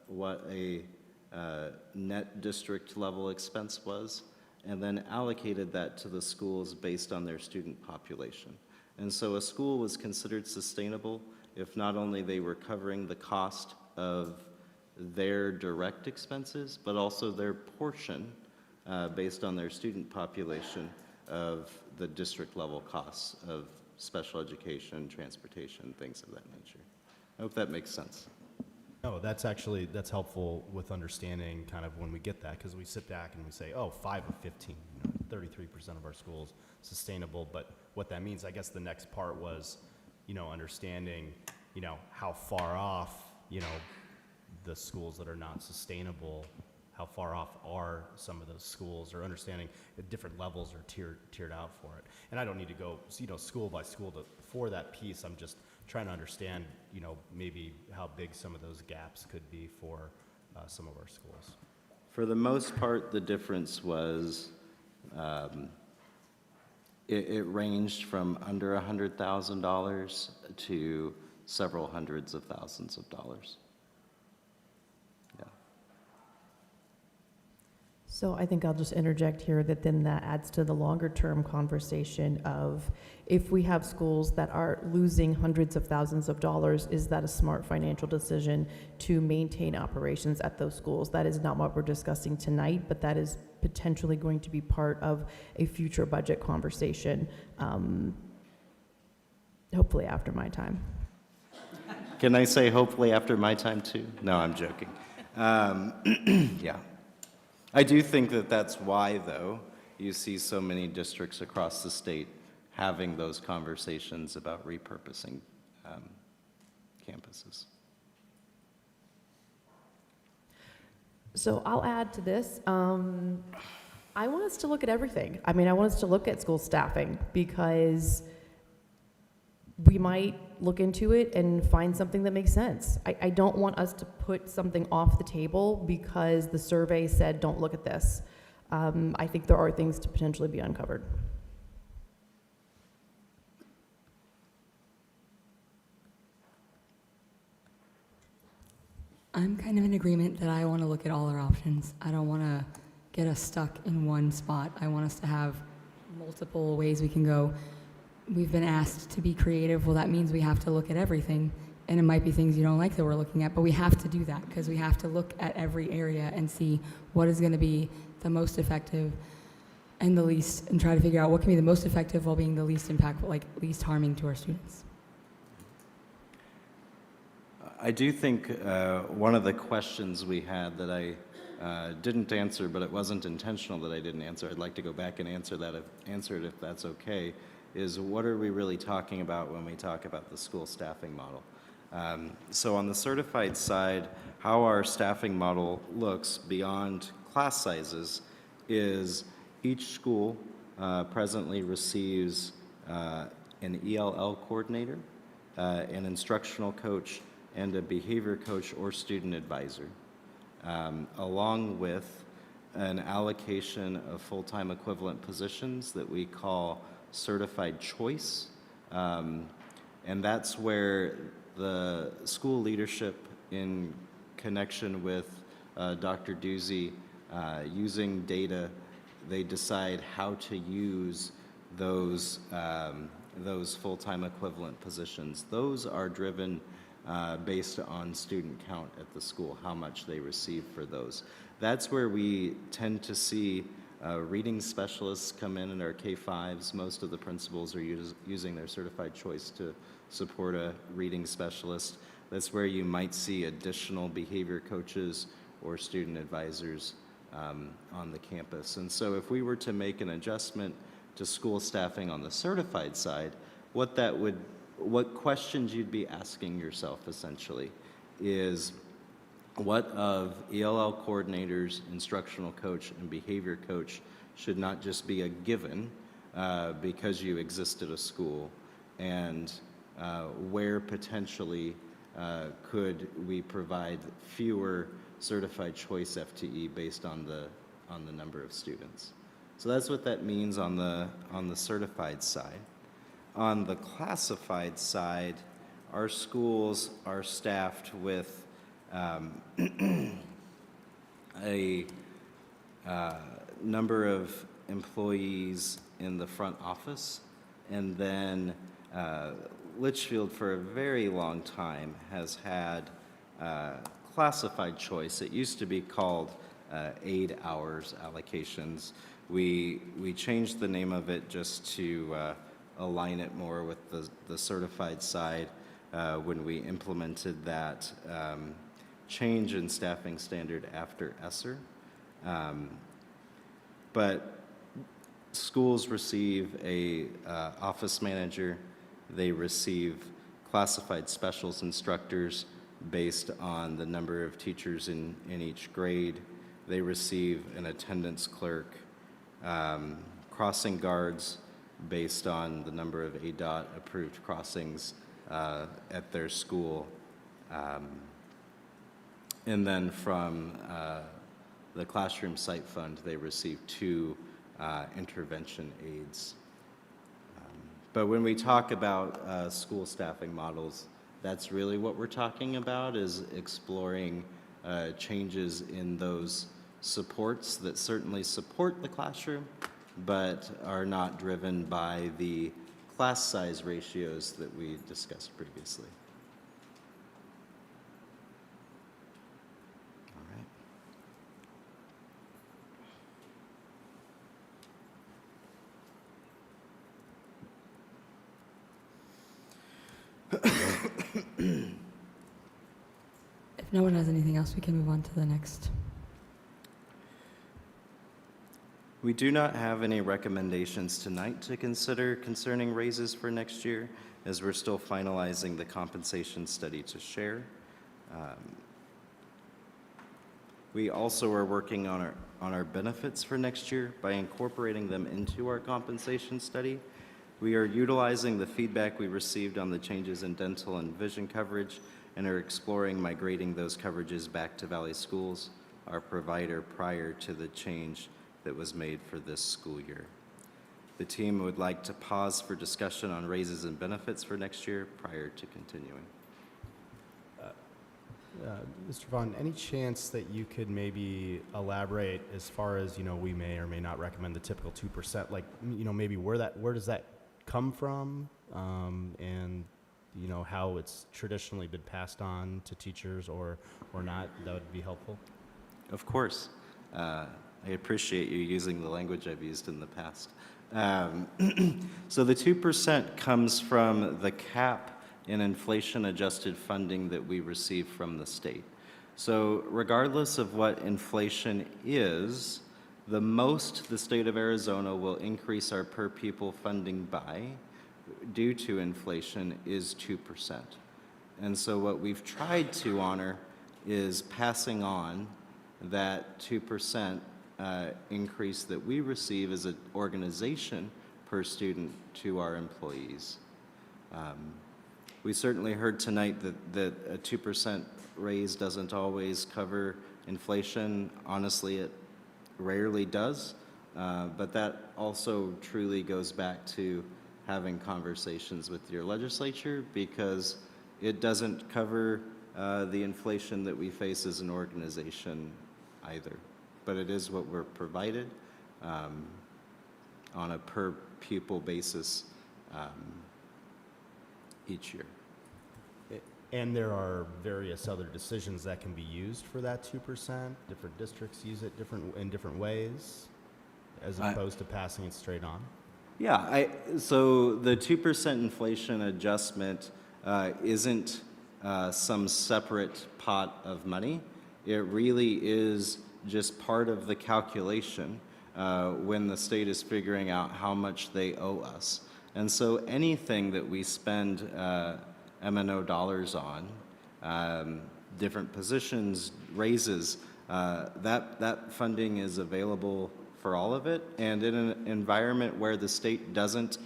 what a net district level expense was, and then allocated that to the schools based on their student population. And so a school was considered sustainable if not only they were covering the cost of their direct expenses, but also their portion based on their student population of the district level costs of special education, transportation, things of that nature. I hope that makes sense. No, that's helpful with understanding kind of when we get that, because we sit back and we say, oh, 5 of 15, 33% of our schools sustainable, but what that means, I guess the next part was, understanding, how far off, the schools that are not sustainable, how far off are some of those schools, or understanding that different levels are tiered out for it. And I don't need to go, school by school for that piece. I'm just trying to understand, maybe how big some of those gaps could be for some of our schools. For the most part, the difference was it ranged from under $100,000 to several hundreds of thousands of dollars. Yeah. So I think I'll just interject here that then that adds to the longer term conversation of if we have schools that are losing hundreds of thousands of dollars, is that a smart financial decision to maintain operations at those schools? That is not what we're discussing tonight, but that is potentially going to be part of a future budget conversation, hopefully after my time. Can I say hopefully after my time too? No, I'm joking. Yeah. I do think that that's why, though, you see so many districts across the state having those conversations about repurposing campuses. So I'll add to this. I want us to look at everything. I want us to look at school staffing, because we might look into it and find something that makes sense. I don't want us to put something off the table because the survey said don't look at this. I think there are things to potentially be uncovered. I'm kind of in agreement that I want to look at all our options. I don't want to get us stuck in one spot. I want us to have multiple ways we can go. We've been asked to be creative. Well, that means we have to look at everything. And it might be things you don't like that we're looking at, but we have to do that because we have to look at every area and see what is going to be the most effective and the least, and try to figure out what can be the most effective while being the least impactful, like least harming to our students. I do think one of the questions we had that I didn't answer, but it wasn't intentional that I didn't answer, I'd like to go back and answer it if that's okay, is what are we really talking about when we talk about the school staffing model? So on the certified side, how our staffing model looks beyond class sizes is each school presently receives an ELL coordinator, an instructional coach, and a behavior coach or student advisor, along with an allocation of full-time equivalent positions that we call certified choice. And that's where the school leadership, in connection with Dr. Doozy, using data, they decide how to use those full-time equivalent positions. Those are driven based on student count at the school, how much they receive for those. That's where we tend to see reading specialists come in our K-5s. Most of the principals are using their certified choice to support a reading specialist. That's where you might see additional behavior coaches or student advisors on the campus. And so if we were to make an adjustment to school staffing on the certified side, what questions you'd be asking yourself essentially is what of ELL coordinators, instructional coach, and behavior coach should not just be a given because you exist at a school, and where potentially could we provide fewer certified choice FTE based on the number of students. So that's what that means on the certified side. On the classified side, our schools are staffed with a number of employees in the front office, and then Litchfield for a very long time has had classified choice. It used to be called aid hours allocations. We changed the name of it just to align it more with the certified side when we implemented that change in staffing standard after ESSER. But schools receive a office manager. They receive classified specials instructors based on the number of teachers in each grade. They receive an attendance clerk, crossing guards based on the number of ADOT approved crossings at their school. And then from the Classroom Site Fund, they receive 2 intervention aides. But when we talk about school staffing models, that's really what we're talking about, is exploring changes in those supports that certainly support the classroom, but are not driven by the class size ratios that we discussed previously. If no one has anything else, we can move on to the next. We do not have any recommendations tonight to consider concerning raises for next year, as we're still finalizing the compensation study to share. We also are working on our benefits for next year by incorporating them into our compensation study. We are utilizing the feedback we received on the changes in dental and vision coverage and are exploring migrating those coverages back to Valley Schools, our provider, prior to the change that was made for this school year. The team would like to pause for discussion on raises and benefits for next year prior to continuing. Mr. Vaughn, any chance that you could maybe elaborate as far as, we may or may not recommend the typical 2%, like, maybe where does that come from, and, how it's traditionally been passed on to teachers or not? That would be helpful. Of course. I appreciate you using the language I've used in the past. So the 2% comes from the cap in inflation-adjusted funding that we receive from the state. So regardless of what inflation is, the most the state of Arizona will increase our per pupil funding by, due to inflation, is 2%. And so what we've tried to honor is passing on that 2% increase that we receive as an organization per student to our employees. We certainly heard tonight that a 2% raise doesn't always cover inflation. Honestly, it rarely does, but that also truly goes back to having conversations with your legislature, because it doesn't cover the inflation that we face as an organization either. But it is what we're provided on a per pupil basis each year. And there are various other decisions that can be used for that 2%. Different districts use it in different ways, as opposed to passing it straight on. Yeah, so the 2% inflation adjustment isn't some separate pot of money. It really is just part of the calculation when the state is figuring out how much they owe us. And so anything that we spend M&O dollars on, different positions, raises, that funding is available for all of it. And in an environment where the state doesn't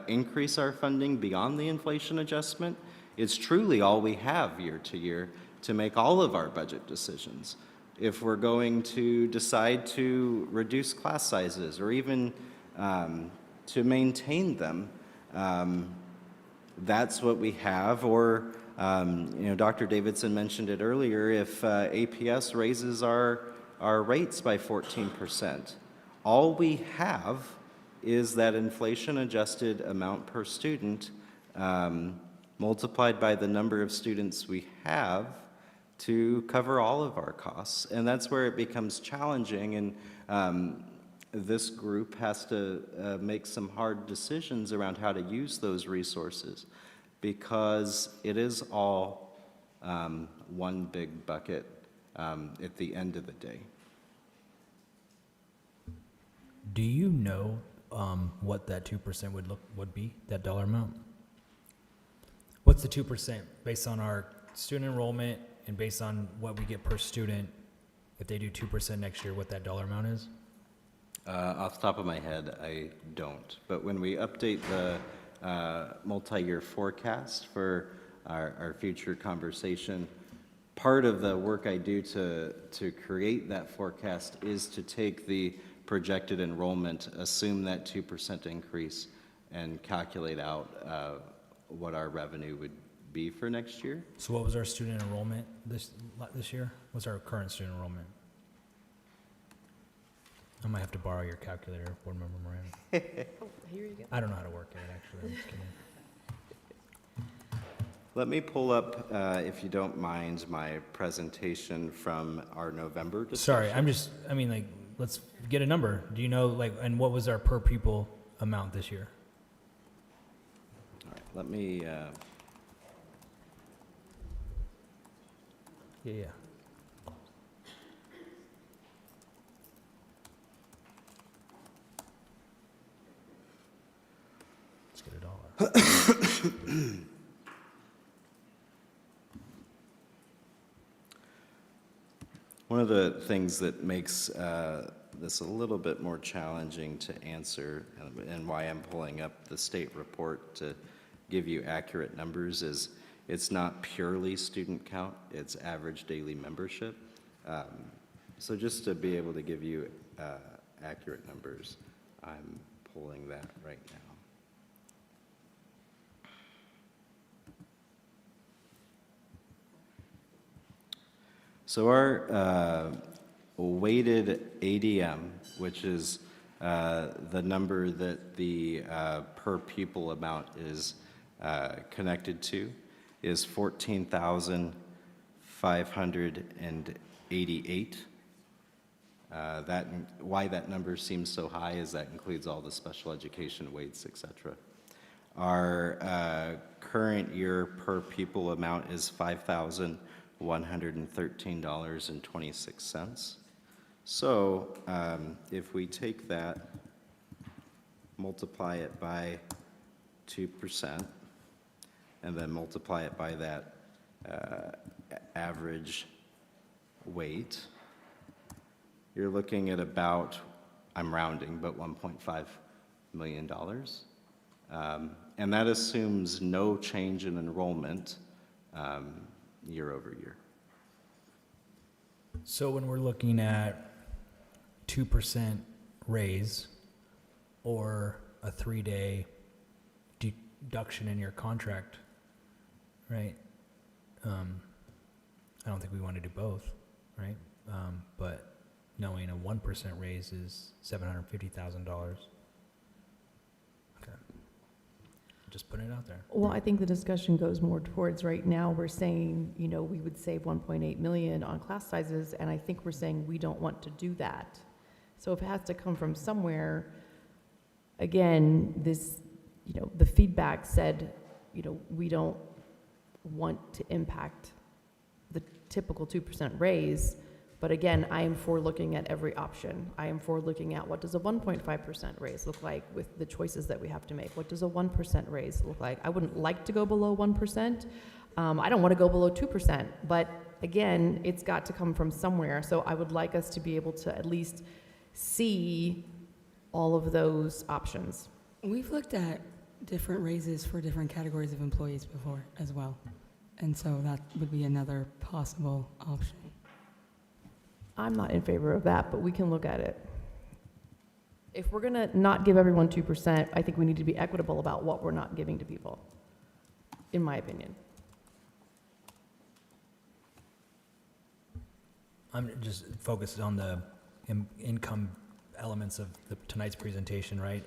increase our funding beyond the inflation adjustment, it's truly all we have year to year to make all of our budget decisions. if we're going to decide to reduce class sizes or even to maintain them, that's what we have. Or, Dr. Davidson mentioned it earlier, if APS raises our rates by 14%, all we have is that inflation-adjusted amount per student multiplied by the number of students we have to cover all of our costs. And that's where it becomes challenging, and this group has to make some hard decisions around how to use those resources, because it is all one big bucket at the end of the day. Do you know what that 2% would be, that dollar amount? What's the 2% based on our student enrollment and based on what we get per student? If they do 2% next year, what that dollar amount is? Off the top of my head, I don't. But when we update the multi-year forecast for our future conversation, part of the work I do to create that forecast is to take the projected enrollment, assume that 2% increase, and calculate out what our revenue would be for next year. So what was our student enrollment this year? What's our current student enrollment? I might have to borrow your calculator, Board Member Moran. Here you go. I don't know how to work it, actually. I'm just kidding. Let me pull up, if you don't mind, my presentation from our November discussion. Sorry, let's get a number. Do you know, and what was our per pupil amount this year? All right, let me, Yeah. Let's get it all out. One of the things that makes this a little bit more challenging to answer, and why I'm pulling up the state report to give you accurate numbers, is it's not purely student count, it's average daily membership. So just to be able to give you accurate numbers, I'm pulling that right now. So our weighted ADM, which is the number that the per pupil amount is connected to, is 14,588. Why that number seems so high is that includes all the special education weights, etc. Our current year per pupil amount is $5,113.26. So if we take that, multiply it by 2%, and then multiply it by that average weight, you're looking at about, I'm rounding, but $1.5 million. And that assumes no change in enrollment year over year. So when we're looking at 2% raise or a 3-day deduction in your contract, right? I don't think we want to do both, right? But knowing a 1% raise is $750,000. Okay. Just putting it out there. Well, I think the discussion goes more towards right now, we're saying, we would save 1.8 million on class sizes, and I think we're saying we don't want to do that. So if it has to come from somewhere, again, this, the feedback said, we don't want to impact the typical 2% raise. But again, I am for looking at every option. I am for looking at what does a 1.5% raise look like with the choices that we have to make? What does a 1% raise look like? I wouldn't like to go below 1%. I don't want to go below 2%. But again, it's got to come from somewhere. So I would like us to be able to at least see all of those options. We've looked at different raises for different categories of employees before as well. And so that would be another possible option. I'm not in favor of that, but we can look at it. If we're gonna not give everyone 2%, I think we need to be equitable about what we're not giving to people, in my opinion. I'm just focused on the income elements of tonight's presentation, right?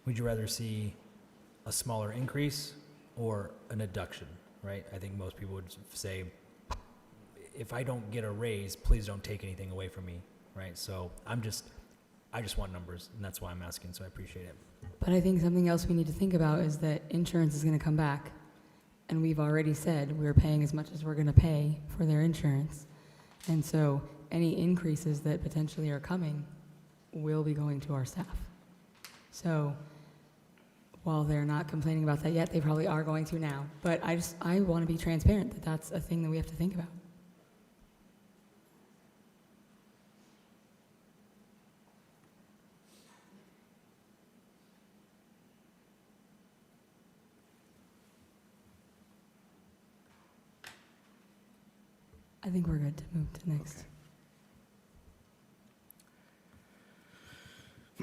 Would you rather see a smaller increase or an deduction, right? I think most people would say, if I don't get a raise, please don't take anything away from me, right? So I just want numbers, and that's why I'm asking, so I appreciate it. But I think something else we need to think about is that insurance is going to come back. And we've already said we're paying as much as we're going to pay for their insurance. And so any increases that potentially are coming will be going to our staff. So while they're not complaining about that yet, they probably are going to now. But I want to be transparent that that's a thing that we have to think about. I think we're good to move to next.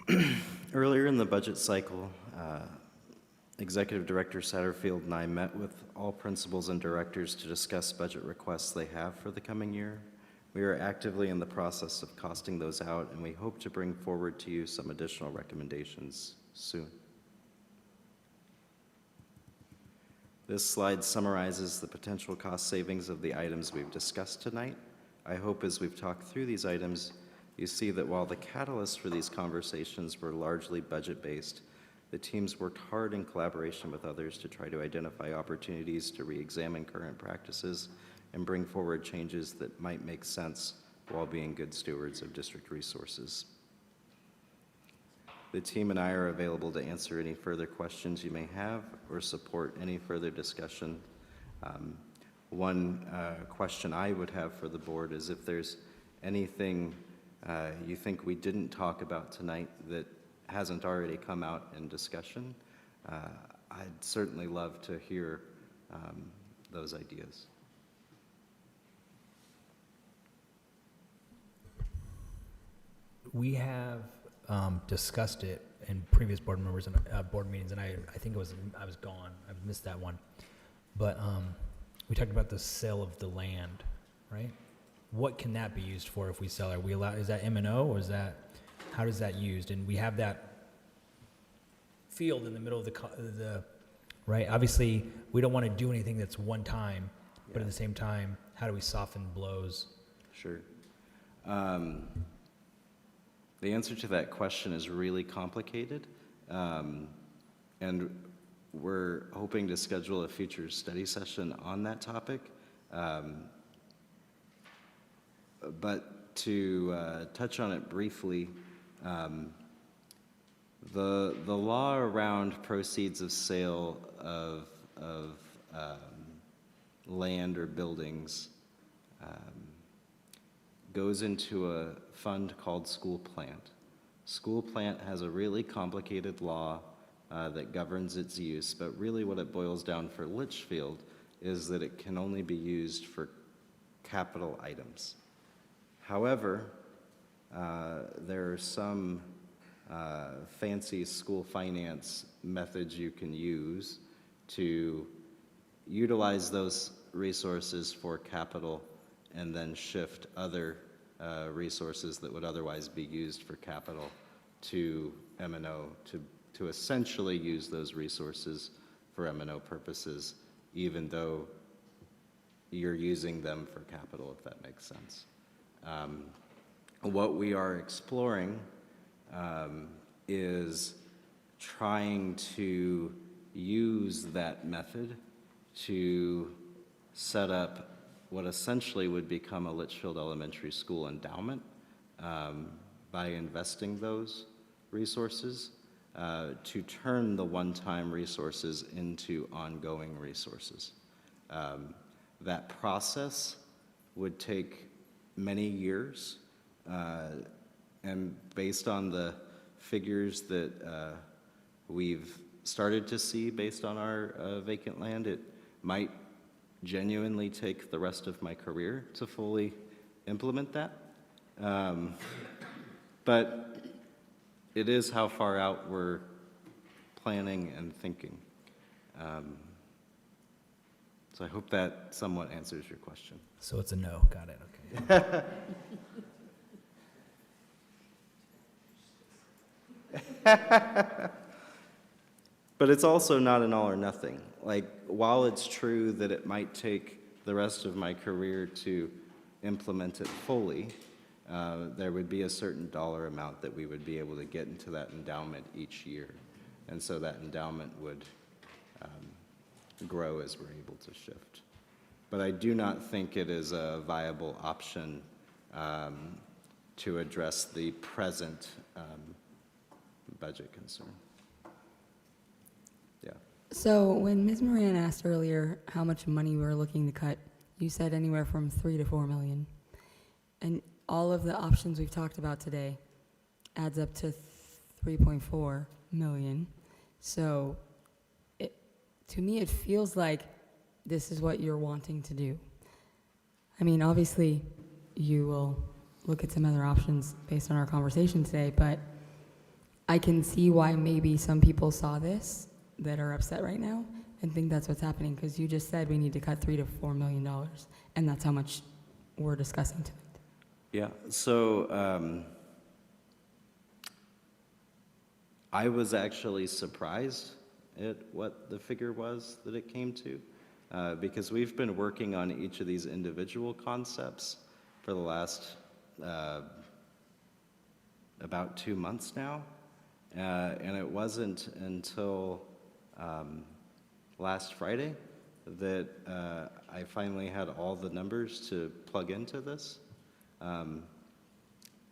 Okay. Earlier in the budget cycle, Executive Director Satterfield and I met with all principals and directors to discuss budget requests they have for the coming year. We are actively in the process of costing those out, and we hope to bring forward to you some additional recommendations soon. This slide summarizes the potential cost savings of the items we've discussed tonight. I hope as we've talked through these items, you see that while the catalysts for these conversations were largely budget-based, the teams worked hard in collaboration with others to try to identify opportunities to re-examine current practices and bring forward changes that might make sense while being good stewards of district resources. The team and I are available to answer any further questions you may have or support any further discussion. One question I would have for the board is if there's anything you think we didn't talk about tonight that hasn't already come out in discussion, I'd certainly love to hear those ideas. We have discussed it in previous board members and board meetings, and I think I was gone. I missed that one. But we talked about the sale of the land, right? What can that be used for if we sell it? Are we allowed? Is that M&O, or is that, how does that used? And we have that field in the middle of the right? Obviously, we don't want to do anything that's one time, but at the same time, how do we soften blows? Sure. The answer to that question is really complicated, and we're hoping to schedule a future study session on that topic. But to touch on it briefly, the law around proceeds of sale of land or buildings goes into a fund called School Plant. School Plant has a really complicated law that governs its use, but really what it boils down for Litchfield is that it can only be used for capital items. However, there are some fancy school finance methods you can use to utilize those resources for capital and then shift other resources that would otherwise be used for capital to M&O to essentially use those resources for M&O purposes, even though you're using them for capital, if that makes sense. What we are exploring is trying to use that method to set up what essentially would become a Litchfield Elementary School endowment by investing those resources to turn the one-time resources into ongoing resources. That process would take many years, and based on the figures that we've started to see based on our vacant land, it might genuinely take the rest of my career to fully implement that. But it is how far out we're planning and thinking. So I hope that somewhat answers your question. So it's a no. Got it. Okay. But it's also not an all or nothing. Like, while it's true that it might take the rest of my career to implement it fully, there would be a certain dollar amount that we would be able to get into that endowment each year. And so that endowment would grow as we're able to shift. But I do not think it is a viable option to address the present budget concern. Yeah. So when Ms. Moran asked earlier how much money we were looking to cut, you said anywhere from 3 to 4 million. And all of the options we've talked about today adds up to 3.4 million. So to me, it feels like this is what you're wanting to do. I mean, obviously, you will look at some other options based on our conversation today, but I can see why maybe some people saw this that are upset right now and think that's what's happening, because you just said we need to cut $3 to $4 million, and that's how much we're discussing tonight. Yeah, so I was actually surprised at what the figure was that it came to, because we've been working on each of these individual concepts for the last about 2 months now, and it wasn't until last Friday that I finally had all the numbers to plug into this.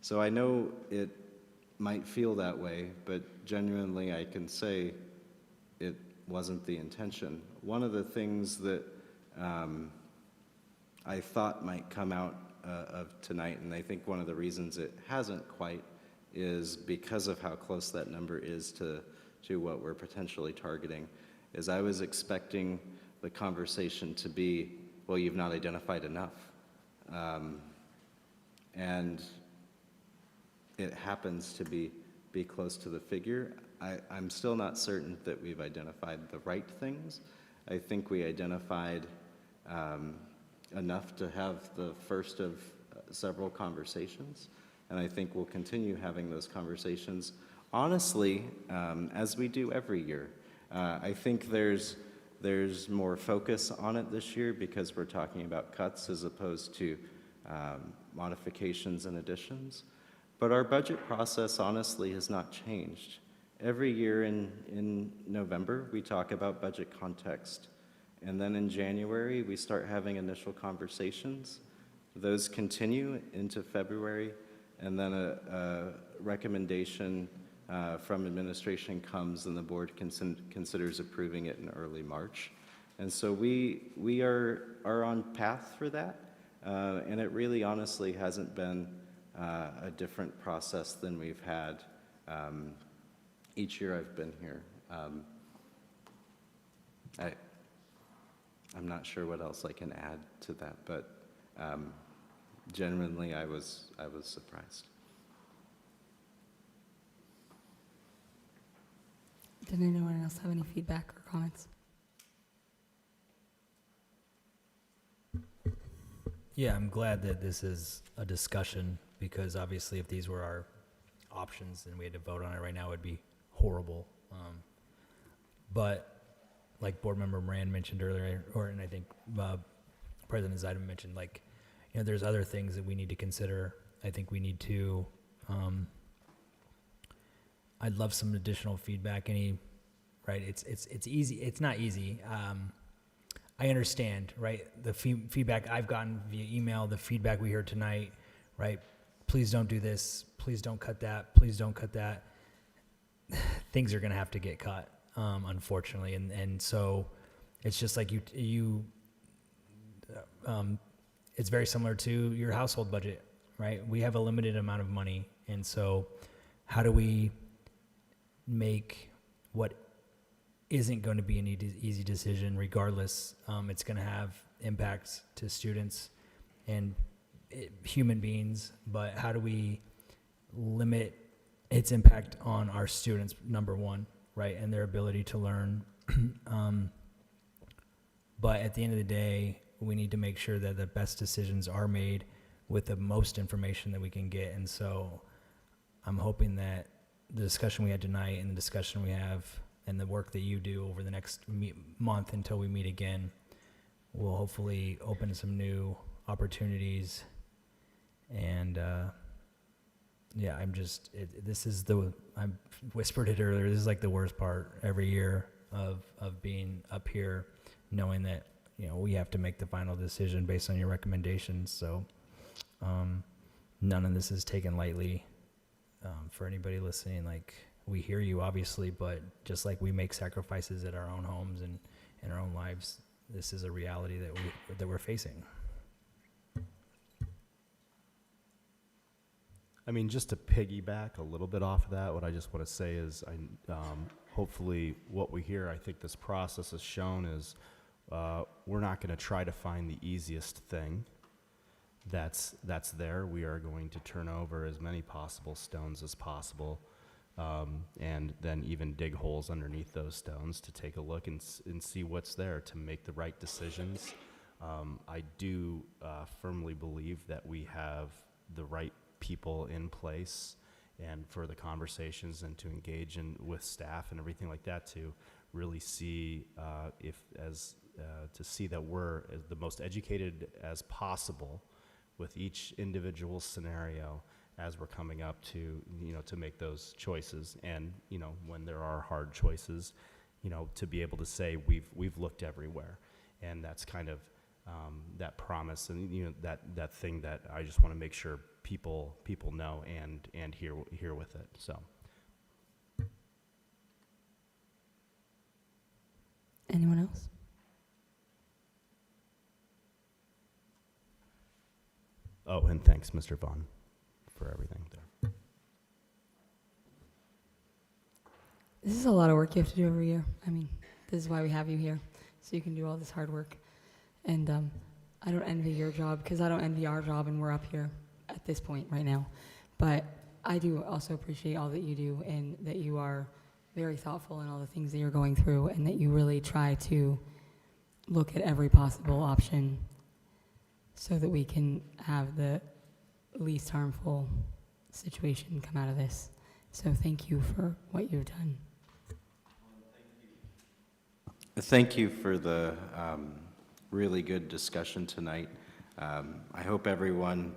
So I know it might feel that way, but genuinely I can say it wasn't the intention. One of the things that I thought might come out of tonight, and I think one of the reasons it hasn't quite, is because of how close that number is to what we're potentially targeting, is I was expecting the conversation to be, well, you've not identified enough. And it happens to be close to the figure. I'm still not certain that we've identified the right things. I think we identified enough to have the first of several conversations, and I think we'll continue having those conversations, honestly, as we do every year. I think there's more focus on it this year because we're talking about cuts as opposed to modifications and additions. But our budget process, honestly, has not changed. Every year in November, we talk about budget context. And then in January, we start having initial conversations. Those continue into February, and then a recommendation from administration comes and the board considers approving it in early March. And so we are on path for that, and it really honestly hasn't been a different process than we've had each year I've been here. I'm not sure what else I can add to that, but genuinely I was surprised. Did anyone else have any feedback or comments? Yeah, I'm glad that this is a discussion, because obviously if these were our options and we had to vote on it right now, it would be horrible. But like Board Member Moran mentioned earlier, and I think President Zidem mentioned, like, there's other things that we need to consider. I think we need to, I'd love some additional feedback. Right? It's easy. It's not easy. I understand, right? The feedback I've gotten via email, the feedback we heard tonight, right? Please don't do this. Please don't cut that. Please don't cut that. Things are going to have to get cut, unfortunately. And so it's just like it's very similar to your household budget, right? We have a limited amount of money. And so how do we make what isn't going to be an easy decision regardless? It's going to have impacts to students, and human beings, but how do we limit its impact on our students, number one, right, and their ability to learn. But at the end of the day, we need to make sure that the best decisions are made with the most information that we can get. And so I'm hoping that the discussion we had tonight and the discussion we have and the work that you do over the next month until we meet again will hopefully open some new opportunities. And yeah, I whispered it earlier, this is like the worst part every year of being up here, knowing that, we have to make the final decision based on your recommendations. So none of this is taken lightly. For anybody listening, like, we hear you obviously, but just like we make sacrifices at our own homes and in our own lives, this is a reality that we're facing. I mean, just to piggyback a little bit off of that, what I just want to say is, hopefully what we hear, I think this process has shown is, we're not going to try to find the easiest thing that's there. We are going to turn over as many possible stones as possible, and then even dig holes underneath those stones to take a look and see what's there to make the right decisions. I do firmly believe that we have the right people in place and for the conversations and to engage with staff and everything like that to really see to see that we're the most educated as possible with each individual scenario as we're coming up to to make those choices. And when there are hard choices, to be able to say we've looked everywhere. And that's kind of that promise and that thing that I just want to make sure people know and hear with it. So anyone else? Oh, and thanks, Mr. Vaughn, for everything there. This is a lot of work you have to do every year. I mean, this is why we have you here, so you can do all this hard work. And I don't envy your job, because I don't envy our job, and we're up here at this point right now. But I do also appreciate all that you do, and that you are very thoughtful in all the things that you're going through, and that you really try to look at every possible option so that we can have the least harmful situation come out of this. So thank you for what you've done. Thank you for the really good discussion tonight. I hope everyone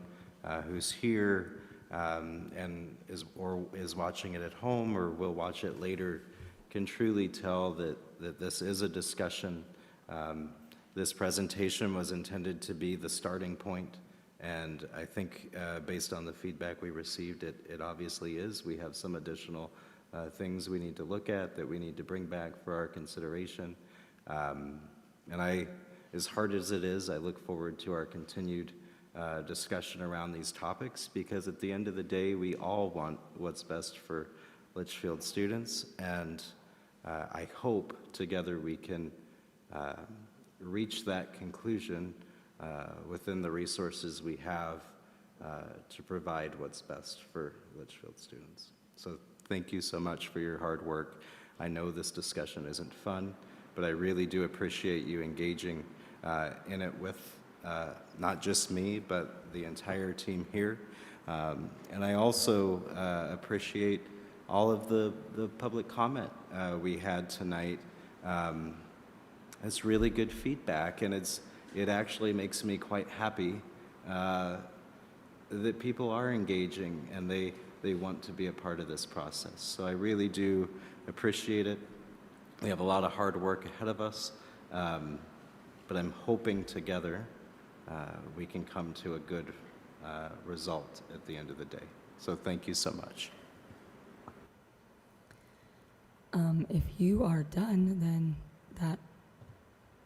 who's here and is watching it at home or will watch it later can truly tell that this is a discussion. This presentation was intended to be the starting point, and I think based on the feedback we received, it obviously is. We have some additional things we need to look at that we need to bring back for our consideration. And as hard as it is, I look forward to our continued discussion around these topics, because at the end of the day, we all want what's best for Litchfield students, and I hope together we can reach that conclusion within the resources we have to provide what's best for Litchfield students. So thank you so much for your hard work. I know this discussion isn't fun, but I really do appreciate you engaging in it with not just me, but the entire team here. And I also appreciate all of the public comment we had tonight. It's really good feedback, and it actually makes me quite happy that people are engaging and they want to be a part of this process. So I really do appreciate it. We have a lot of hard work ahead of us, but I'm hoping together we can come to a good result at the end of the day. So thank you so much. If you are done, then that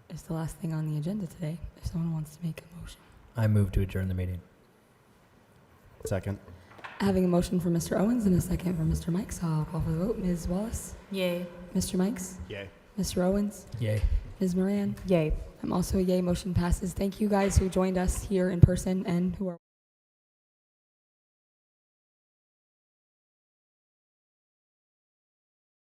is the last thing on the agenda today. If someone wants to make a motion. I move to adjourn the meeting. Second. Having a motion for Mr. Owens and a second for Mr. Mikes, I'll call for the vote. Ms. Wallace? Yay. Mr. Mikes? Yay. Mr. Owens? Yay. Ms. Moran? Yay. I'm also a yay. Motion passes. Thank you guys who joined us here in person and who are